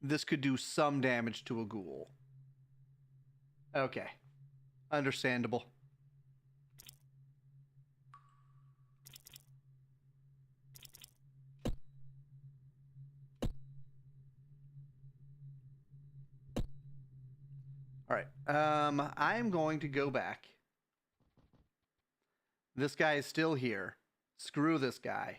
this could do some damage to a ghoul. Okay. Understandable. Alright. I'm going to go back. This guy is still here. Screw this guy.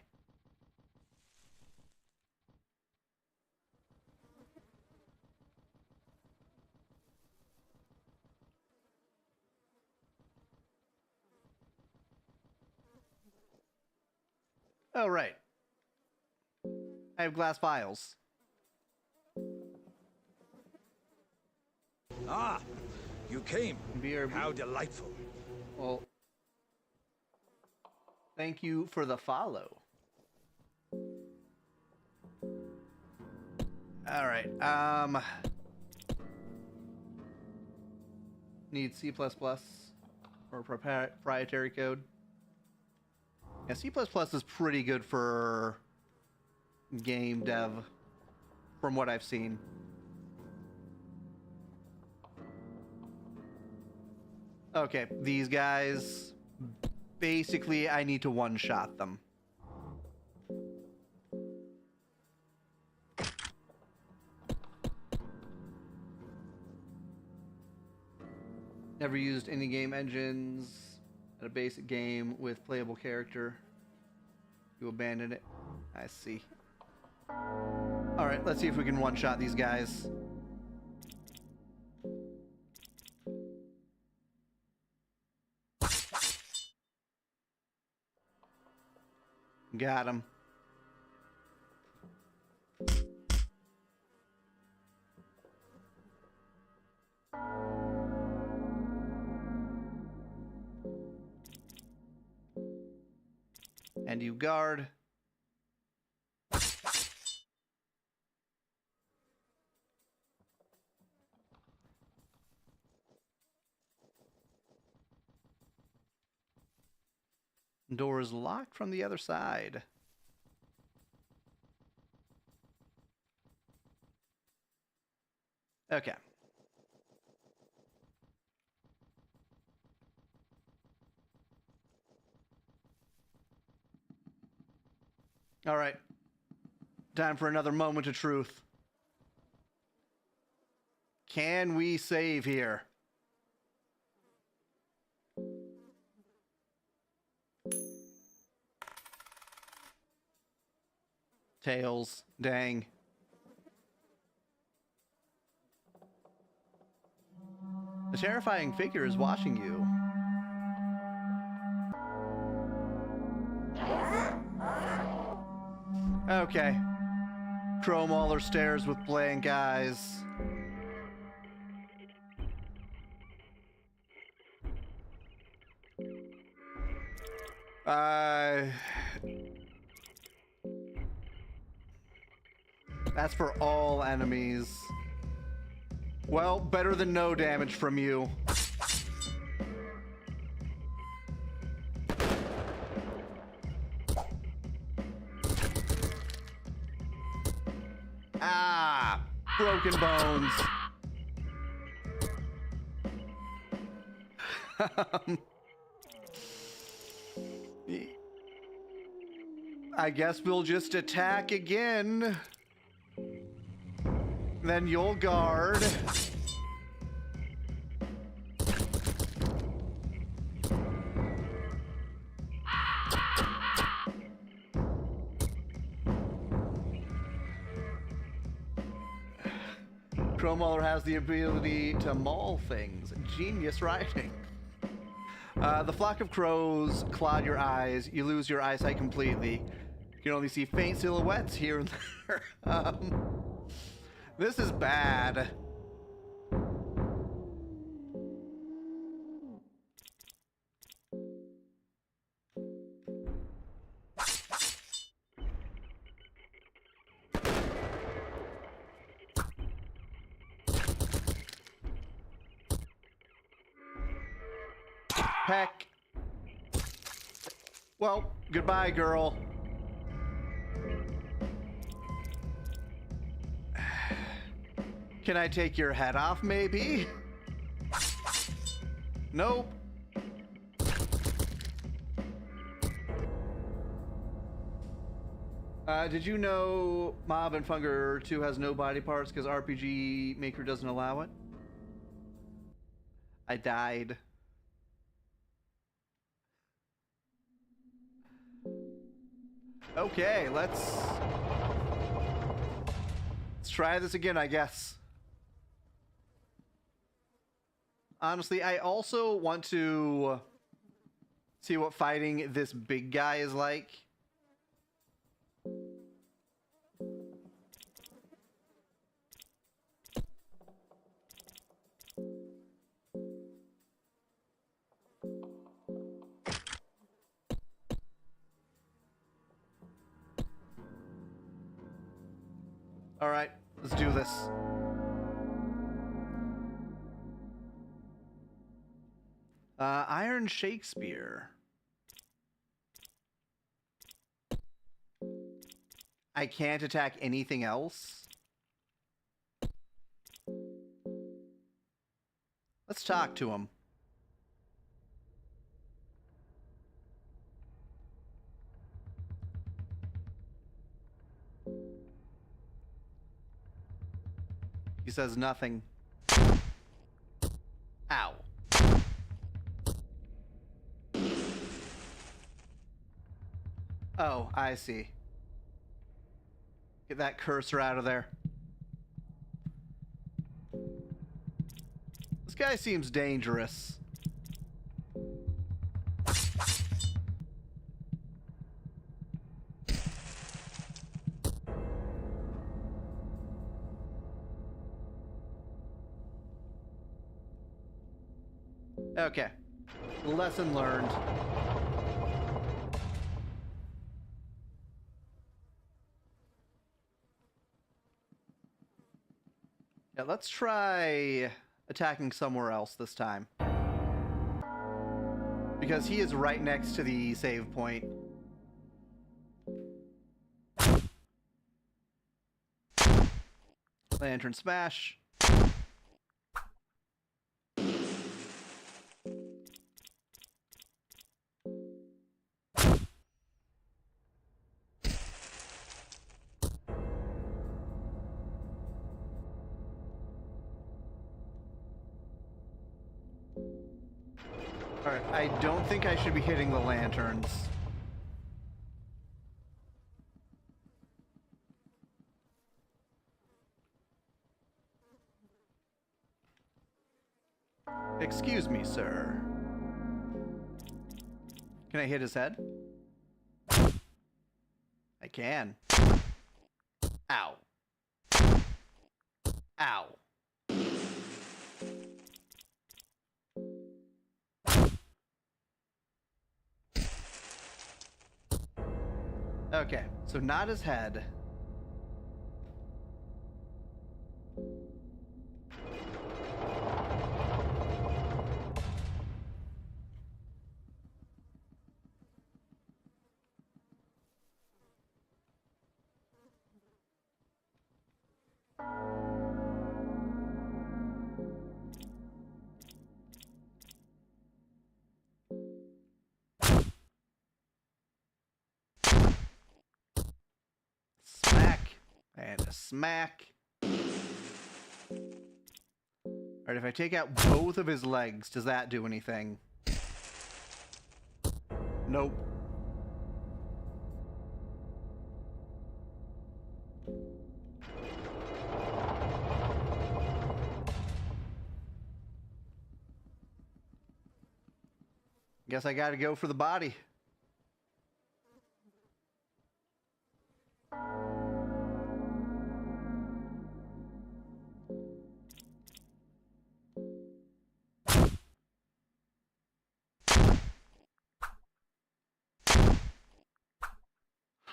Oh, right. I have glass vials. Ah, you came. BRB. How delightful. Well, thank you for the follow. All right. Need C++ or proprietary code. Yeah, C++ is pretty good for game dev. from what I've seen. Okay, these guys, basically I need to one-shot them. Never used any game engines at a basic game with playable character. You abandoned it. I see. Alright, let's see if we can one-shot these guys. Got him. And you guard. Door is locked from the other side. Okay. All right. Time for another moment of truth. Can we save here? Tails. Dang. The terrifying figure is watching you. Okay. Crowmauler stares with blank eyes. That's for all enemies. Well, better than no damage from you. Ah! Broken bones. I guess we'll just attack again. Then you'll guard. Crowmauler has the ability to maul things. Genius writing. The flock of crows clawed your eyes. You lose your eyesight completely. You can only see faint silhouettes here and there. This is bad. Peck. Well, goodbye, girl. Can I take your head off, maybe? Nope. Did you know Mob and Funger 2 has no body parts because RPG Maker doesn't allow it? I died. Okay, let's try this again, I guess. Honestly, I also want to see what fighting this big guy is like. All right, let's do this. Iron Shakespeare. I can't attack anything else? Let's talk to him. He says nothing. Ow. Oh, I see. Get that cursor out of there. This guy seems dangerous. Okay. Lesson learned. Yeah, let's try attacking somewhere else this time. Because he is right next to the save point. Lantern smash. Alright, I don't think I should be hitting the lanterns. Excuse me, sir. Can I hit his head? I can. Ow. Ow. Okay, so not his head. Smack. And a smack. Alright, if I take out both of his legs, does that do anything? Nope. Guess I gotta go for the body.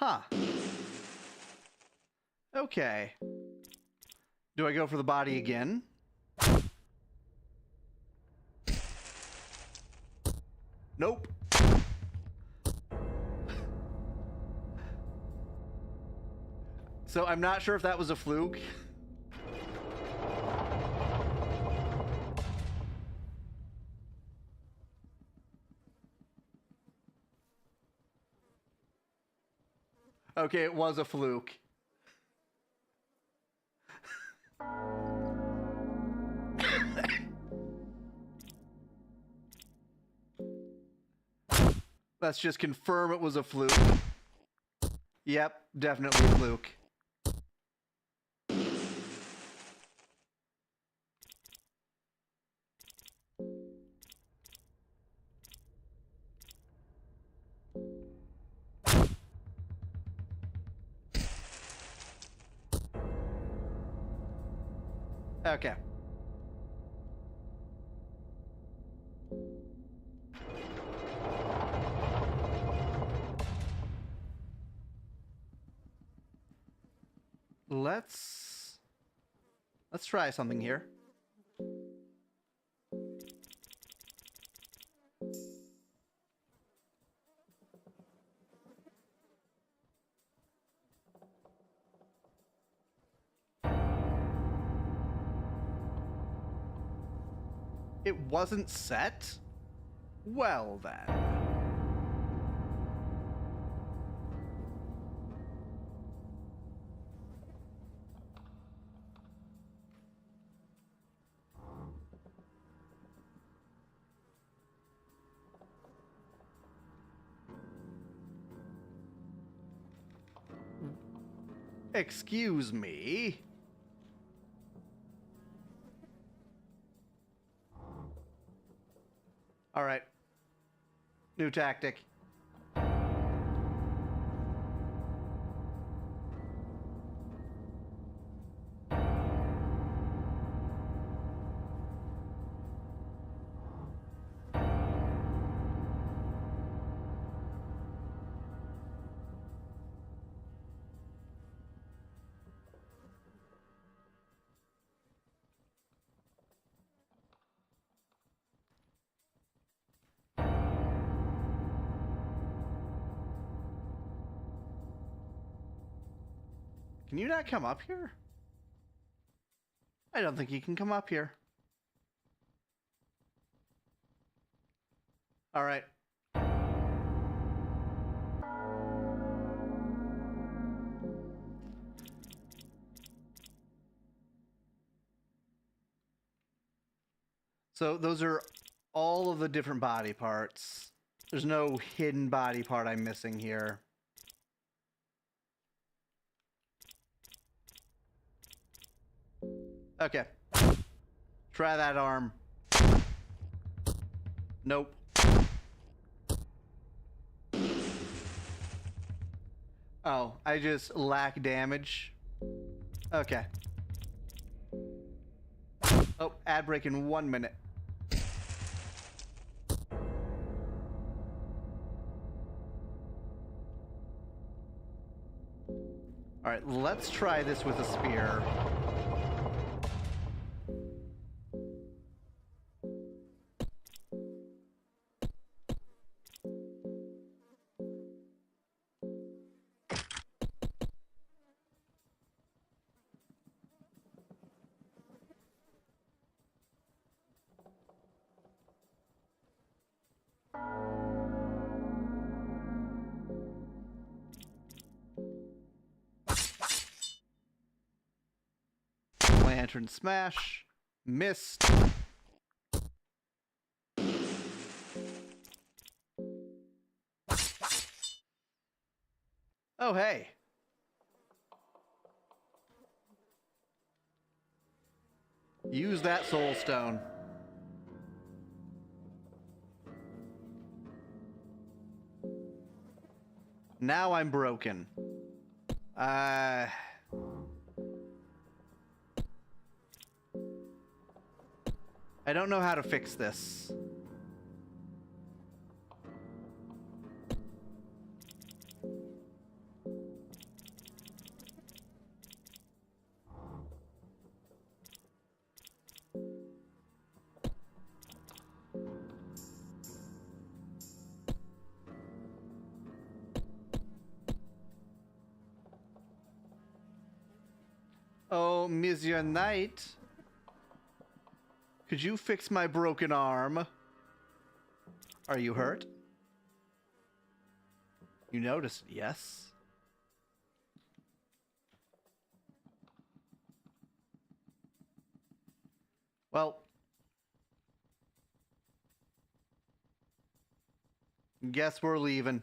Huh. Okay. Do I go for the body again? Nope. So I'm not sure if that was a fluke. Okay, it was a fluke. Let's just confirm it was a fluke. Yep, definitely a fluke. Okay. Let's try something here. It wasn't set? Well then. Excuse me. All right. New tactic. Can you not come up here? I don't think you can come up here. All right. So those are all of the different body parts. There's no hidden body part I'm missing here. Okay. Try that arm. Nope. Oh, I just lack damage. Okay. Oh, ad break in 1 minute. All right, let's try this with a spear. Lantern smash. Missed. Oh, hey. Use that soul stone. Now I'm broken. I don't know how to fix this. Oh, Monsieur Knight. Could you fix my broken arm? Are you hurt? You noticed, yes? Well, guess we're leaving.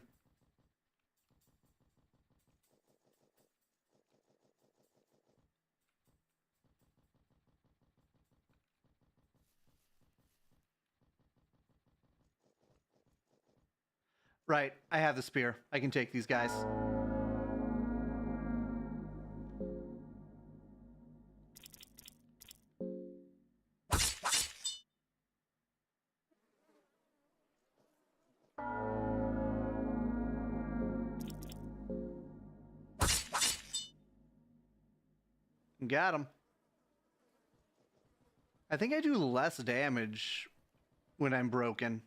Right, I have the spear. I can take these guys. Got him. I think I do less damage when I'm broken.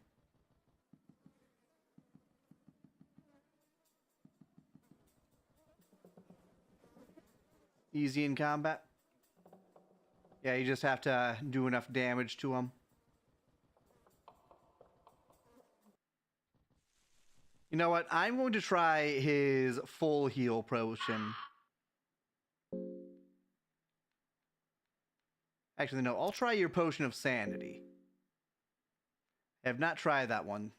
Easy in combat. Yeah, you just have to do enough damage to him. You know what? I'm going to try his full heal potion. Actually, no. I'll try your potion of sanity. I have not tried that one.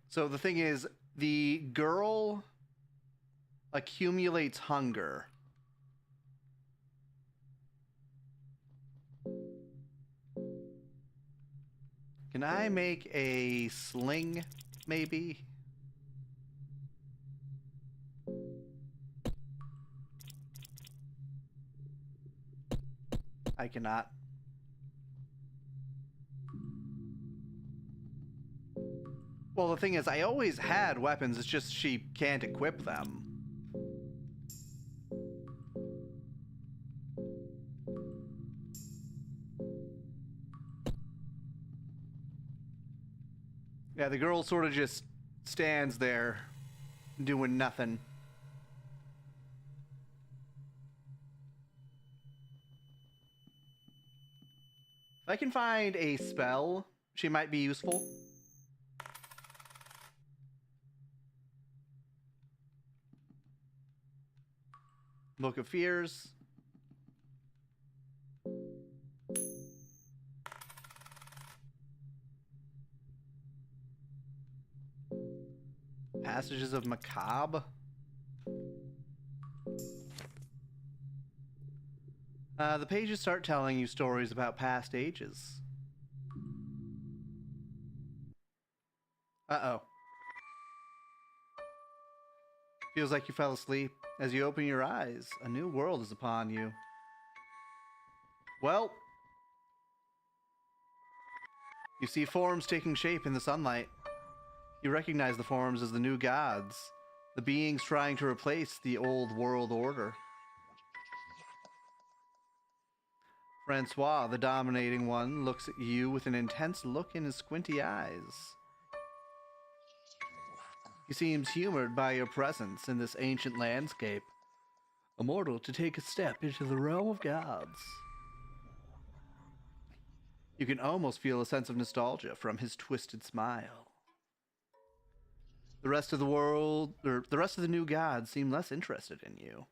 So the thing is, the girl accumulates hunger. Can I make a sling, maybe? I cannot. Well, the thing is, I always had weapons, it's just she can't equip them. Yeah, the girl sort of just stands there, doing nothing. If I can find a spell, she might be useful. Book of Fears. Passages of Macabre. The pages start telling you stories about past ages. Uh-oh. Feels like you fell asleep. As you open your eyes, a new world is upon you. Well, you see forms taking shape in the sunlight. You recognize the forms as the new gods, the beings trying to replace the old world order. Francois, the dominating one, looks at you with an intense look in his squinty eyes. He seems humored by your presence in this ancient landscape, a mortal to take a step into the realm of gods. You can almost feel a sense of nostalgia from his twisted smile. The rest of the new gods seem less interested in you.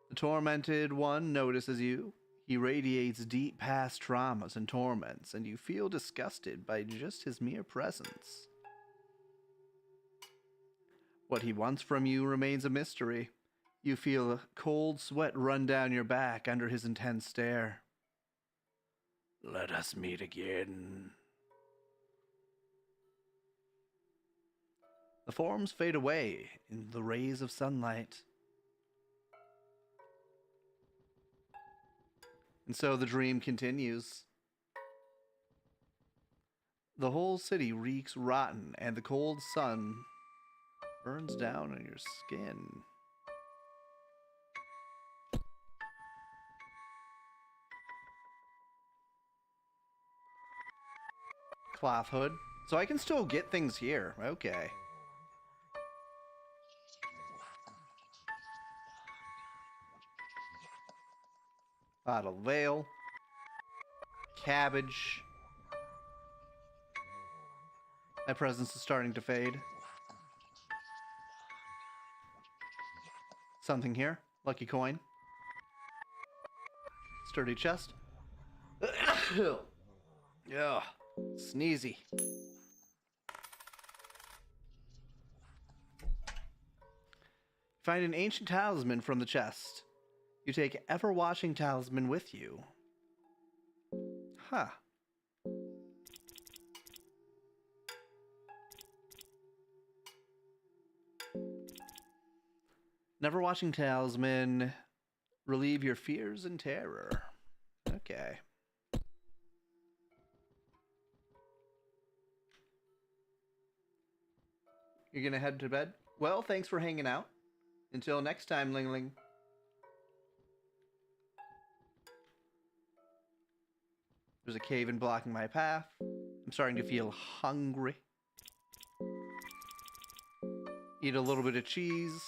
The tormented one notices you. He radiates deep past traumas and torments, and you feel disgusted by just his mere presence. What he wants from you remains a mystery. You feel a cold sweat run down your back under his intense stare. Let us meet again. The forms fade away in the rays of sunlight. And so the dream continues. The whole city reeks rotten, and the cold sun burns down on your skin. Cloth hood. So I can still get things here. Okay. Bottle of ale. Cabbage. My presence is starting to fade. Something here. Lucky coin. Sturdy chest. Yeah. Sneezy. Find an ancient talisman from the chest. You take ever-watching talisman with you. Huh. Never watching talisman. Relieve your fears and terror. Okay. You're gonna head to bed? Well, thanks for hanging out. Until next time, Ling Ling. There's a cave-in blocking my path. I'm starting to feel hungry. Eat a little bit of cheese.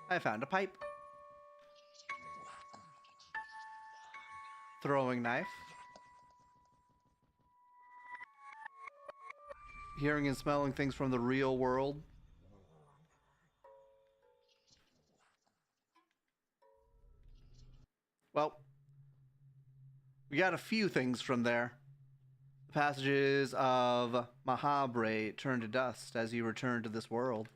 I found a pipe. Throwing knife. Hearing and smelling things from the real world. Well, we got a few things from there. The passages of Mahabre turn to dust as you return to this world.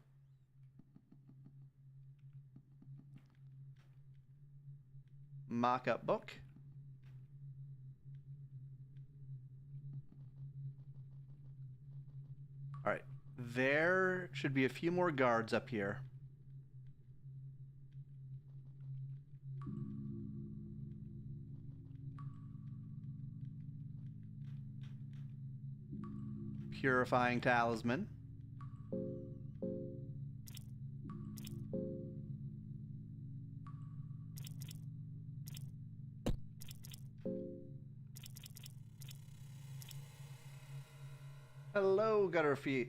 Mock-up book. Alright, there should be a few more guards up here. Purifying talisman. Hello, Gutterfled.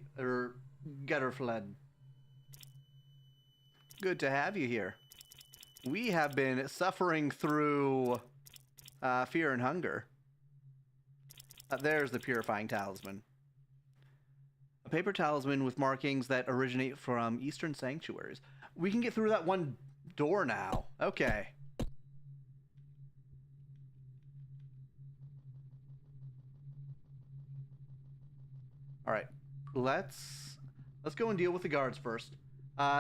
Good to have you here. We have been suffering through fear and hunger. There's the purifying talisman. A paper talisman with markings that originate from Eastern sanctuaries. We can get through that one door now. Okay. All right, let's go and deal with the guards first.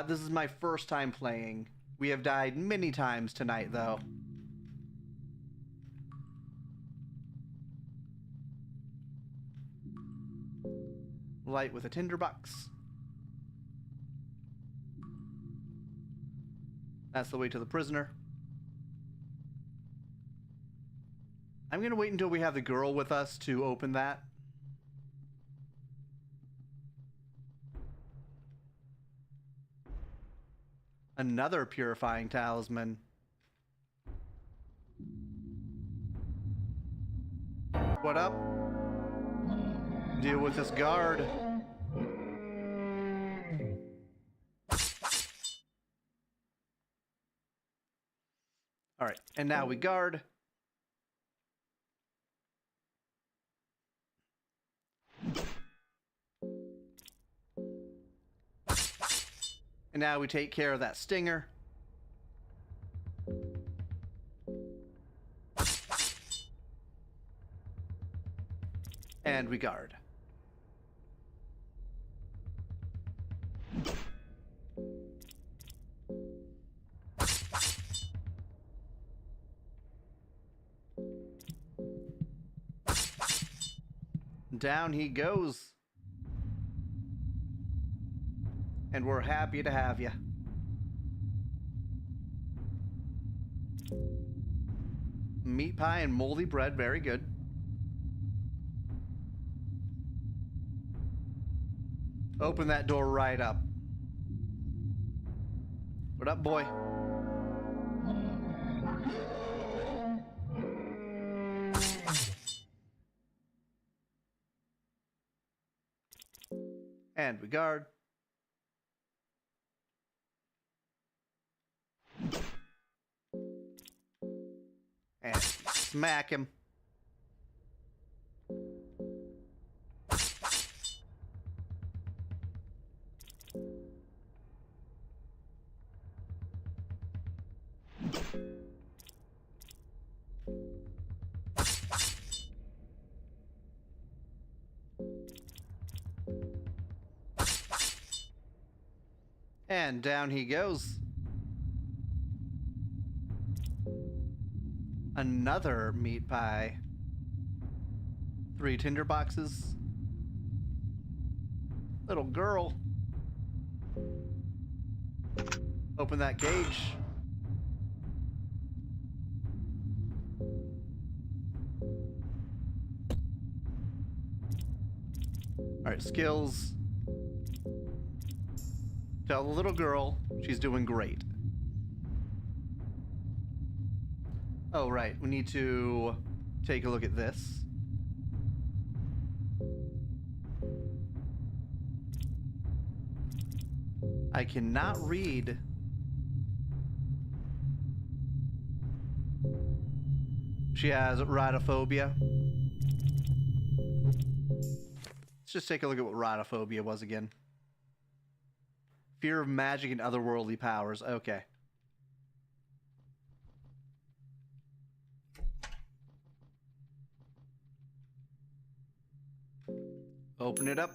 This is my first time playing. We have died many times tonight, though. Light with a tinderbox. That's the way to the prisoner. I'm gonna wait until we have the girl with us to open that. Another purifying talisman. What up? Deal with this guard. All right, and now we guard. And now we take care of that stinger. And we guard. Down he goes. And we're happy to have you. Meat pie and moldy bread, very good. Open that door right up. What up, boy? And we guard. And smack him. And down he goes. Another meat pie. 3 tinder boxes. Little girl. Open that cage. Alright, skills. Tell the little girl she's doing great. Oh, right. We need to take a look at this. I cannot read She has rhinophobia. Let's just take a look at what rhinophobia was again. Fear of magic and otherworldly powers. Okay. Open it up.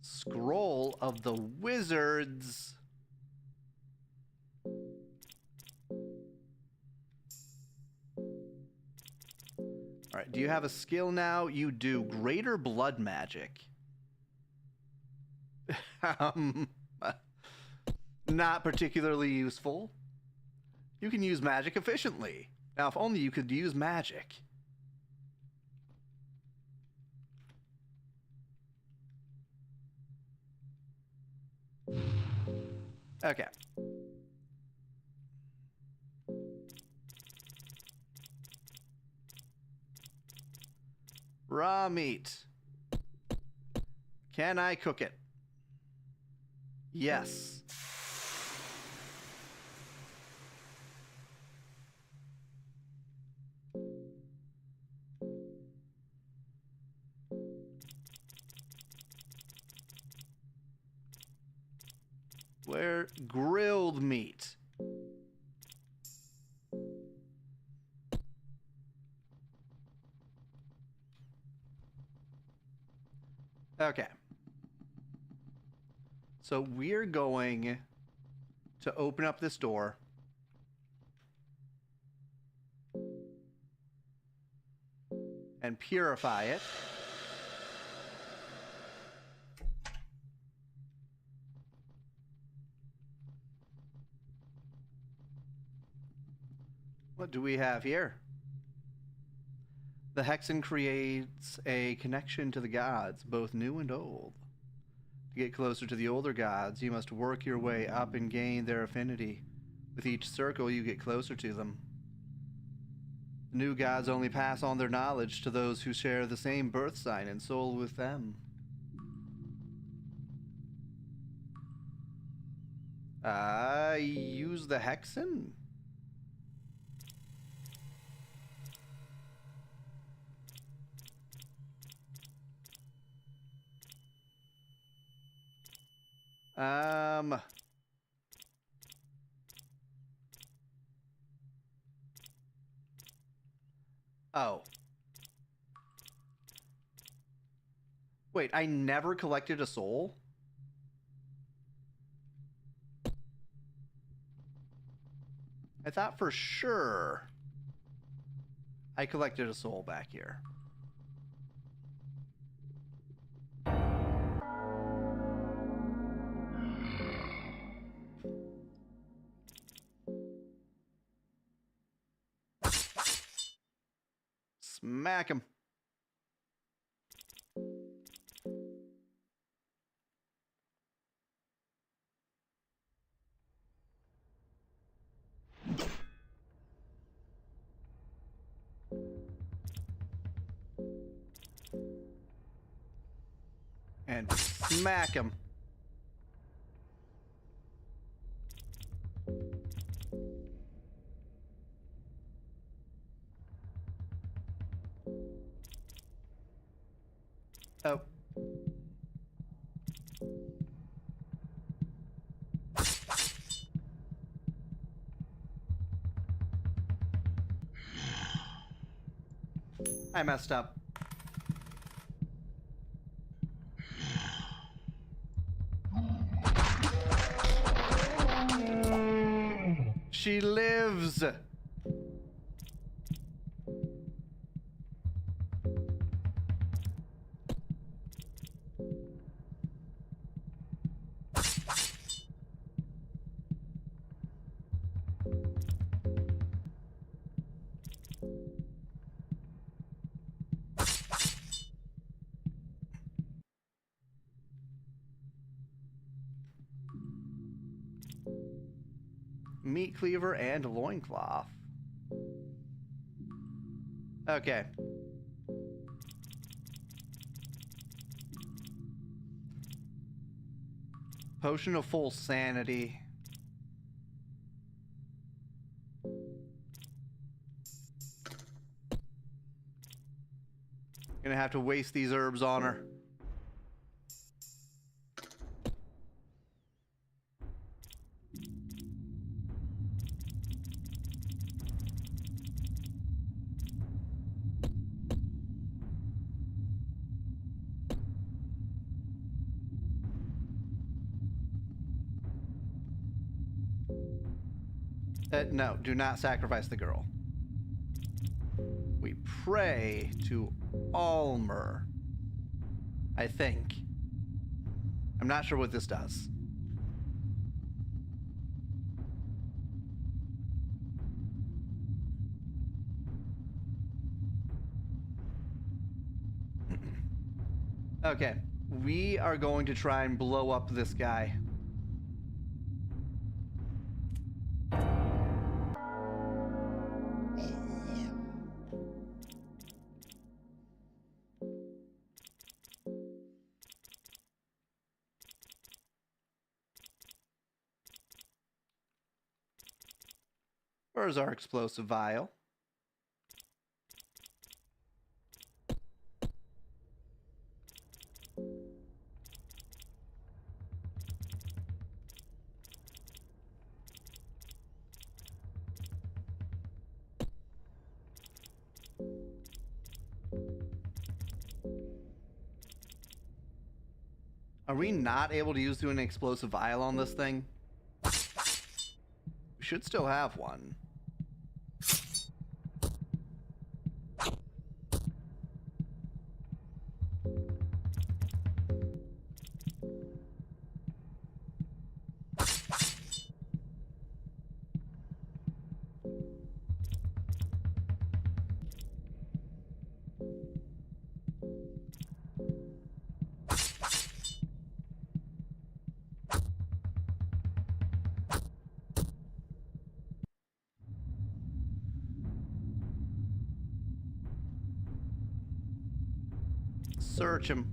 Scroll of the Wizards. Alright, do you have a skill now? You do. Greater blood magic. Not particularly useful. You can use magic efficiently. Now, if only you could use magic. Okay. Raw meat. Can I cook it? Yes. Where? Grilled meat. Okay. So we're going to open up this door. And purify it. What do we have here? The Hexen creates a connection to the gods, both new and old. To get closer to the older gods, you must work your way up and gain their affinity. With each circle, you get closer to them. The new gods only pass on their knowledge to those who share the same birth sign and soul with them. Use the Hexen? Oh. Wait, I never collected a soul? I thought for sure I collected a soul back here. Smack him. And smack him. Oh. I messed up. She lives. Meat cleaver and loincloth. Okay. Potion of full sanity. Gonna have to waste these herbs on her. No, do not sacrifice the girl. We pray to Almer. I think. I'm not sure what this does. Okay, we are going to try and blow up this guy. Where's our explosive vial? Are we not able to use an explosive vial on this thing? We should still have one. Search him.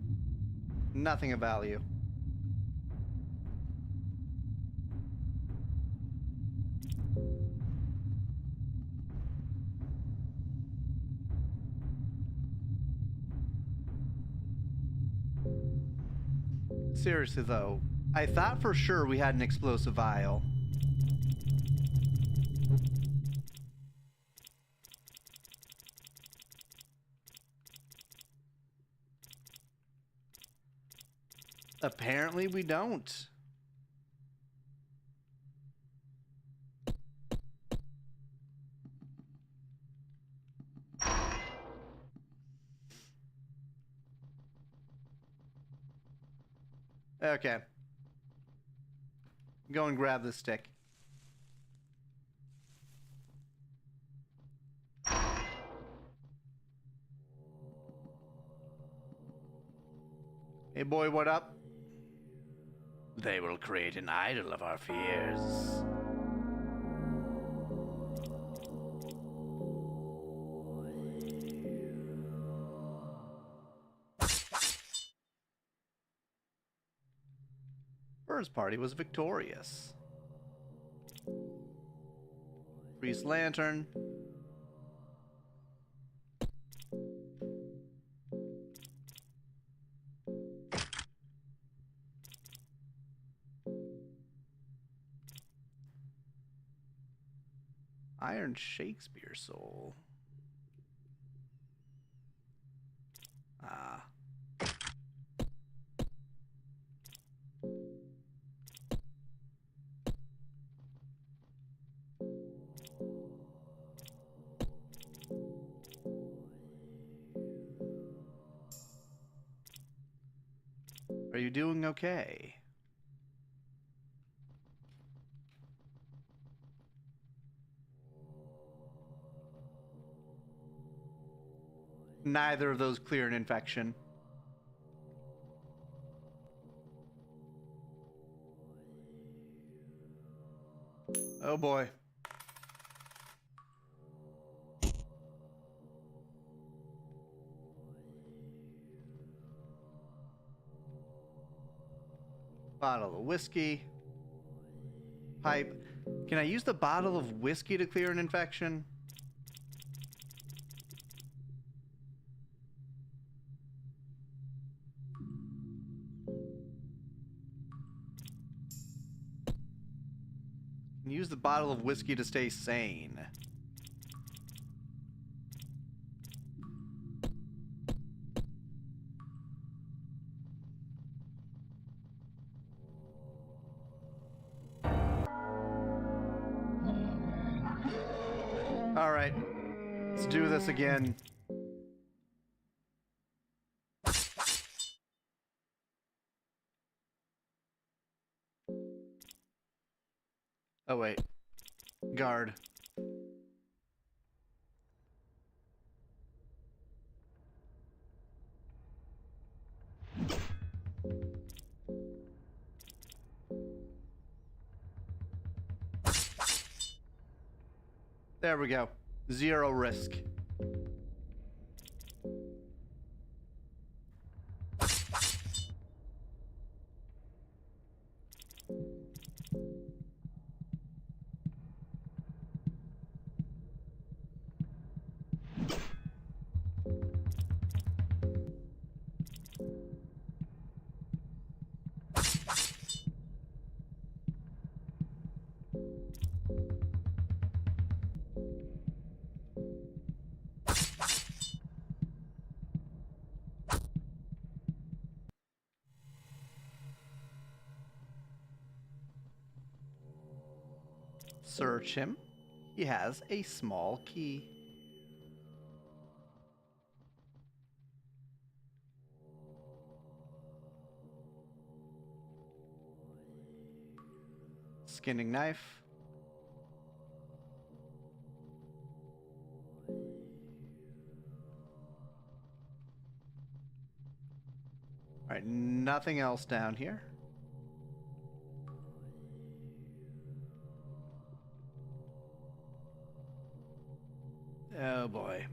Nothing of value. Seriously though, I thought for sure we had an explosive vial. Apparently we don't. Okay. Go and grab the stick. Hey boy, what up? They will create an idol of our fears. First party was victorious. Priest lantern. Iron Shakespeare soul. Ah. Are you doing okay? Neither of those clear an infection. Oh boy. Bottle of whiskey. Pipe. Can I use the bottle of whiskey to clear an infection? Use the bottle of whiskey to stay sane. All right, let's do this again. Oh wait, guard. There we go. 0 risk. Search him. He has a small key. Skinning knife. All right, nothing else down here. Oh boy.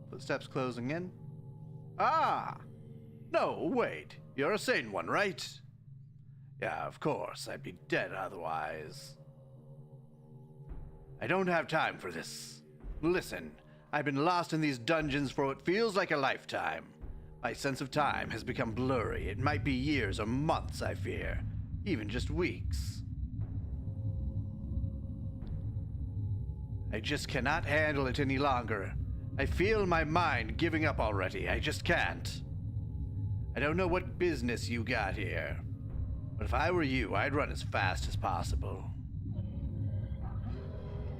Footsteps closing in. Ah! No, wait. You're a sane one, right? Yeah, of course. I'd be dead otherwise. I don't have time for this. Listen, I've been lost in these dungeons for what feels like a lifetime. My sense of time has become blurry. It might be years or months, I fear. Even just weeks. I just cannot handle it any longer. I feel my mind giving up already. I just can't. I don't know what business you got here, but if I were you, I'd run as fast as possible.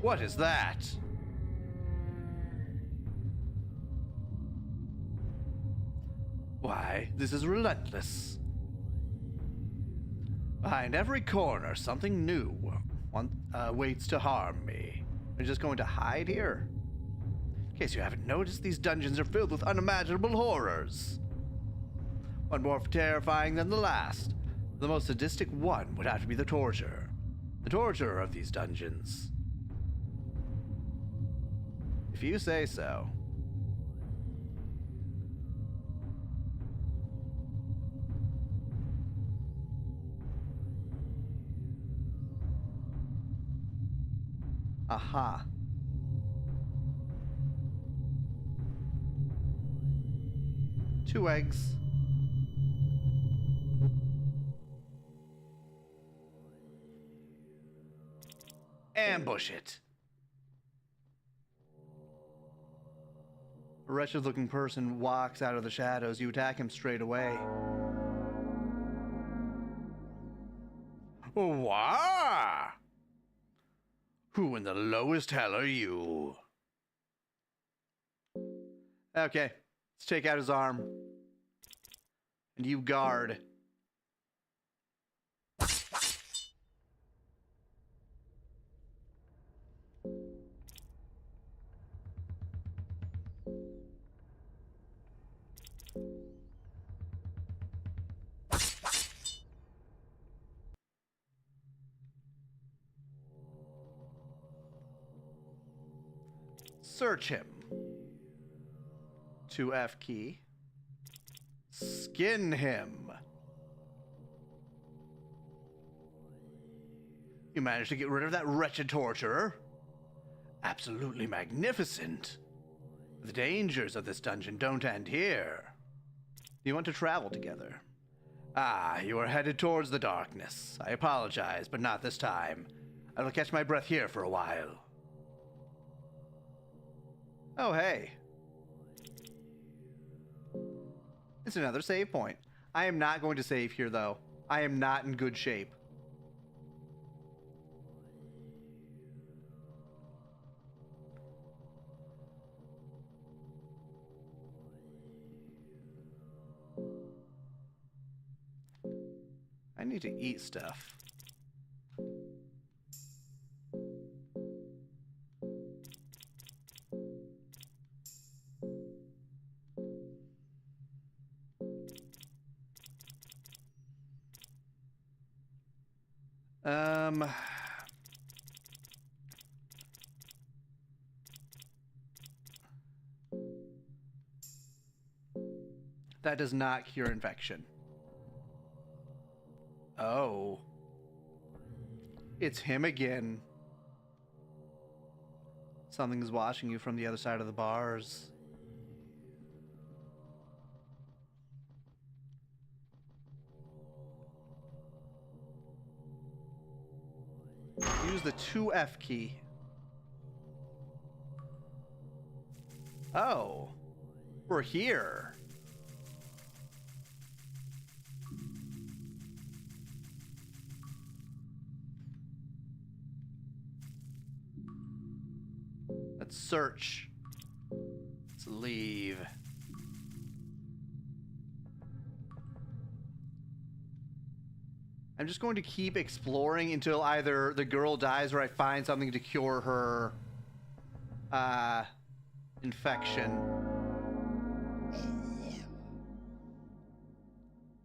What is that? Why, this is relentless. Behind every corner, something new waits to harm me. Are you just going to hide here? In case you haven't noticed, these dungeons are filled with unimaginable horrors. One more terrifying than the last. The most sadistic one would have to be the torturer. The torturer of these dungeons. If you say so. Aha. 2 eggs. Ambush it. A wretched-looking person walks out of the shadows. You attack him straight away. Wah! Who in the lowest hell are you? Okay, let's take out his arm. And you guard. Search him. 2 F key. Skin him. You managed to get rid of that wretched torturer. Absolutely magnificent. The dangers of this dungeon don't end here. Do you want to travel together? Ah, you are headed towards the darkness. I apologize, but not this time. I will catch my breath here for a while. Oh, hey. It's another save point. I am not going to save here, though. I am not in good shape. I need to eat stuff. That does not cure infection. Oh. It's him again. Something's watching you from the other side of the bars. Use the 2F key. Oh. We're here. Let's search. Let's leave. I'm just going to keep exploring until either the girl dies or I find something to cure her infection.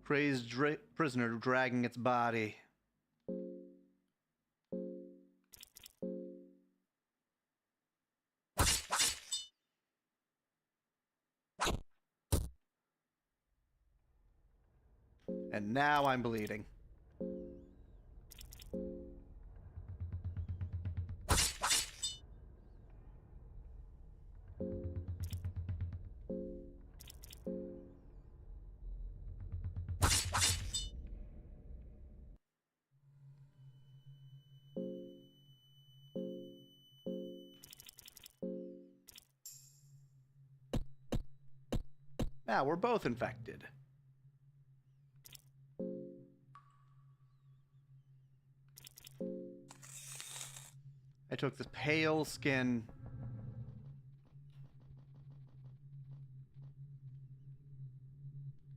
Crazed prisoner dragging its body. And now I'm bleeding. Now we're both infected. I took this pale skin.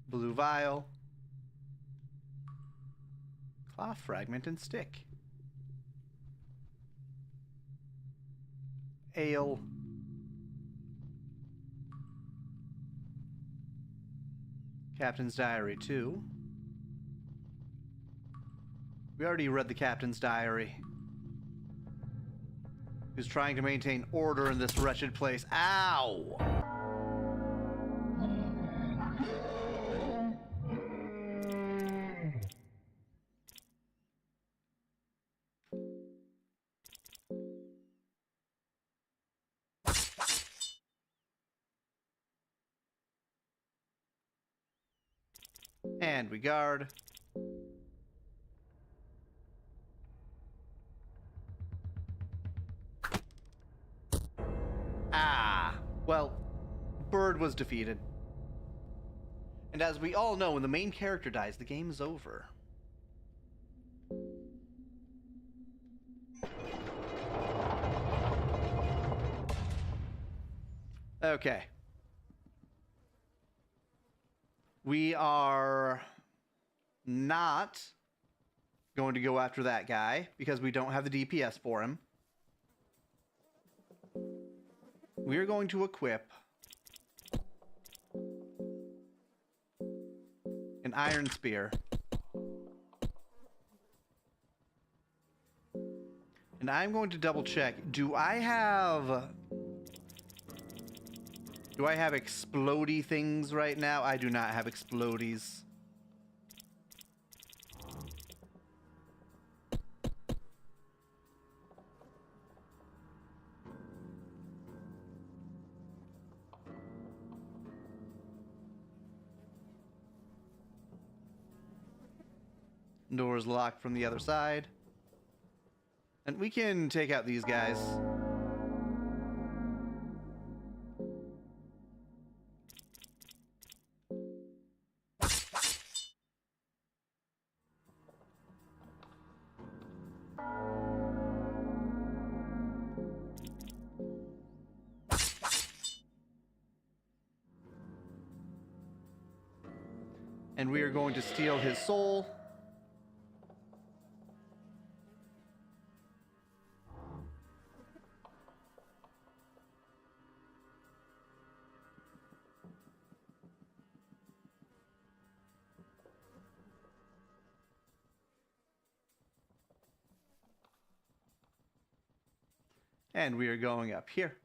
Blue vial. Cloth fragment and stick. Ale. Captain's diary, too. We already read the captain's diary. He was trying to maintain order in this wretched place. Ow! And we guard. Ah, well, Bird was defeated. And as we all know, when the main character dies, the game is over. Okay. We are not going to go after that guy because we don't have the DPS for him. We are going to equip an iron spear. And I'm going to double check. Do I have explodey things right now? I do not have explodies. Door's locked from the other side. And we can take out these guys. And we are going to steal his soul. And we are going up here.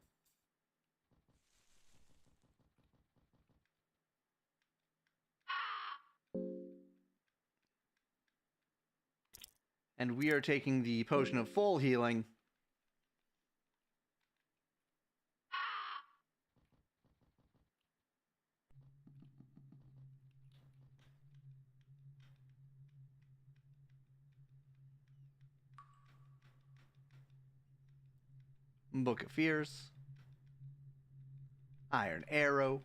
And we are taking the potion of full healing. Book of Fears. Iron Arrow.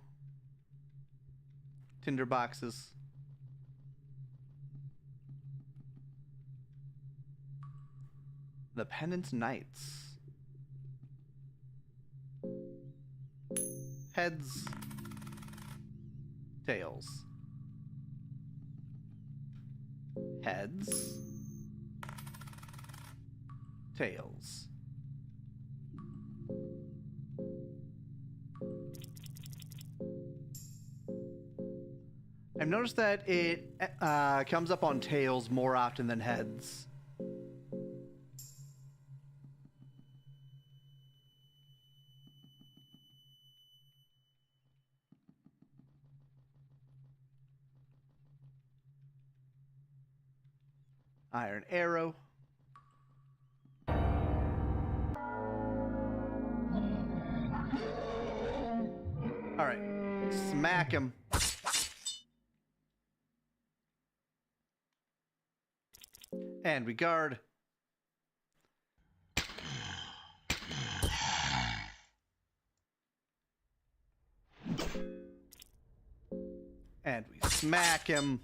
Tinder boxes. The Pennant Knights. Heads. Tails. Heads. Tails. I've noticed that it comes up on tails more often than heads. Iron Arrow. Alright. Smack him. And we guard. And we smack him.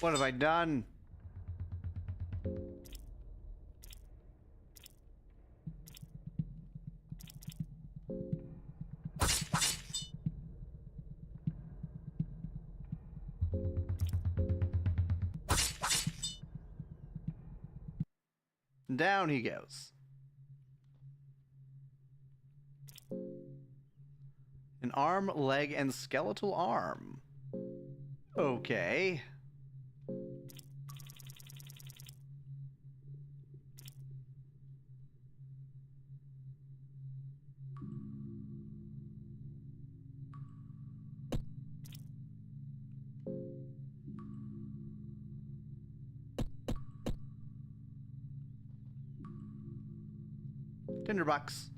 What have I done? Down he goes. An arm, leg, and skeletal arm. Okay. Tinderbox.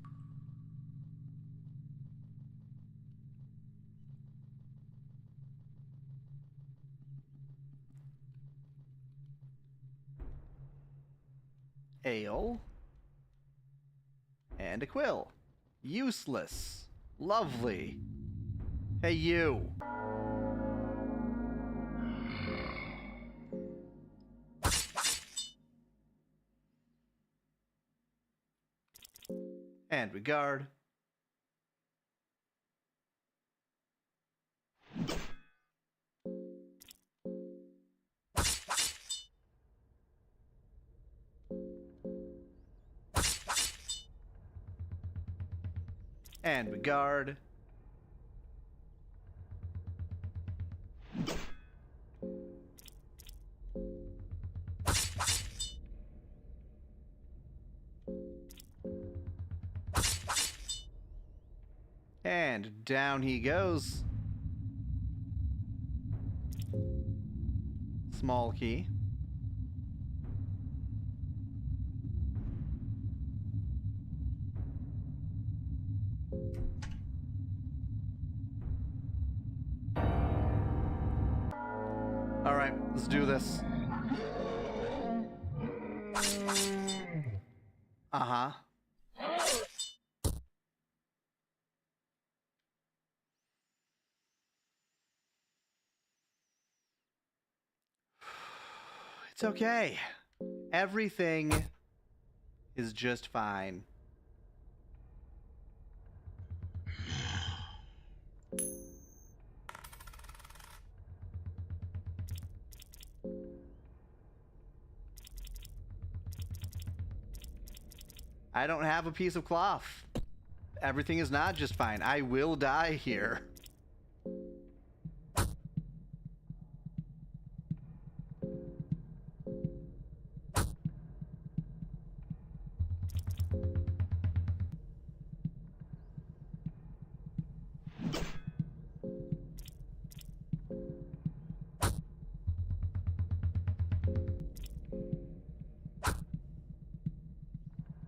Ale. And a quill. Useless. Lovely. Hey, you. And we guard. And we guard. And down he goes. Small key. Let's do this. Uh-huh. It's okay. Everything is just fine. I don't have a piece of cloth. Everything is not just fine. I will die here.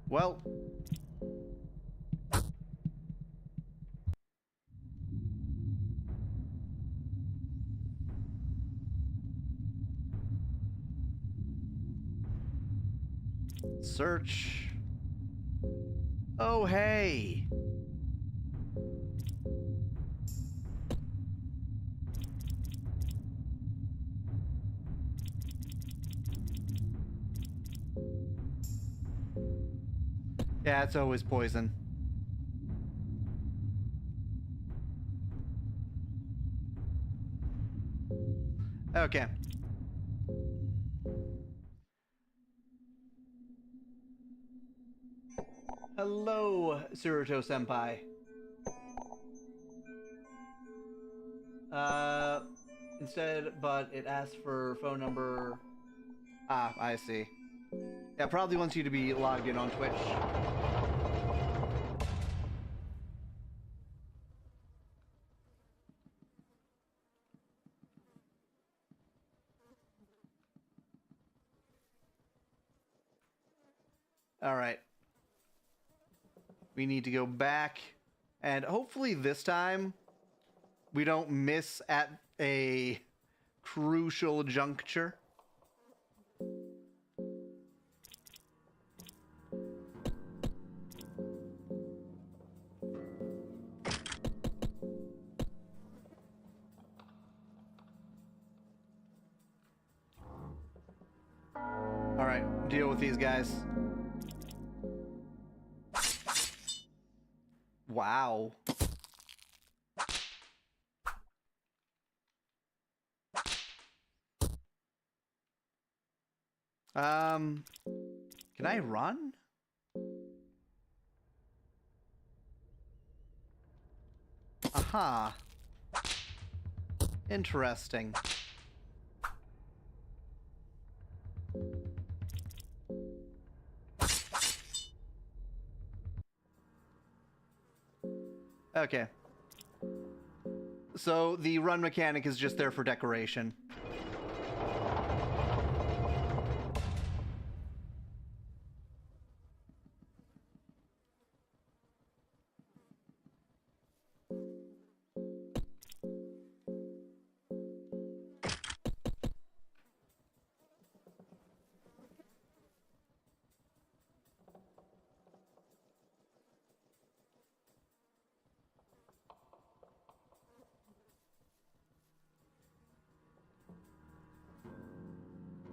Well, search. Oh, hey. Yeah, it's always poison. Okay. Hello, Suruto-senpai. Instead, but it asks for phone number. Ah, I see. Yeah, probably wants you to be logged in on Twitch. All right. We need to go back, and hopefully this time we don't miss at a crucial juncture. All right, deal with these guys. Wow. Can I run? Aha. Interesting. Okay. So the run mechanic is just there for decoration.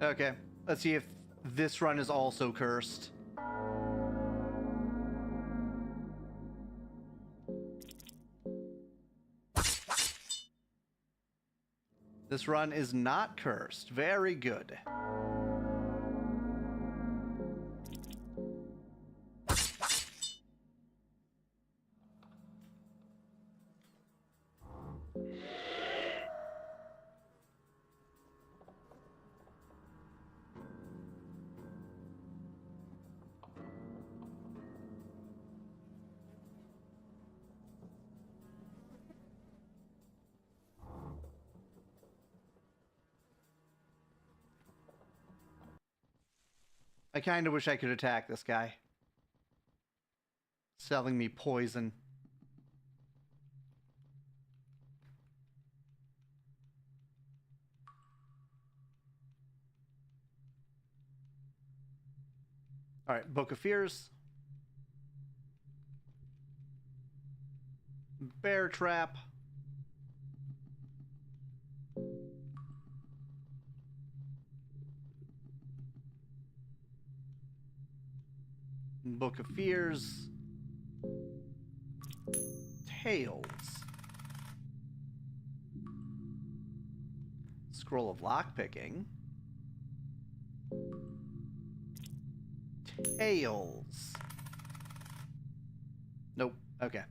Okay, let's see if this run is also cursed. This run is not cursed. Very good. I kind of wish I could attack this guy. Selling me poison. Alright, Book of Fears. Bear Trap. Book of Fears. Tales. Scroll of Lockpicking. Tales. Nope. Okay.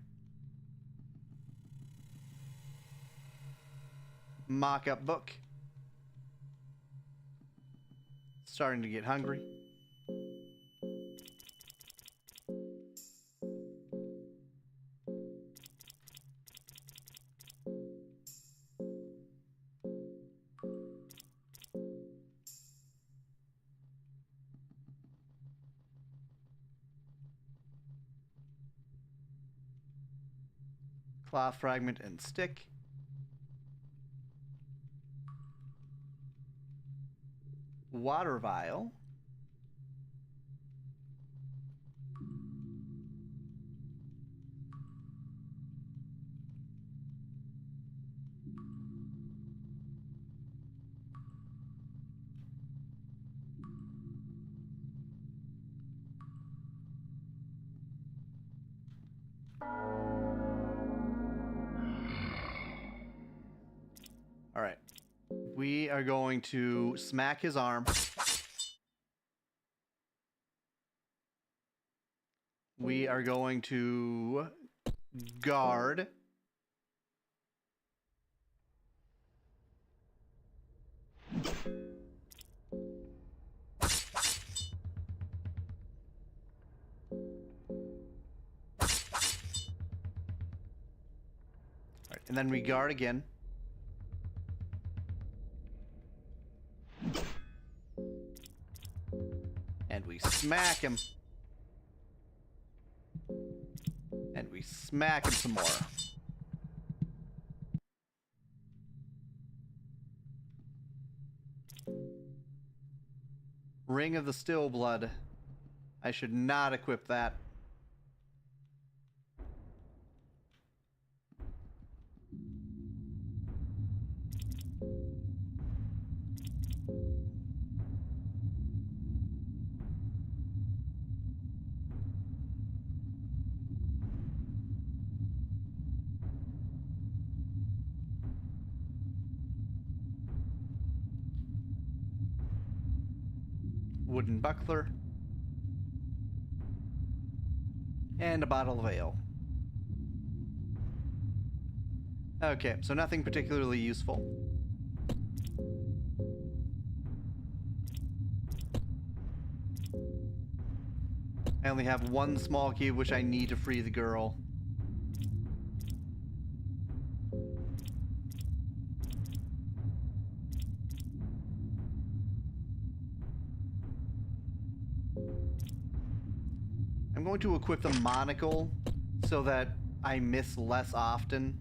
Mock-up book. Starting to get hungry. Cloth fragment and stick. Water vial. All right. We are going to smack his arm. We are going to guard. All right, and then we guard again. And we smack him. And we smack him some more. Ring of the Still Blood. I should not equip that. Wooden buckler. And a bottle of ale. Okay, so nothing particularly useful. I only have one small cube, which I need to free the girl. I'm going to equip the monocle so that I miss less often.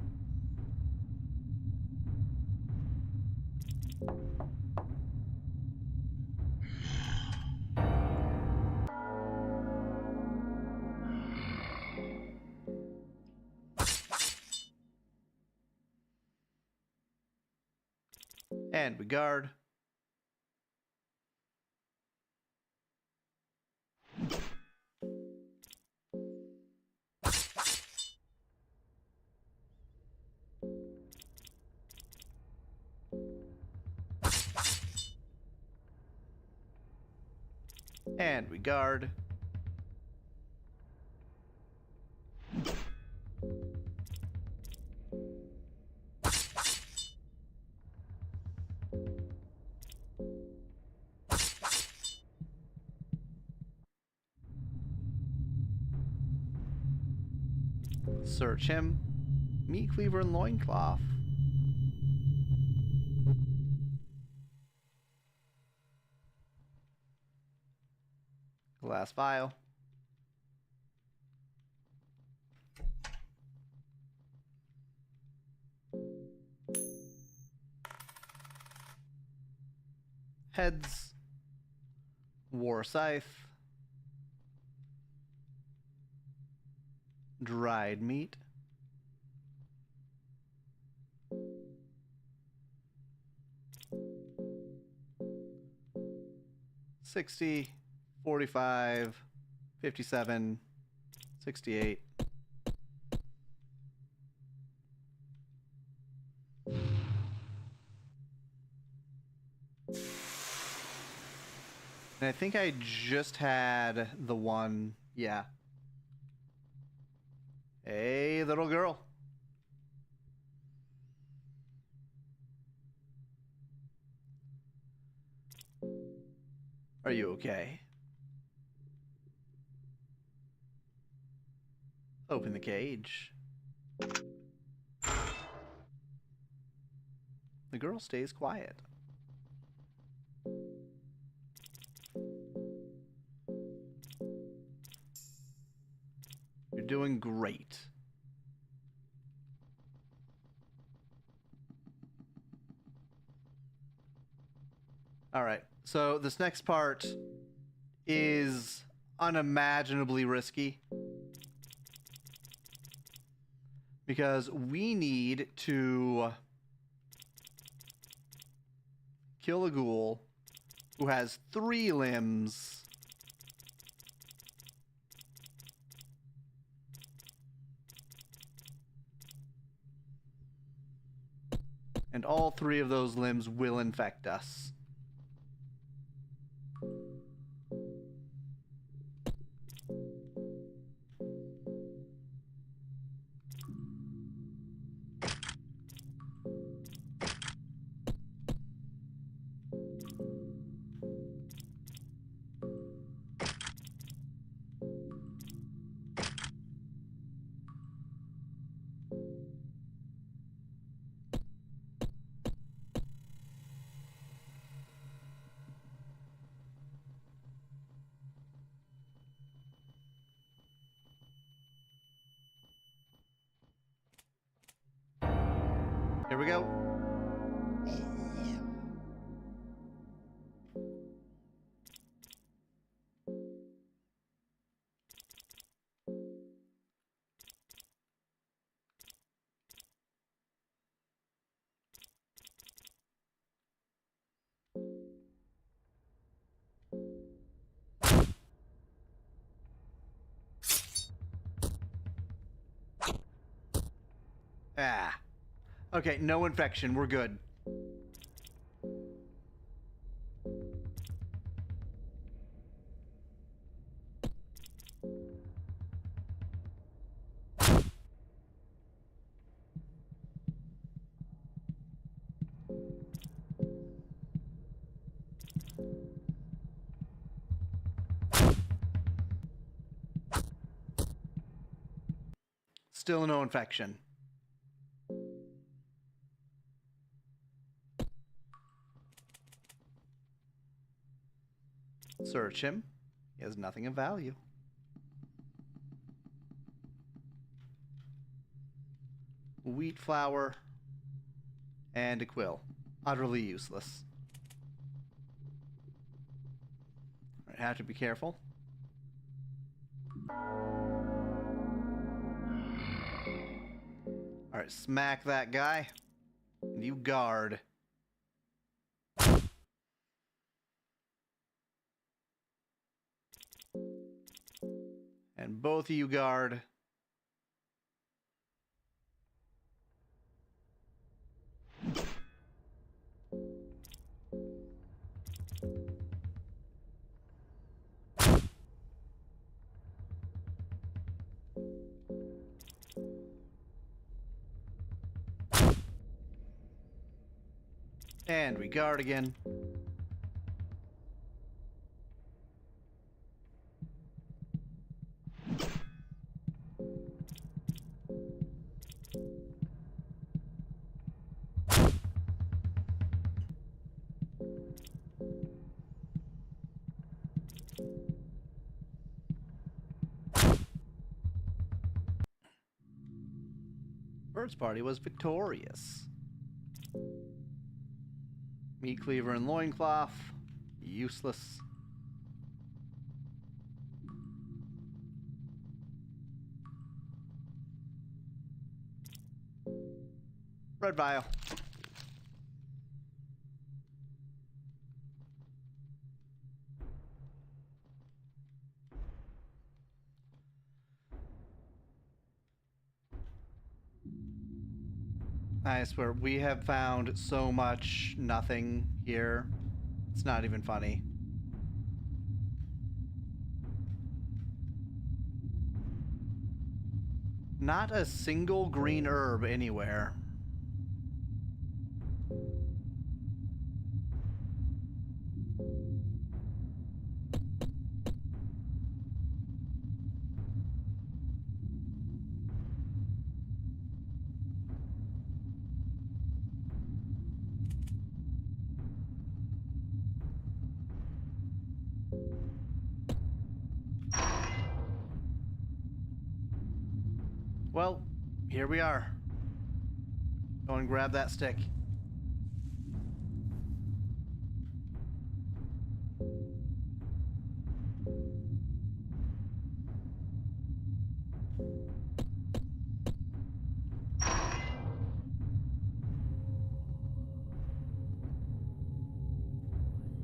And we guard. And we guard. Search him. Meat cleaver and loincloth. Glass vial. Heads. War scythe. dried meat. $60, $45, $57, $68. And I think I just had the one, yeah. Hey, little girl. Are you okay? Open the cage. The girl stays quiet. You're doing great. All right, so this next part is unimaginably risky because we need to kill a ghoul who has 3 limbs and all 3 of those limbs will infect us. Here we go. Ah. Okay, no infection. We're good. Still no infection. Search him. He has nothing of value. Wheat flour and a quill. Utterly useless. Alright, have to be careful. Alright, smack that guy. And you guard. And both of you guard. And we guard again. Bird's party was victorious. Meat cleaver and loincloth, useless. Red vial. I swear, we have found so much nothing here. It's not even funny. Not a single green herb anywhere. Well, here we are. Go and grab that stick.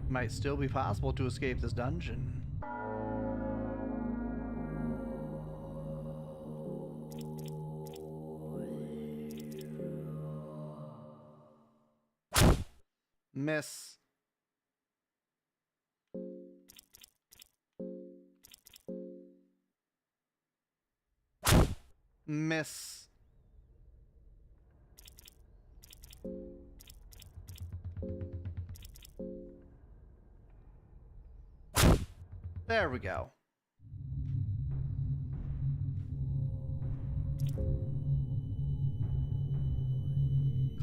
Might still be possible to escape this dungeon. Miss. Miss. There we go.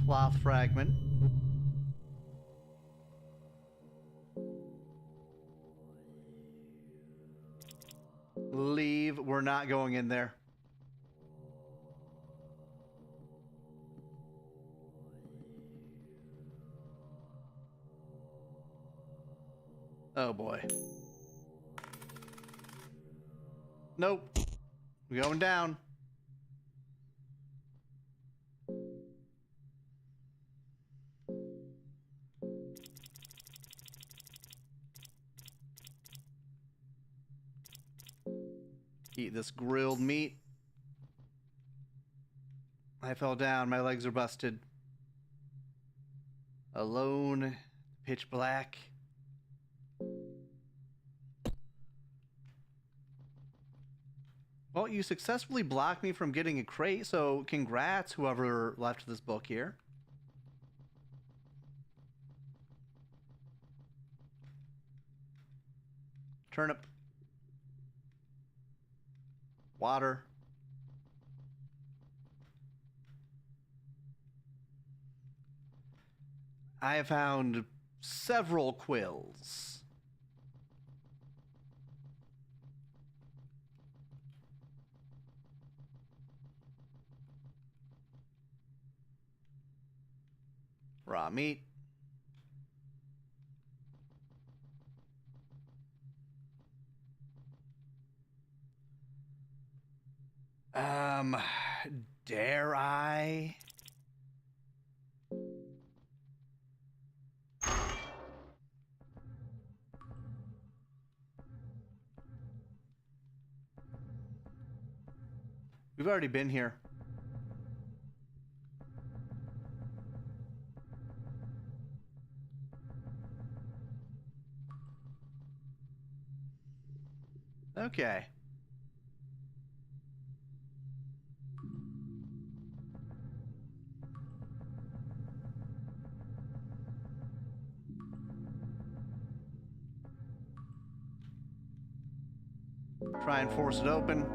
Cloth fragment. Leave. We're not going in there. Oh boy. Nope. We're going down. Eat this grilled meat. I fell down. My legs are busted. Alone. Pitch black. Well, you successfully blocked me from getting a crate, so congrats, whoever left this book here. Turnip. Water. I have found several quills. Raw meat. Dare I? We've already been here. Okay. Try and force it open.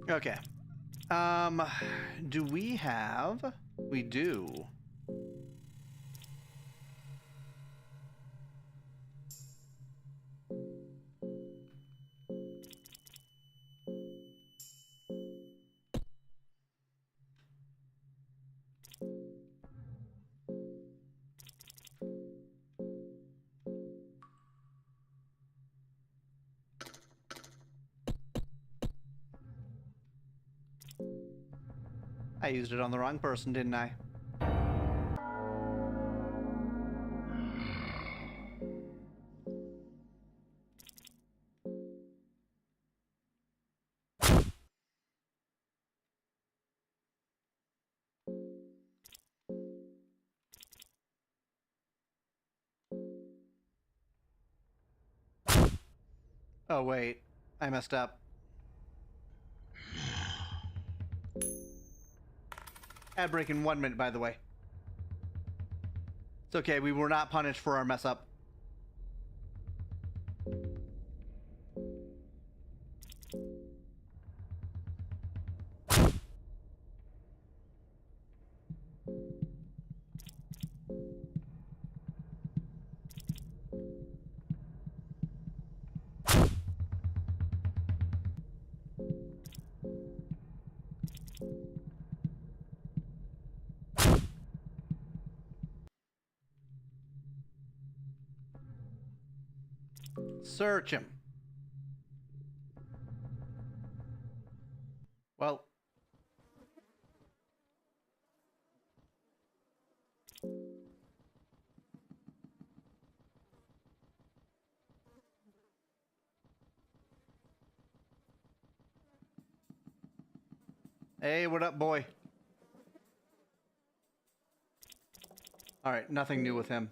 Okay. Do we have? We do. I used it on the wrong person, didn't I? Oh, wait. I messed up. Ad break in 1 minute, by the way. It's okay, we were not punished for our mess up. Search him. Well. Hey, what up, boy? Alright, nothing new with him.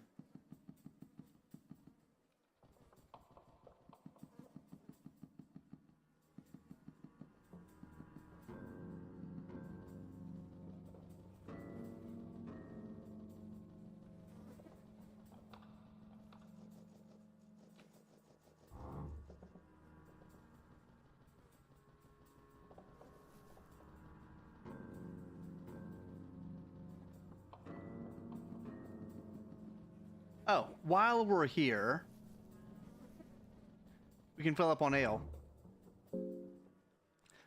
Oh, while we're here, we can fill up on ale.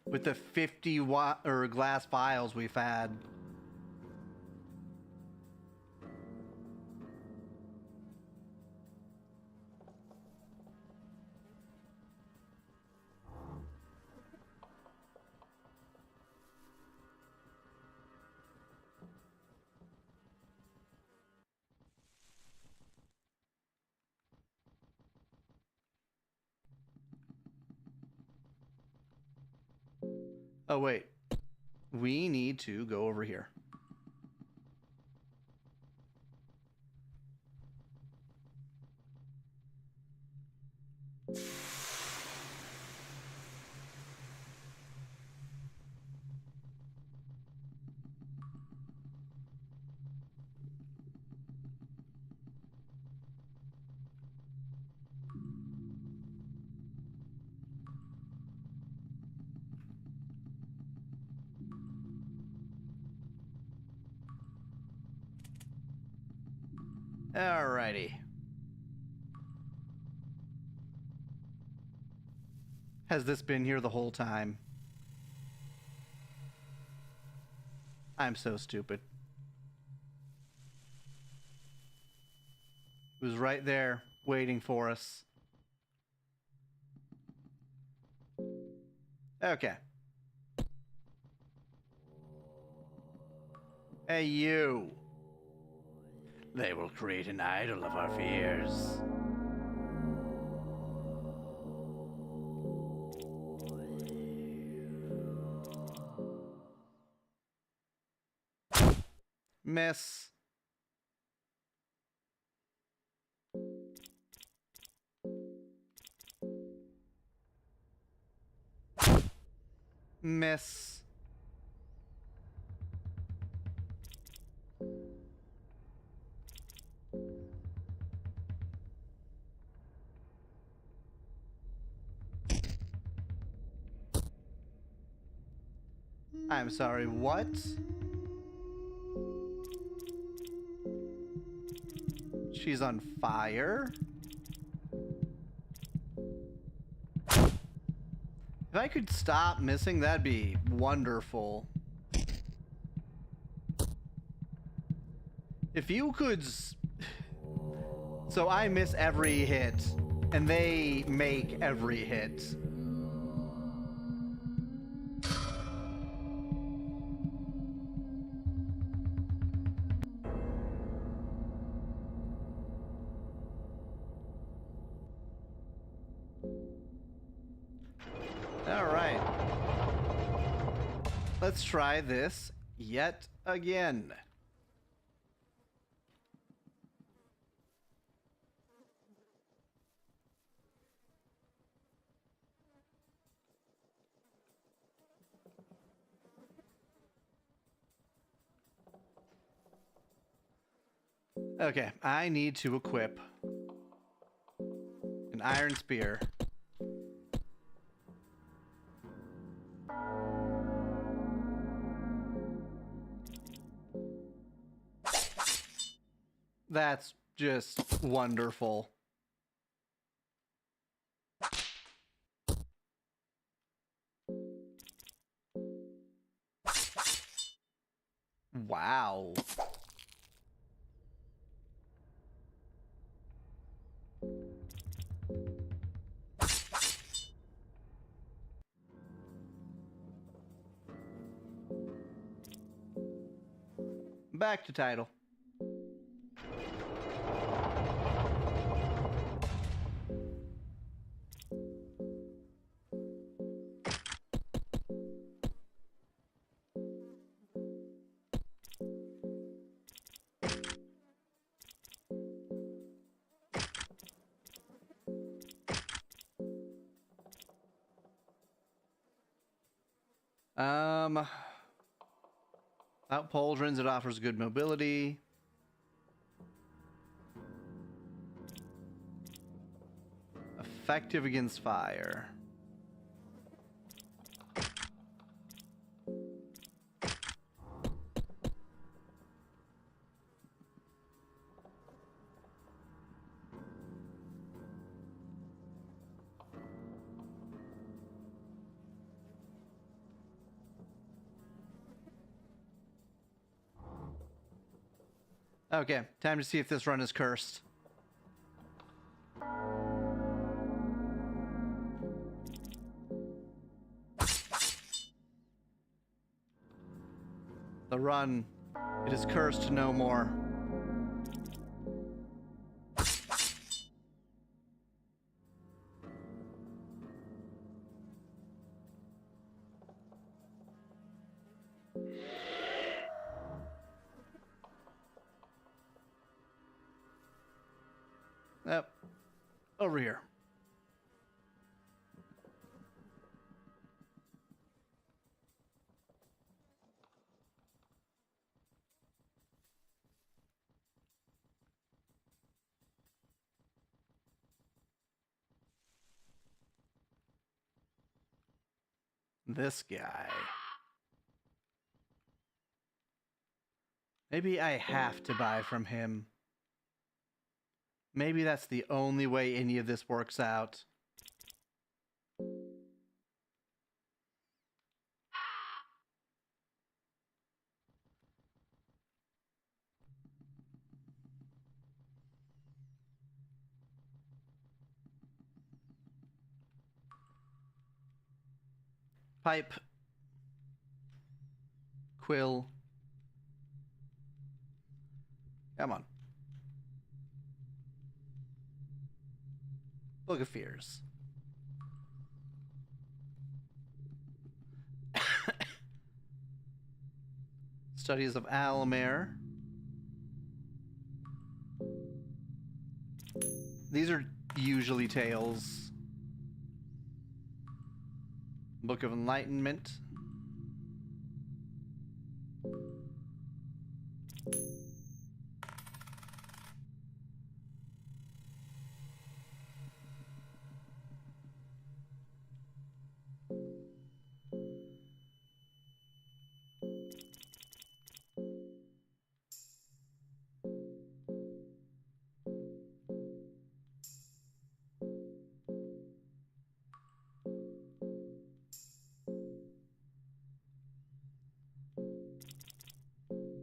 With the 50 watt or glass vials we've had. Oh, wait. We need to go over here. Alrighty. Has this been here the whole time? I'm so stupid. It was right there, waiting for us. Okay. Hey, you. They will create an idol of our fears. Miss. Miss. I'm sorry, what? She's on fire? If I could stop missing, that'd be wonderful. If you could... So I miss every hit, and they make every hit. let's try this yet again. Okay, I need to equip an iron spear. That's just wonderful. Wow. Back to title. Without pauldrons, it offers good mobility. Effective against fire. Okay, time to see if this run is cursed. The run, it is cursed no more. Yep. Over here. This guy. Maybe I have to buy from him. Maybe that's the only way any of this works out. Pipe. Quill. Come on. Book of Fears. Studies of Almere. These are usually tales. Book of Enlightenment.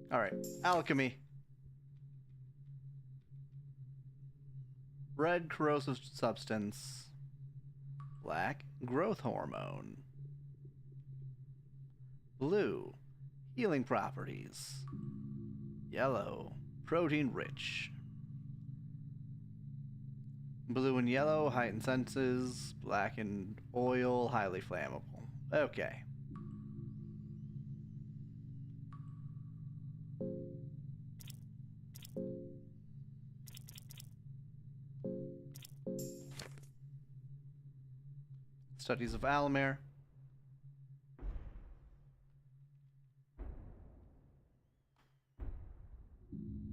All right, alchemy. Red, corrosive substance. Black, growth hormone. Blue, healing properties. Yellow, protein rich. Blue and yellow, heightened senses. Black and oil, highly flammable. Okay. Studies of Almir.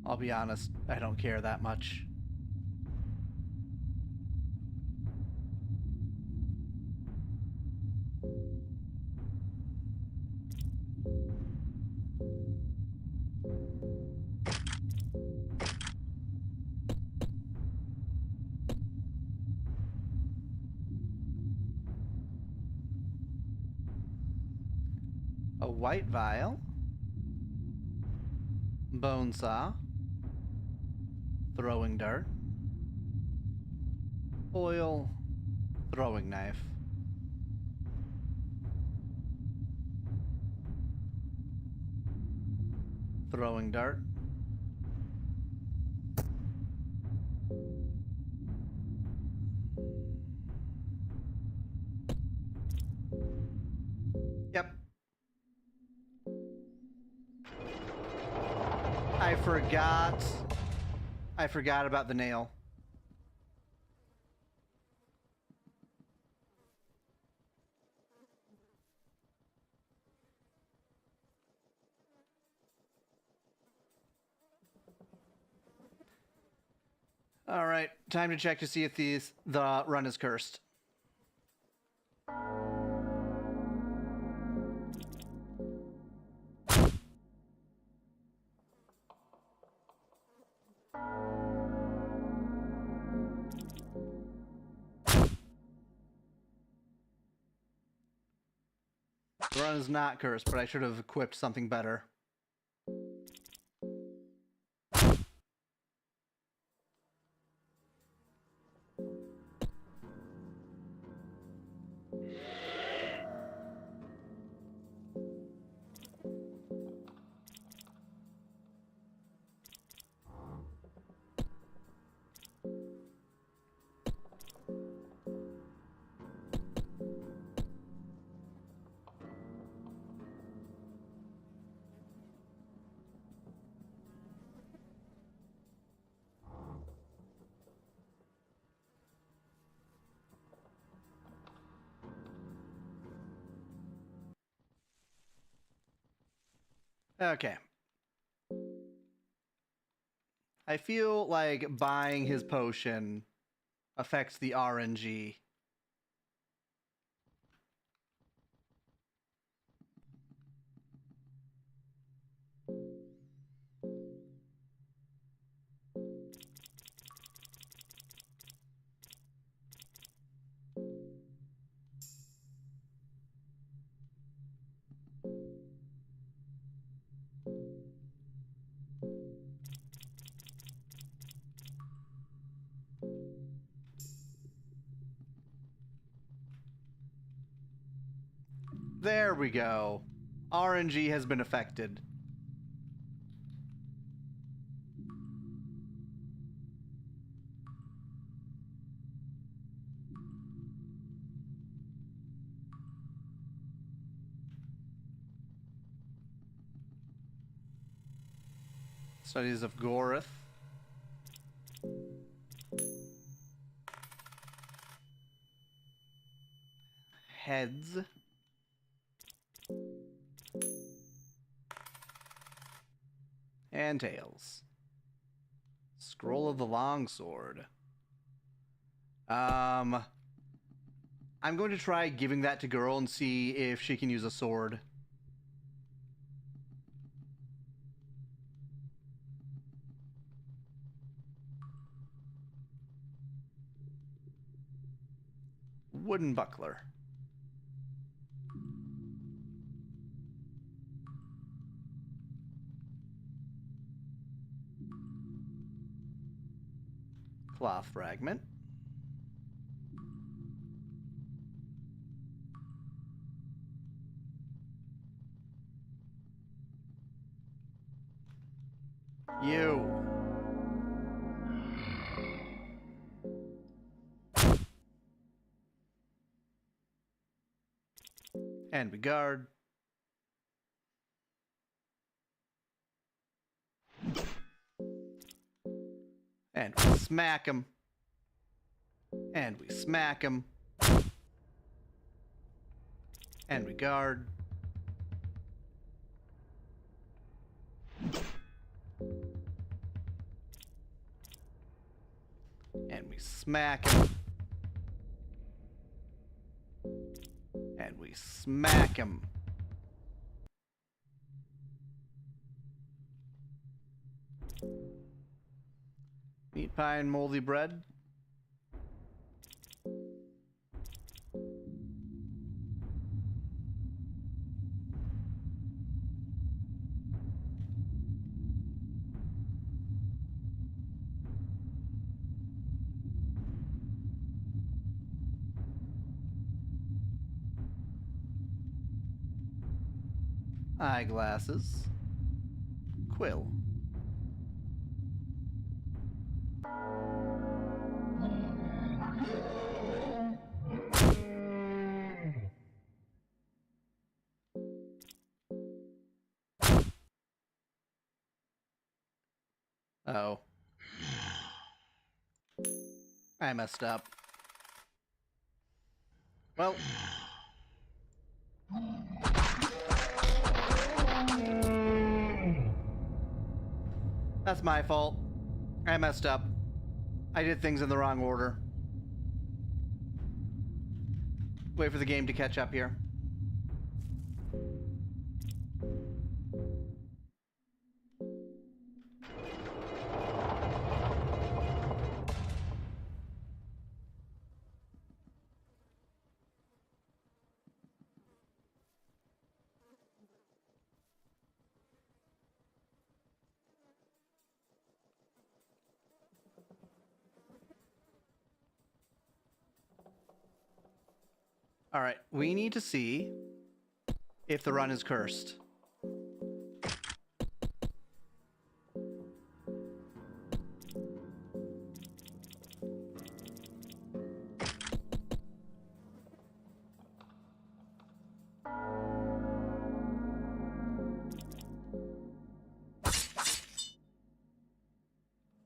I'll be honest, I don't care that much. A white vial. Bone saw. Throwing dart. Oil. Throwing knife. Throwing dart. Yep. I forgot about the nail. All right, time to check to see if the run is cursed. The run is not cursed, but I should have equipped something better. Okay. I feel like buying his potion affects the RNG. There we go. RNG has been affected. Studies of Gorith. Heads. And tails. Scroll of the Longsword. I'm going to try giving that to girl and see if she can use a sword. Wooden buckler. Cloth fragment. You. And we guard. And we smack him. And we smack him. And we guard. And we smack him. And we smack him. Meat pie and moldy bread. Eyeglasses. Quill. Oh. I messed up. Well. That's my fault. I messed up. I did things in the wrong order. Wait for the game to catch up here. All right, we need to see if the run is cursed.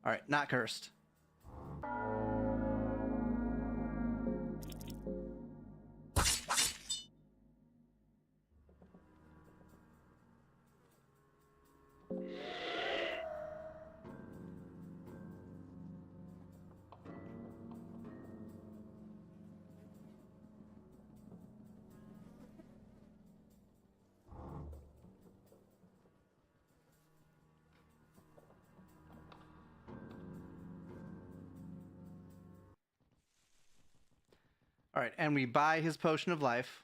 All right, not cursed. All right, and we buy his potion of life.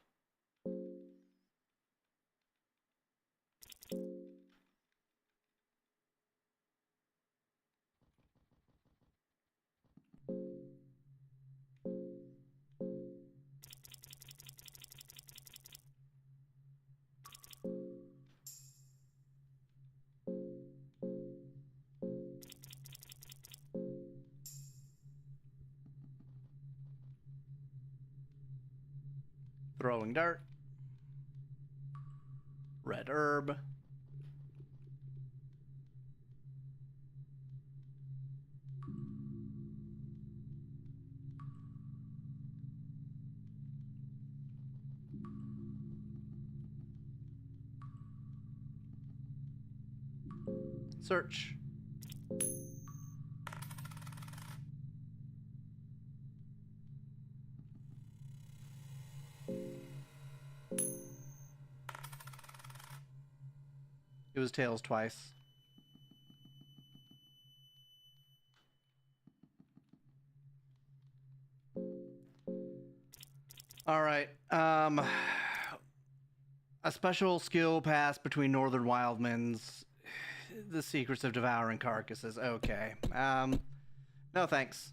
Throwing dart. Red herb. Search. It was tails twice. All right. A special skill pass between Northern Wildmans. The secrets of devouring carcasses. Okay. No thanks.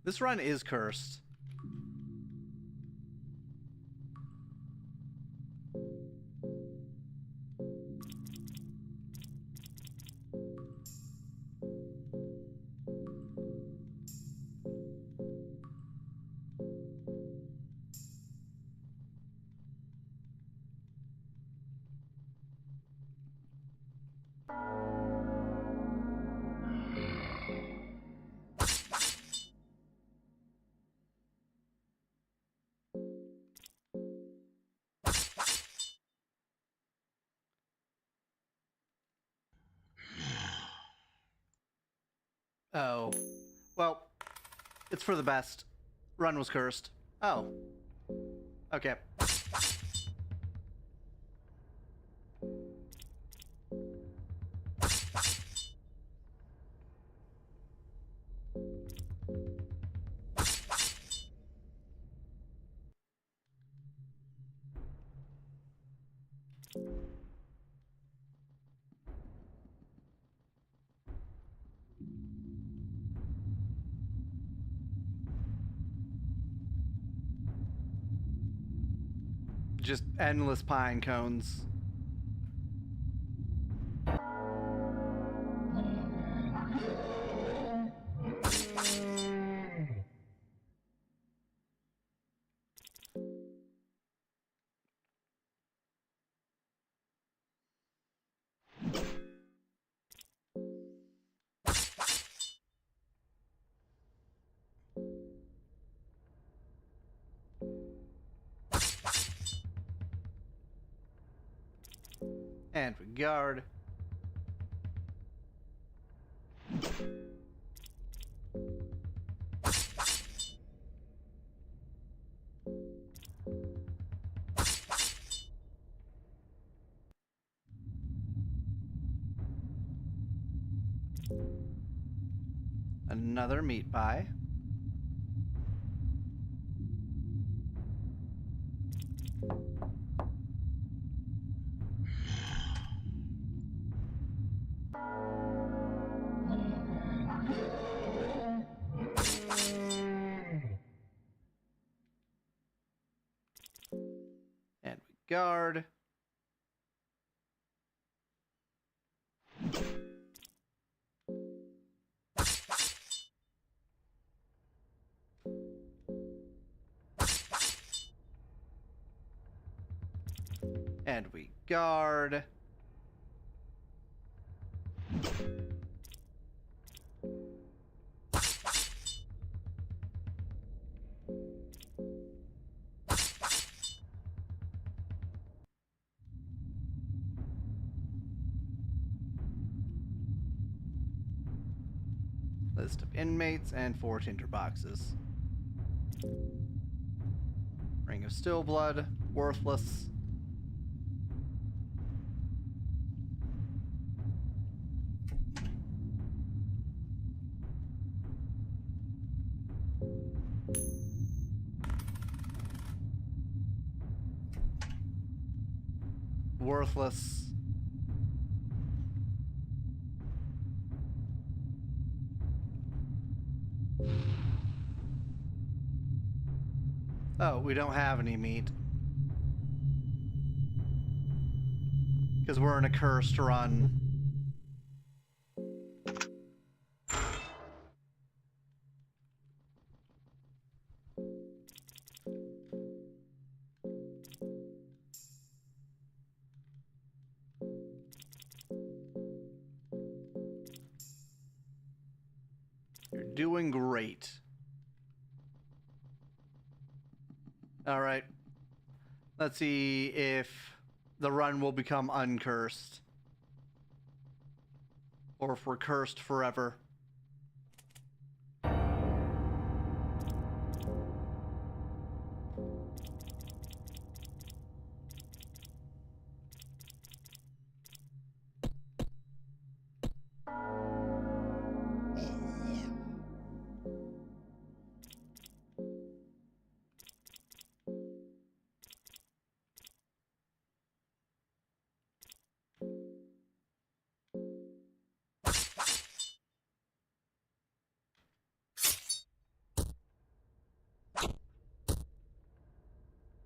This run is cursed. Well, it's for the best. Run was cursed. Oh. Okay. Just endless pine cones. And we guard. Another meat pie. And we guard. And we guard. List of inmates and 4 tinder boxes. Ring of still blood, worthless. Worthless. Oh, we don't have any meat. Because we're in a cursed run. You're doing great. All right. Let's see if the run will become uncursed. Or if we're cursed forever.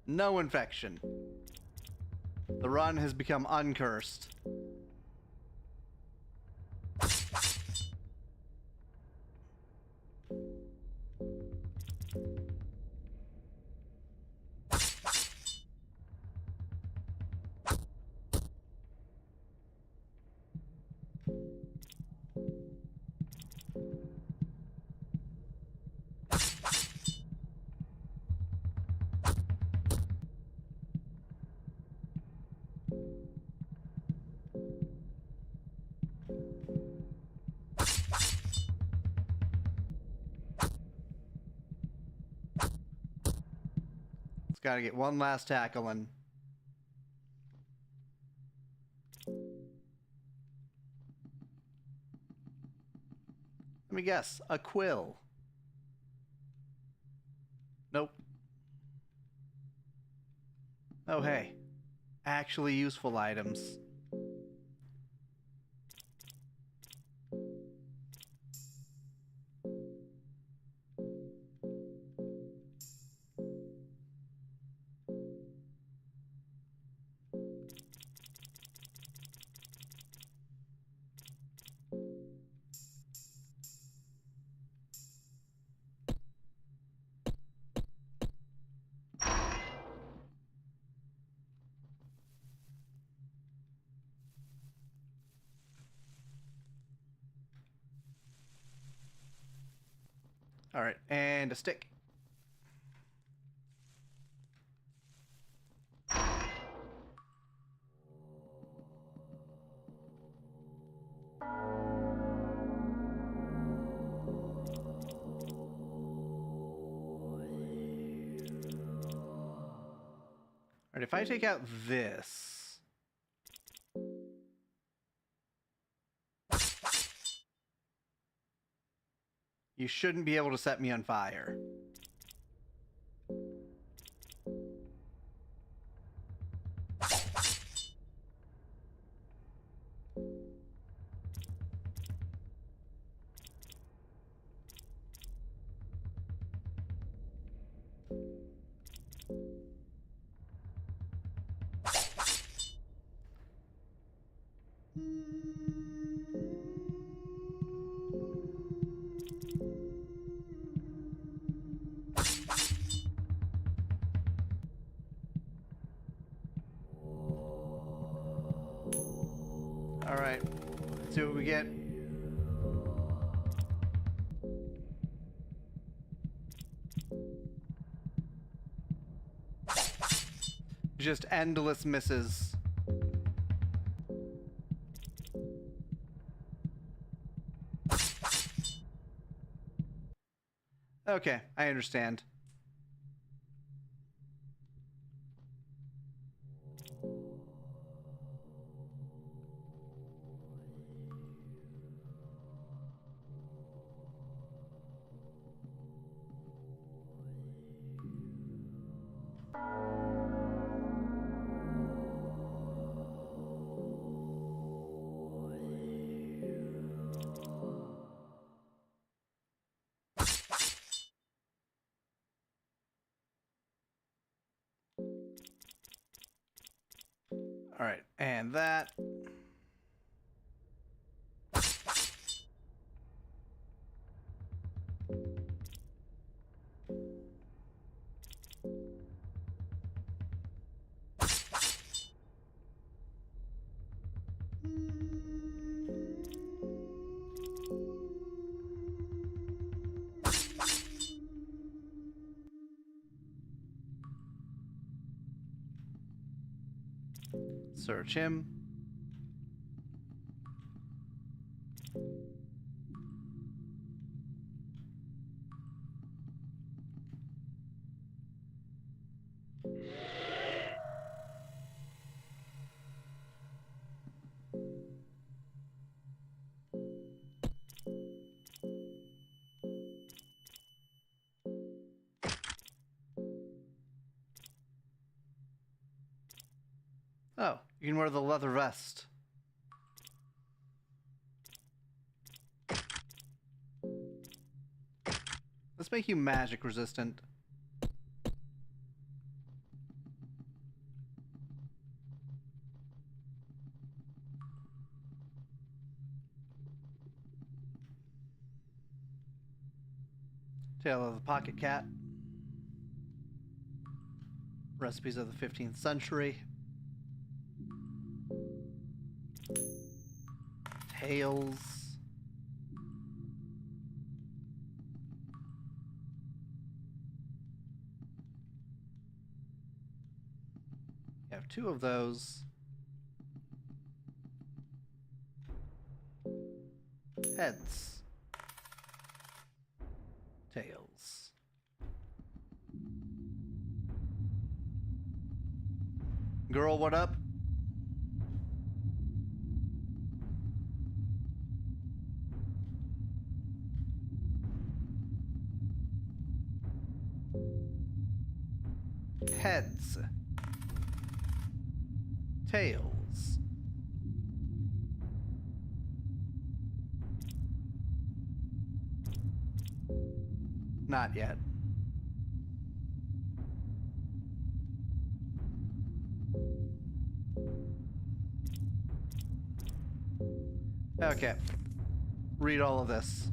No infection. The run has become uncursed. Just gotta get one last tackle in. Let me guess. A quill. Nope. Oh, hey. Actually useful items. Alright, and a stick. Alright, if I take out this... you shouldn't be able to set me on fire. Alright, let's see what we get. Just endless misses. Okay, I understand. Alright, and that. Search him. Oh, you can wear the leather vest. Let's make you magic resistant. Tale of the Pocket Cat. Recipes of the 15th century. Tales. You have 2 of those. Heads. Tails. Girl, what up? Heads. Tails. Not yet. Okay. Read all of this.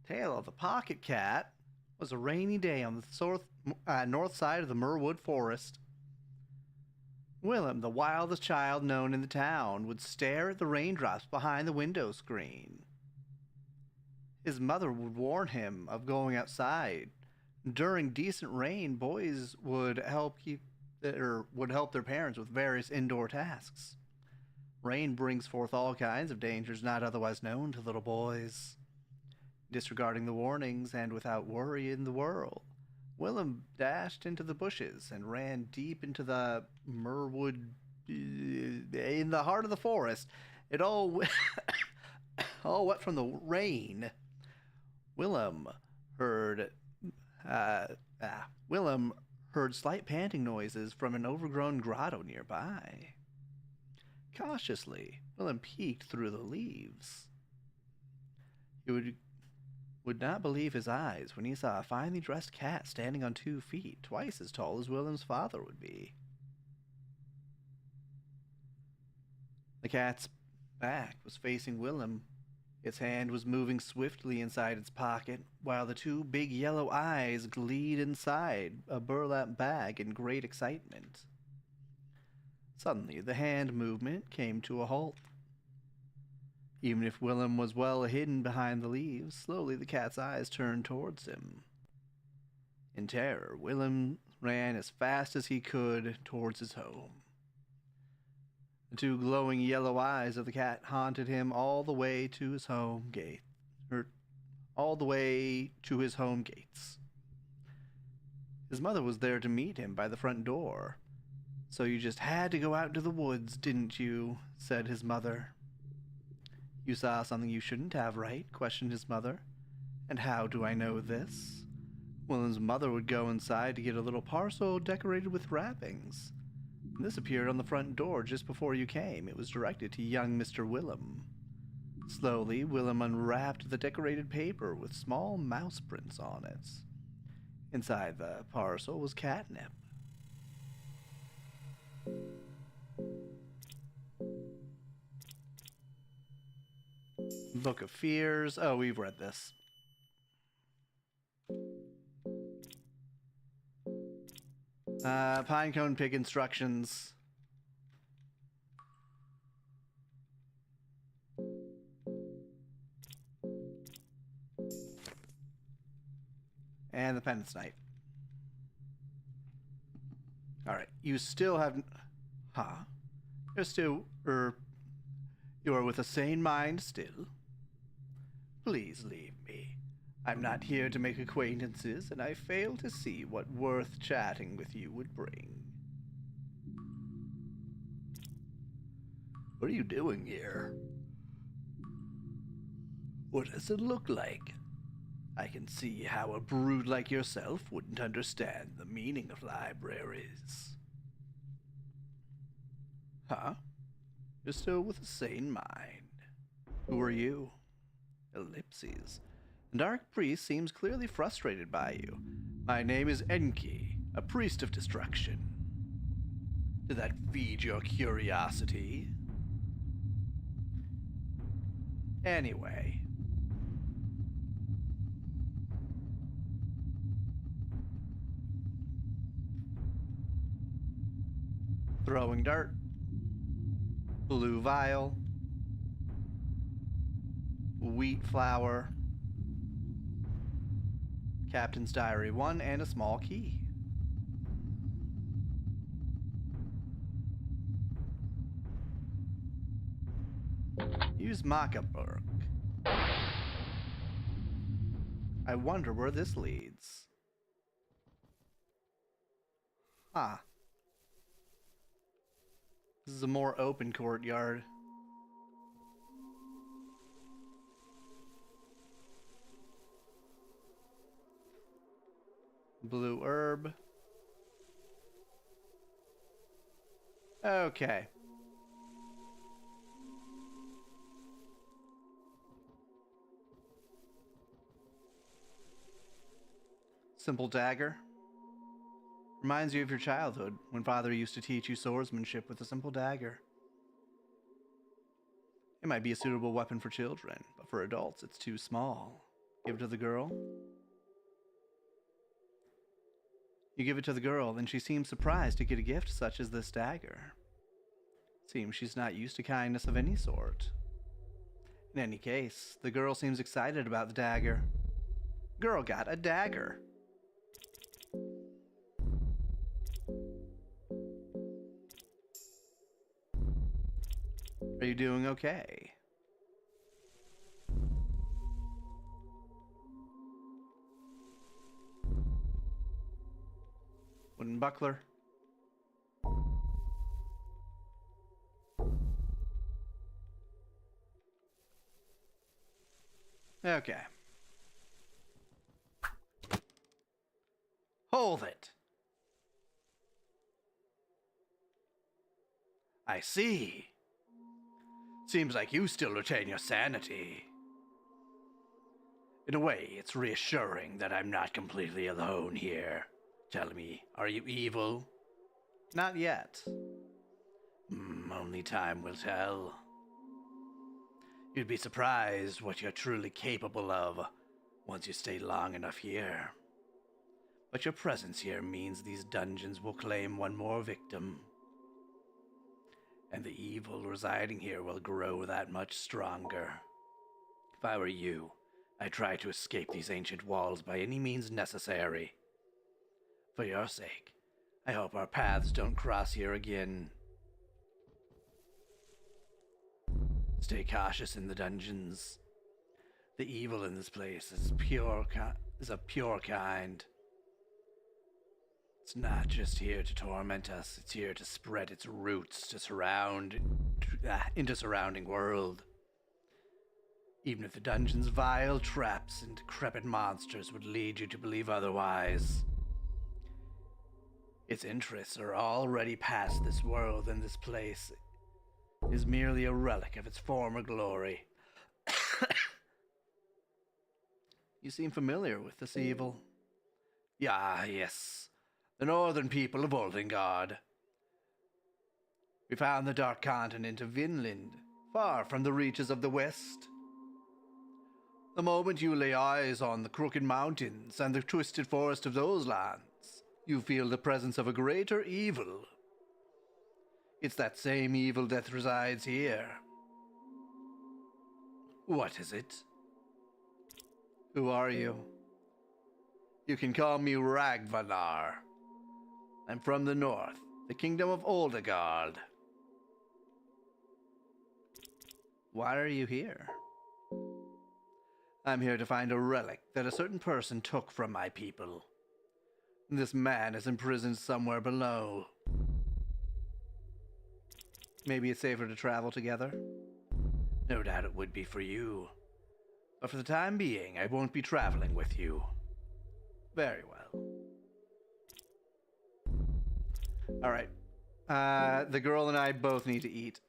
Tale of the Pocket Cat. It was a rainy day on the north side of the Myrwood Forest. Willem, the wildest child known in the town, would stare at the raindrops behind the window screen. His mother would warn him of going outside. During decent rain, boys would help their parents with various indoor tasks. Rain brings forth all kinds of dangers not otherwise known to little boys. Disregarding the warnings and without worry in the world, Willem dashed into the bushes and ran deep into the Myrwood, in the heart of the forest. It all, all wet from the rain. Willem heard slight panting noises from an overgrown grotto nearby. Cautiously, Willem peeked through the leaves. He would not believe his eyes when he saw a finely dressed cat standing on 2 feet, twice as tall as Willem's father would be. The cat's back was facing Willem. Its hand was moving swiftly inside its pocket, while the 2 big yellow eyes gleamed inside a burlap bag in great excitement. Suddenly, the hand movement came to a halt. Even if Willem was well hidden behind the leaves, slowly the cat's eyes turned towards him. In terror, Willem ran as fast as he could towards his home. The 2 glowing yellow eyes of the cat haunted him all the way to his home gates. His mother was there to meet him by the front door. "So you just had to go out into the woods, didn't you?" said his mother. "You saw something you shouldn't have, right?" questioned his mother. "And how do I know this?" Willem's mother would go inside to get a little parcel decorated with wrappings. This appeared on the front door just before you came. It was directed to young Mr. Willem. Slowly, Willem unwrapped the decorated paper with small mouse prints on it. Inside the parcel was catnip. Book of Fears. Oh, we've read this. Pinecone Pig instructions. And the Penance Knight. Alright, you still have... Huh? You are with a sane mind still? Please leave me. I'm not here to make acquaintances, and I fail to see what worth chatting with you would bring. What are you doing here? What does it look like? I can see how a brute like yourself wouldn't understand the meaning of libraries. Huh? You're still with a sane mind. Who are you? Ellipses. The Dark Priest seems clearly frustrated by you. My name is Enki, a priest of destruction. Did that feed your curiosity? Anyway. Throwing dirt. Blue vial. Wheat flour. Captain's Diary 1 and a small key. Use Makaburg. I wonder where this leads. Ah. This is a more open courtyard. Blue herb. Okay. Simple dagger. Reminds you of your childhood, when father used to teach you swordsmanship with a simple dagger. It might be a suitable weapon for children, but for adults it's too small. Give it to the girl. You give it to the girl, and she seems surprised to get a gift such as this dagger. Seems she's not used to kindness of any sort. In any case, the girl seems excited about the dagger. Girl got a dagger. Are you doing okay? Wooden buckler. Okay. Hold it. I see. Seems like you still retain your sanity. In a way, it's reassuring that I'm not completely alone here. Tell me, are you evil? Not yet. Only time will tell. You'd be surprised what you're truly capable of once you stay long enough here. But your presence here means these dungeons will claim one more victim. And the evil residing here will grow that much stronger. If I were you, I'd try to escape these ancient walls by any means necessary. For your sake, I hope our paths don't cross here again. Stay cautious in the dungeons. The evil in this place is a pure kind. It's not just here to torment us, it's here to spread its roots into surrounding world. Even if the dungeon's vile traps and decrepit monsters would lead you to believe otherwise. Its interests are already past this world, and this place is merely a relic of its former glory. You seem familiar with this evil. Yes. The northern people of Oldengard. We found the dark continent of Vinland, far from the reaches of the west. The moment you lay eyes on the crooked mountains and the twisted forest of those lands, you feel the presence of a greater evil. It's that same evil that resides here. What is it? Who are you? You can call me Ragvanar. I'm from the north, the kingdom of Oldegard. Why are you here? I'm here to find a relic that a certain person took from my people. This man is imprisoned somewhere below. Maybe it's safer to travel together? No doubt it would be for you. But for the time being, I won't be traveling with you. Very well. Alright. The girl and I both need to eat.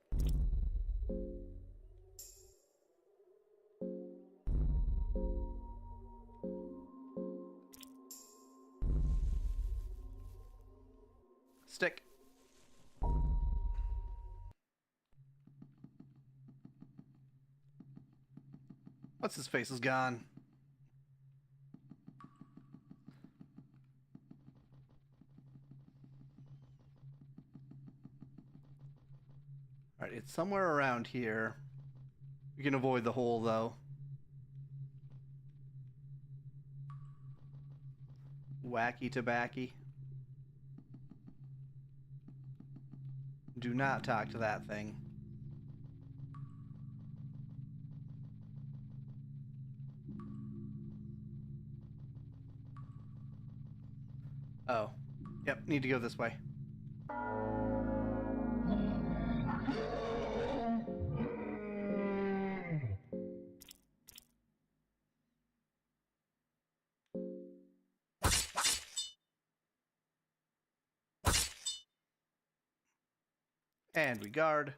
Stick. What's his face is gone. Alright, it's somewhere around here. We can avoid the hole, though. Wacky tobacky. Do not talk to that thing. Oh. Yep, need to go this way. And we guard.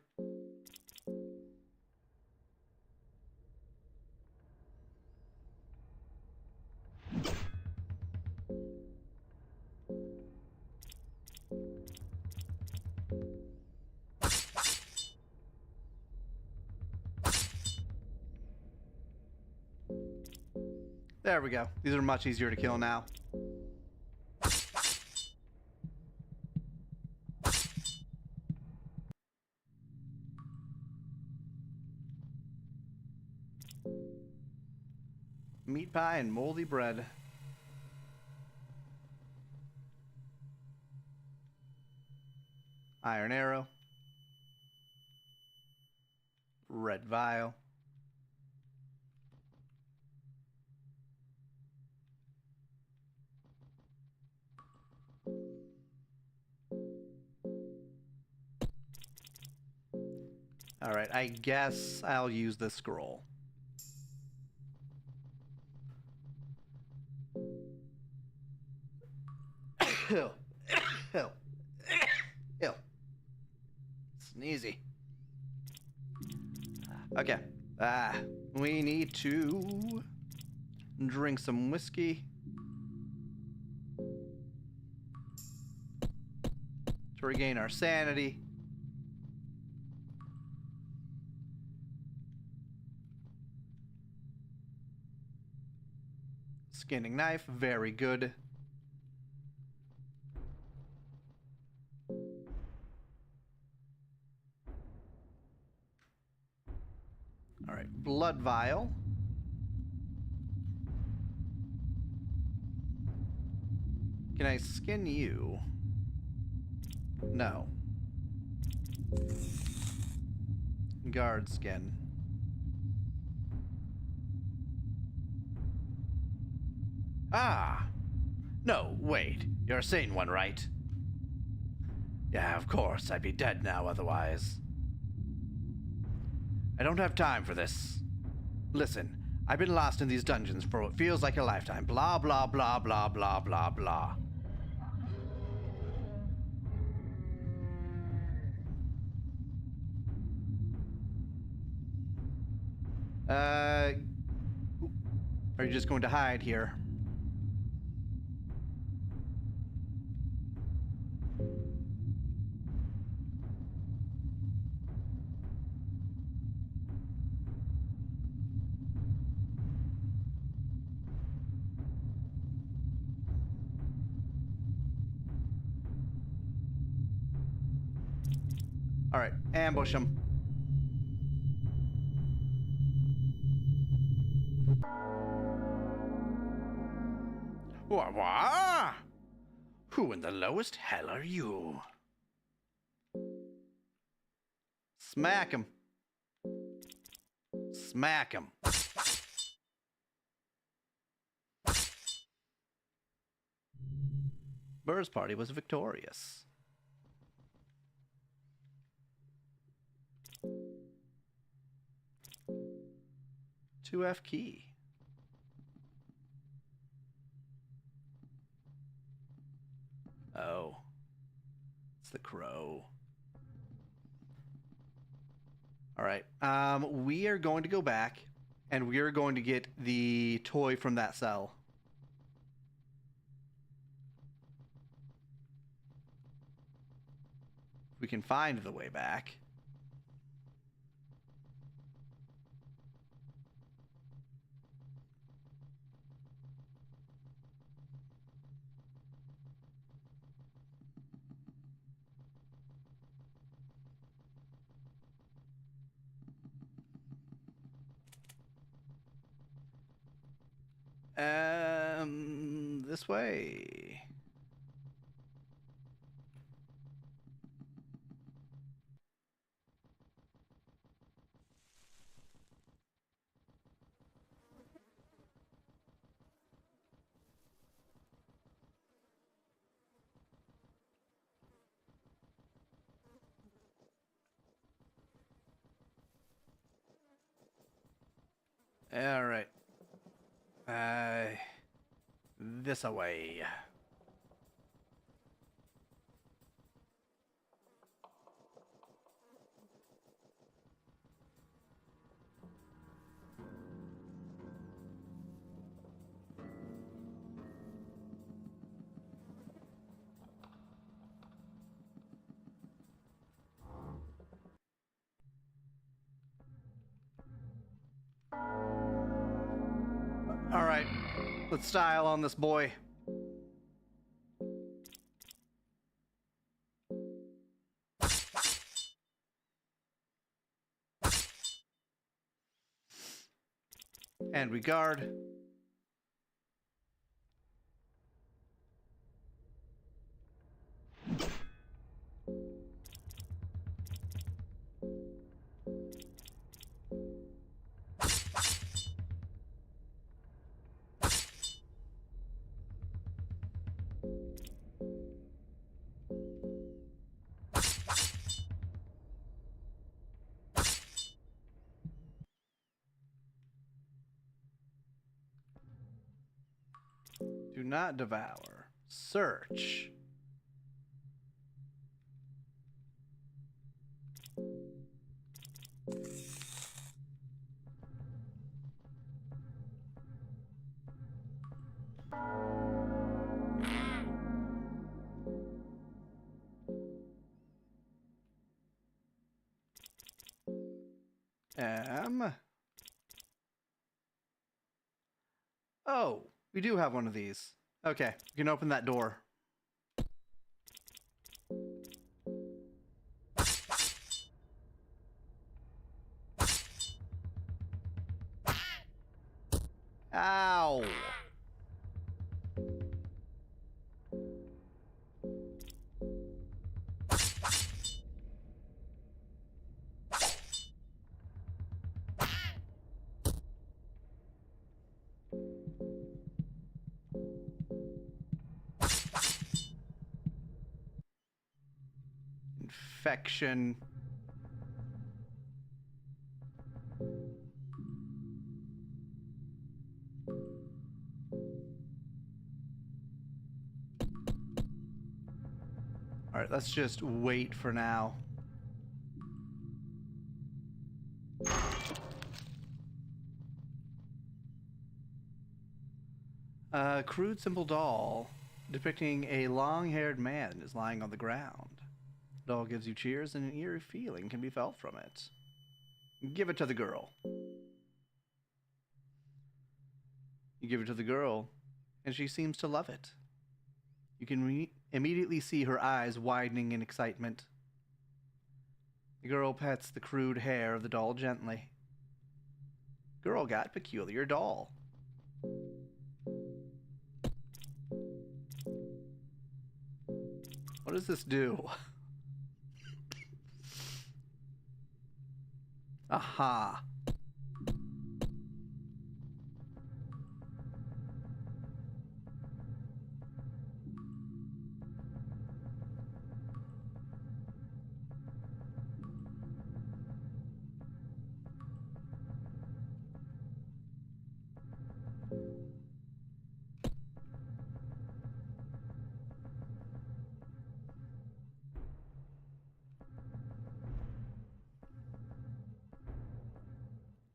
There we go. These are much easier to kill now. Meat pie and moldy bread. Iron arrow. Red vial. Alright, I guess I'll use this scroll. Hill. Hill. Hill. Sneezy. Okay. We need to drink some whiskey to regain our sanity. Skinning knife, very good. All right, blood vial. Can I skin you? No. Guard skin. Ah! No, wait. You're a sane one, right? Yeah, of course. I'd be dead now otherwise. I don't have time for this. Listen, I've been lost in these dungeons for what feels like a lifetime. Blah, blah, blah, blah, blah, blah, blah. Are you just going to hide here? All right, ambush him. Wah-wah! Who in the lowest hell are you? Smack him. Smack him. Burr's party was victorious. Two F key. Oh. It's the crow. Alright. We are going to go back and we are going to get the toy from that cell. We can find the way back. This way. All right. This away. All right. Let's style on this boy. And we guard. Do not devour. Search. Oh, we do have one of these. Okay, you can open that door. Ow! Infection. All right, let's just wait for now. A crude, simple doll depicting a long-haired man is lying on the ground. The doll gives you cheers and an eerie feeling can be felt from it. Give it to the girl. You give it to the girl, and she seems to love it. You can immediately see her eyes widening in excitement. The girl pets the crude hair of the doll gently. Girl got peculiar doll. What does this do? Aha.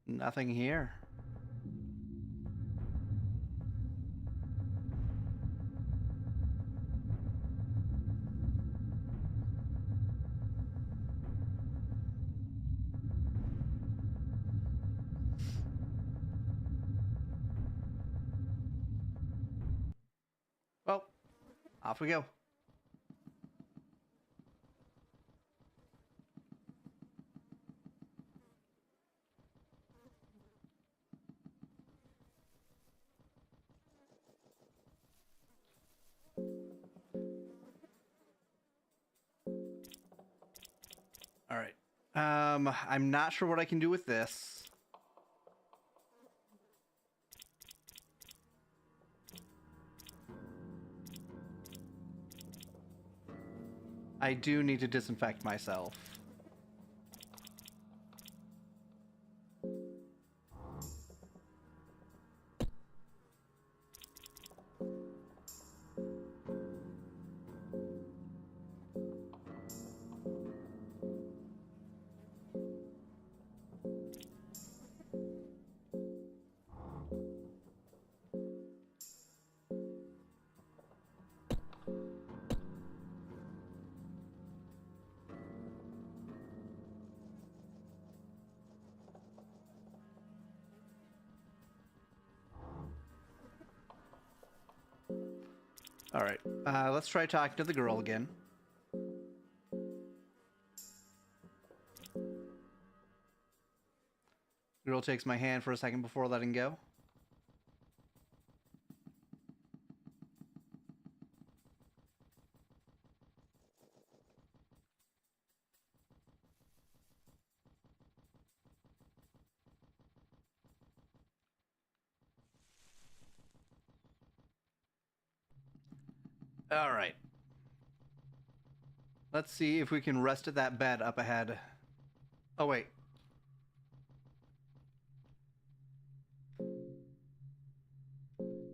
Nothing here. Well, off we go. I'm not sure what I can do with this. I do need to disinfect myself. Alright, let's try talking to the girl again. Girl takes my hand for a second before letting go. Alright. Let's see if we can rest at that bed up ahead. Oh, wait.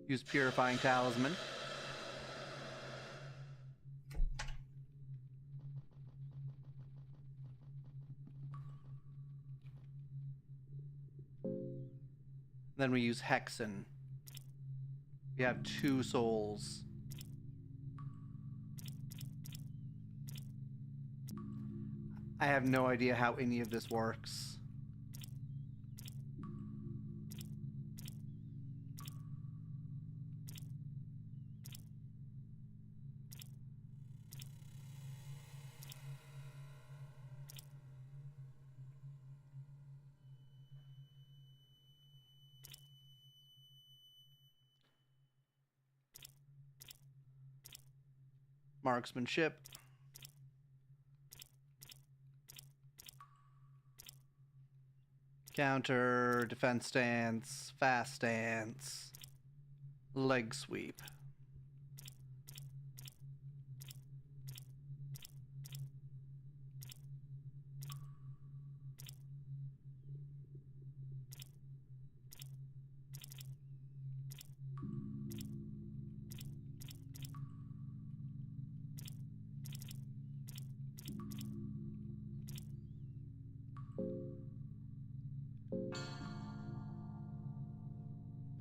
Use Purifying Talisman. Then we use Hexen. We have 2 souls. I have no idea how any of this works. Marksmanship. Counter, defense stance, fast stance, leg sweep.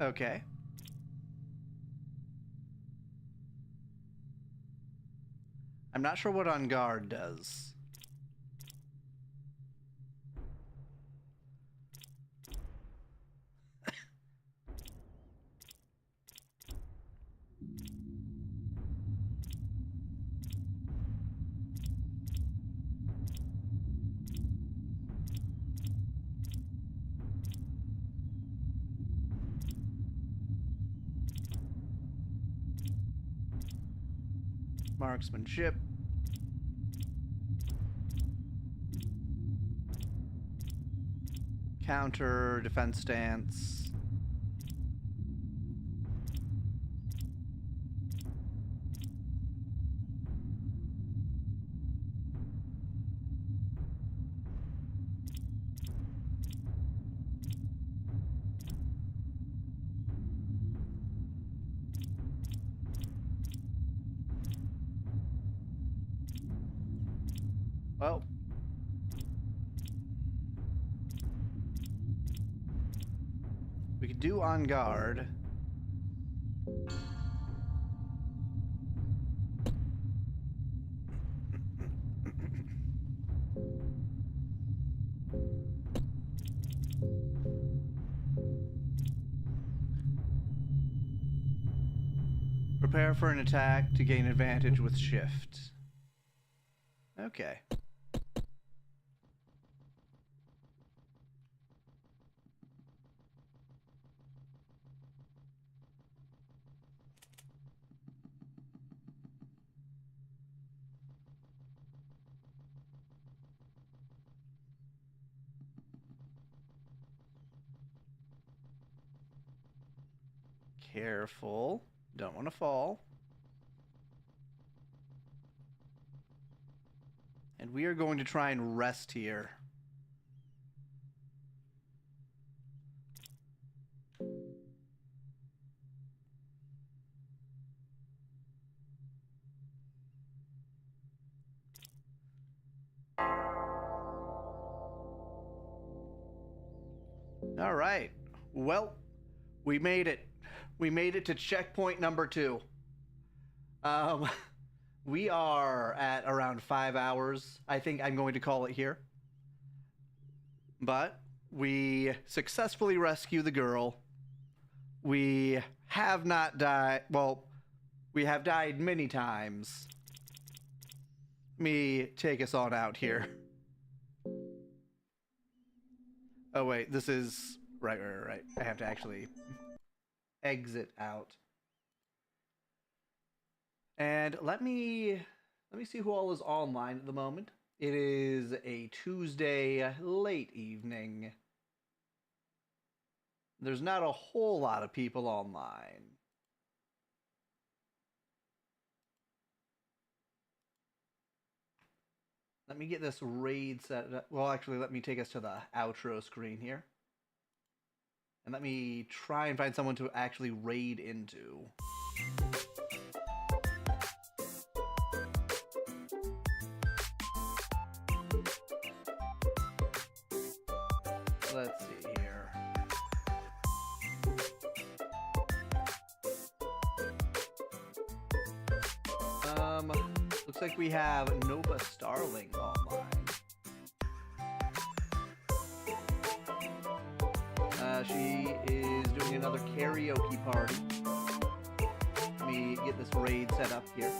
Okay. I'm not sure what On Guard does. Marksmanship. Counter, defense stance. Well, we could do On Guard. Prepare for an attack to gain advantage with shift. Okay. Careful. Don't want to fall. And we are going to try and rest here. All right. Well, we made it. We made it to checkpoint number 2. We are at around 5 hours. I think I'm going to call it here. But we successfully rescue the girl. We have not died. Well, we have died many times. Let me take us on out here. Oh, wait. This is... Right. I have to actually exit out. And let me see who all is online at the moment. It is a Tuesday late evening. There's not a whole lot of people online. Let me get this raid set up. Well, actually, let me take us to the outro screen here. And let me try and find someone to actually raid into. Let's see here. Looks like we have Nova Starling online. She is doing another karaoke party. Let me get this raid set up here.